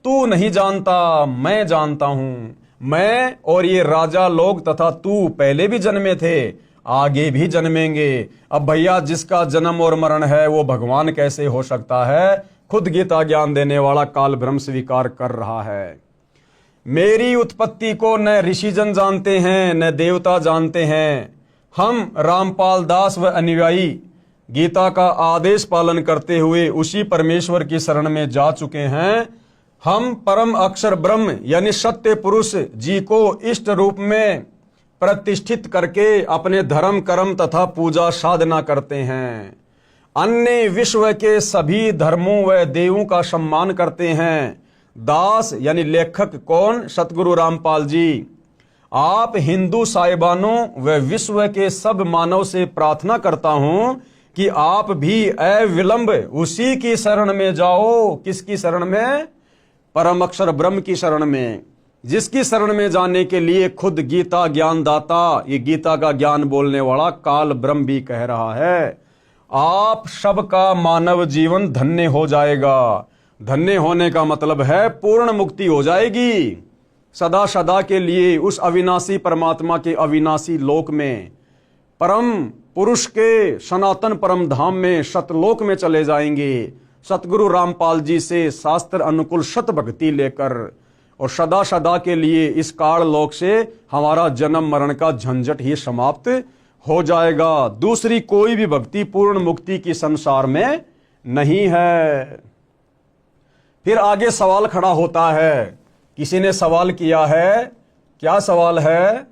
तू नहीं जानता, मैं जानता हूं। मैं और ये राजा लोग तथा तू पहले भी जन्मे थे, आगे भी जन्मेंगे। अब भैया जिसका जन्म और मरण है वो भगवान कैसे हो सकता है? खुद गीता ज्ञान देने वाला काल ब्रह्म स्वीकार कर रहा है। मेरी उत्पत्ति को न ऋषिजन जानते हैं न देवता जानते हैं। हम रामपाल दास व अनुयायी गीता का आदेश पालन करते हुए उसी परमेश्वर की शरण में जा चुके हैं। हम परम अक्षर ब्रह्म यानी सत्य पुरुष जी को इष्ट रूप में प्रतिष्ठित करके अपने धर्म कर्म तथा पूजा साधना करते हैं। अन्य विश्व के सभी धर्मों व देवों का सम्मान करते हैं। दास यानी लेखक कौन? सतगुरु रामपाल जी। आप हिंदू साहिबानों व विश्व के सब मानव से प्रार्थना करता हूं कि आप भी अविलंब उसी की शरण में जाओ। किसकी शरण में? परम अक्षर ब्रह्म की शरण में, जिसकी शरण में जाने के लिए खुद गीता ज्ञानदाता, ये गीता का ज्ञान बोलने वाला काल ब्रह्म भी कह रहा है। आप सबका मानव जीवन धन्य हो जाएगा। धन्य होने का मतलब है पूर्ण मुक्ति हो जाएगी सदा सदा के लिए उस अविनाशी परमात्मा के अविनाशी लोक में, परम पुरुष के सनातन परम धाम में, सतलोक में चले जाएंगे सतगुरु रामपाल जी से शास्त्र अनुकूल सत भक्ति लेकर, और सदा सदा के लिए इस काल लोक से हमारा जन्म मरण का झंझट ही समाप्त हो जाएगा। दूसरी कोई भी भक्ति पूर्ण मुक्ति की संसार में नहीं है। फिर आगे सवाल खड़ा होता है। किसी ने सवाल किया है, क्या सवाल है?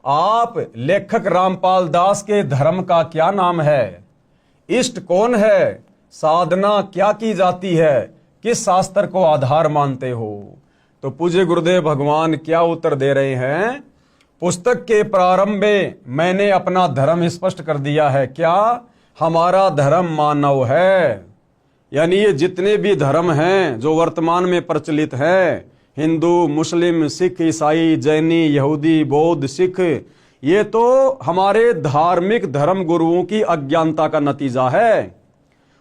आप लेखक रामपाल दास के धर्म का क्या नाम है? इष्ट कौन है? साधना क्या की जाती है? किस शास्त्र को आधार मानते हो? तो पूज्य गुरुदेव भगवान क्या उत्तर दे रहे हैं? पुस्तक के प्रारंभ में मैंने अपना धर्म स्पष्ट कर दिया है। क्या? हमारा धर्म मानव है। यानी ये जितने भी धर्म हैं जो वर्तमान में प्रचलित हैं, हिंदू, मुस्लिम, सिख, ईसाई, जैनी, यहूदी, बौद्ध, सिख, ये तो हमारे धार्मिक धर्म गुरुओं की अज्ञानता का नतीजा है,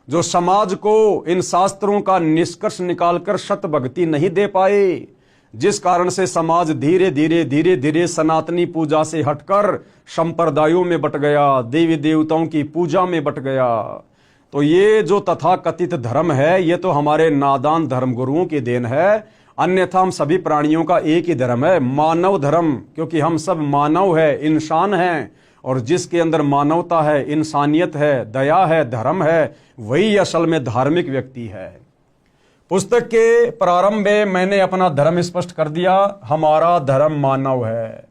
जो समाज को इन शास्त्रों का निष्कर्ष निकालकर सत भक्ति नहीं दे पाए, जिस कारण से समाज धीरे धीरे सनातनी पूजा से हटकर संप्रदायों में बट गया, देवी देवताओं की पूजा में बट गया। तो ये जो तथाकथित धर्म है, ये तो हमारे नादान धर्म गुरुओं की देन है। अन्यथा हम सभी प्राणियों का एक ही धर्म है, मानव धर्म, क्योंकि हम सब मानव है, इंसान हैं, और जिसके अंदर मानवता है, इंसानियत है, दया है, धर्म है, वही असल में धार्मिक व्यक्ति है। पुस्तक के प्रारंभ में मैंने अपना धर्म स्पष्ट कर दिया। हमारा धर्म मानव है।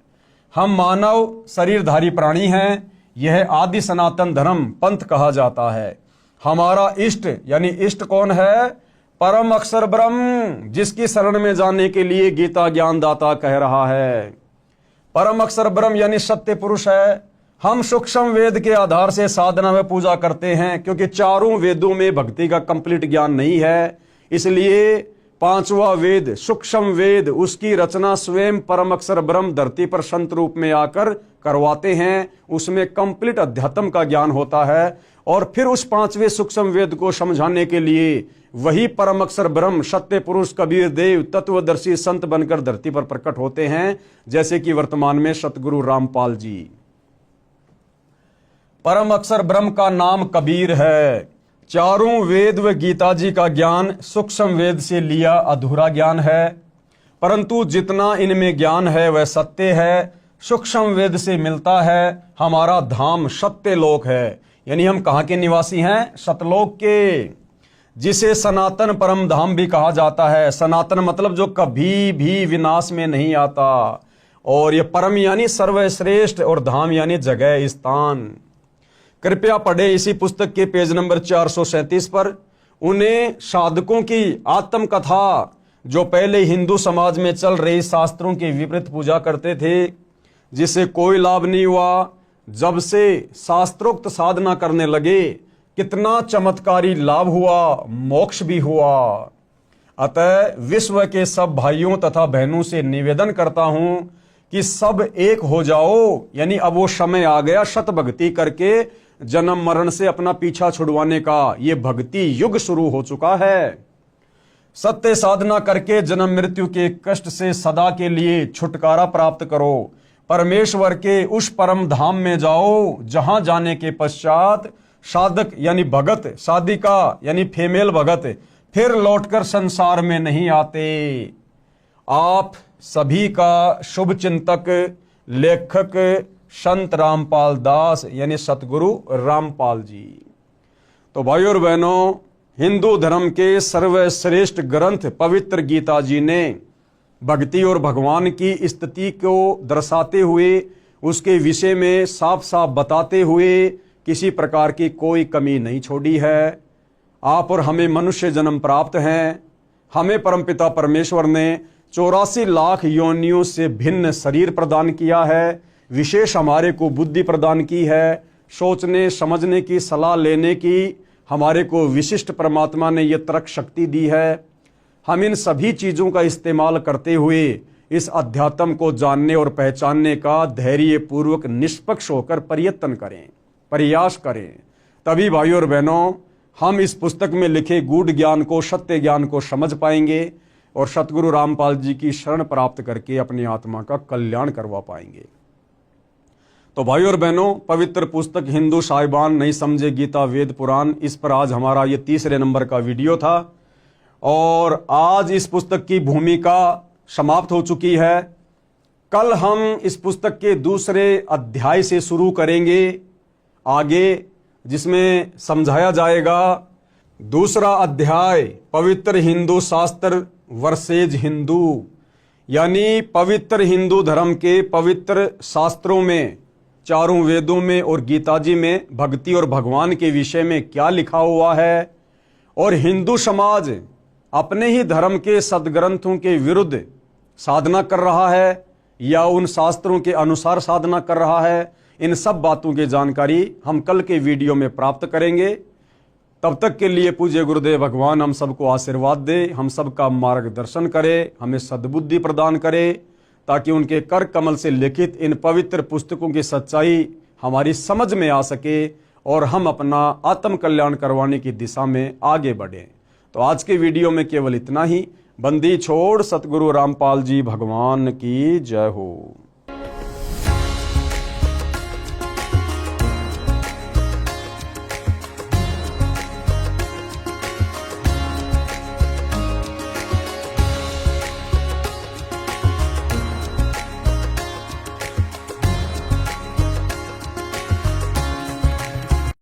हम मानव शरीरधारी प्राणी हैं। यह आदि सनातन धर्म पंथ कहा जाता है। हमारा इष्ट यानी इष्ट कौन है? परम अक्षर ब्रह्म, जिसकी शरण में जाने के लिए गीता ज्ञानदाता कह रहा है। परम अक्षर ब्रह्म यानी सत्य पुरुष है। हम सूक्ष्म वेद के आधार से साधना में पूजा करते हैं, क्योंकि चारों वेदों में भक्ति का कंप्लीट ज्ञान नहीं है। इसलिए पांचवा वेद सूक्ष्म वेद, उसकी रचना स्वयं परम अक्षर ब्रह्म धरती पर संत रूप में आकर करवाते हैं। उसमें कंप्लीट अध्यात्म का ज्ञान होता है, और फिर उस पांचवें सूक्ष्म वेद को समझाने के लिए वही परम अक्षर ब्रह्म सत्य पुरुष कबीर देव तत्वदर्शी संत बनकर धरती पर प्रकट होते हैं, जैसे कि वर्तमान में सतगुरु रामपाल जी। परम अक्षर ब्रह्म का नाम कबीर है। चारों वेद व गीता जी का ज्ञान सूक्ष्म वेद से लिया अधूरा ज्ञान है, परंतु जितना इनमें ज्ञान है वह सत्य है, सूक्ष्म वेद से मिलता है। हमारा धाम सत्य लोक है, यानी हम कहाँ के निवासी हैं? सतलोक के, जिसे सनातन परम धाम भी कहा जाता है। सनातन मतलब जो कभी भी विनाश में नहीं आता, और ये परम यानी सर्वश्रेष्ठ, और धाम यानी जगह, स्थान। कृपया पढ़े इसी पुस्तक के पेज नंबर 437 पर उन्हें साधकों की आत्मकथा, जो पहले हिंदू समाज में चल रही शास्त्रों की विपरीत पूजा करते थे, जिसे कोई लाभ नहीं हुआ। जब से शास्त्रोक्त साधना करने लगे, कितना चमत्कारी लाभ हुआ, मोक्ष भी हुआ। अतः विश्व के सब भाइयों तथा बहनों से निवेदन करता हूं कि सब एक हो जाओ। यानी अब वो समय आ गया सत भक्ति करके जन्म मरण से अपना पीछा छुड़वाने का। ये भक्ति युग शुरू हो चुका है। सत्य साधना करके जन्म मृत्यु के कष्ट से सदा के लिए छुटकारा प्राप्त करो। परमेश्वर के उस परम धाम में जाओ, जहां जाने के पश्चात साधक यानी भगत, साधिका यानी फीमेल भगत फिर लौटकर संसार में नहीं आते। आप सभी का शुभ चिंतक लेखक संत रामपाल दास यानी सतगुरु रामपाल जी। तो भाइयों और बहनों, हिंदू धर्म के सर्वश्रेष्ठ ग्रंथ पवित्र गीता जी ने भक्ति और भगवान की स्थिति को दर्शाते हुए, उसके विषय में साफ साफ बताते हुए किसी प्रकार की कोई कमी नहीं छोड़ी है। आप और हमें मनुष्य जन्म प्राप्त हैं। हमें परमपिता परमेश्वर ने 84 लाख योनियों से भिन्न शरीर प्रदान किया है। विशेष हमारे को बुद्धि प्रदान की है, सोचने समझने की, सलाह लेने की हमारे को विशिष्ट परमात्मा ने यह तर्क शक्ति दी है। हम इन सभी चीज़ों का इस्तेमाल करते हुए इस अध्यात्म को जानने और पहचानने का धैर्य पूर्वक निष्पक्ष होकर प्रयत्न करें, प्रयास करें। तभी भाइयों और बहनों, हम इस पुस्तक में लिखे गूढ़ ज्ञान को, सत्य ज्ञान को समझ पाएंगे और सतगुरु रामपाल जी की शरण प्राप्त करके अपनी आत्मा का कल्याण करवा पाएंगे। तो भाइयों और बहनों, पवित्र पुस्तक हिंदू साहिबान नहीं समझे गीता वेद पुराण, इस पर आज हमारा ये 3रे नंबर का वीडियो था और आज इस पुस्तक की भूमिका समाप्त हो चुकी है। कल हम इस पुस्तक के 2 अध्याय से शुरू करेंगे आगे, जिसमें समझाया जाएगा 2 अध्याय पवित्र हिंदू शास्त्र वर्सेज हिंदू, यानी पवित्र हिंदू धर्म के पवित्र शास्त्रों में, चारों वेदों में और गीता जी में भक्ति और भगवान के विषय में क्या लिखा हुआ है और हिंदू समाज अपने ही धर्म के सदग्रंथों के विरुद्ध साधना कर रहा है या उन शास्त्रों के अनुसार साधना कर रहा है। इन सब बातों की जानकारी हम कल के वीडियो में प्राप्त करेंगे। तब तक के लिए पूज्य गुरुदेव भगवान हम सबको आशीर्वाद दे, हम सबका मार्गदर्शन करे, हमें सद्बुद्धि प्रदान करे, ताकि उनके कर कमल से लिखित इन पवित्र पुस्तकों की सच्चाई हमारी समझ में आ सके और हम अपना आत्म कल्याण करवाने की दिशा में आगे बढ़ें। तो आज के वीडियो में केवल इतना ही। बंदी छोड़ सतगुरु रामपाल जी भगवान की जय हो।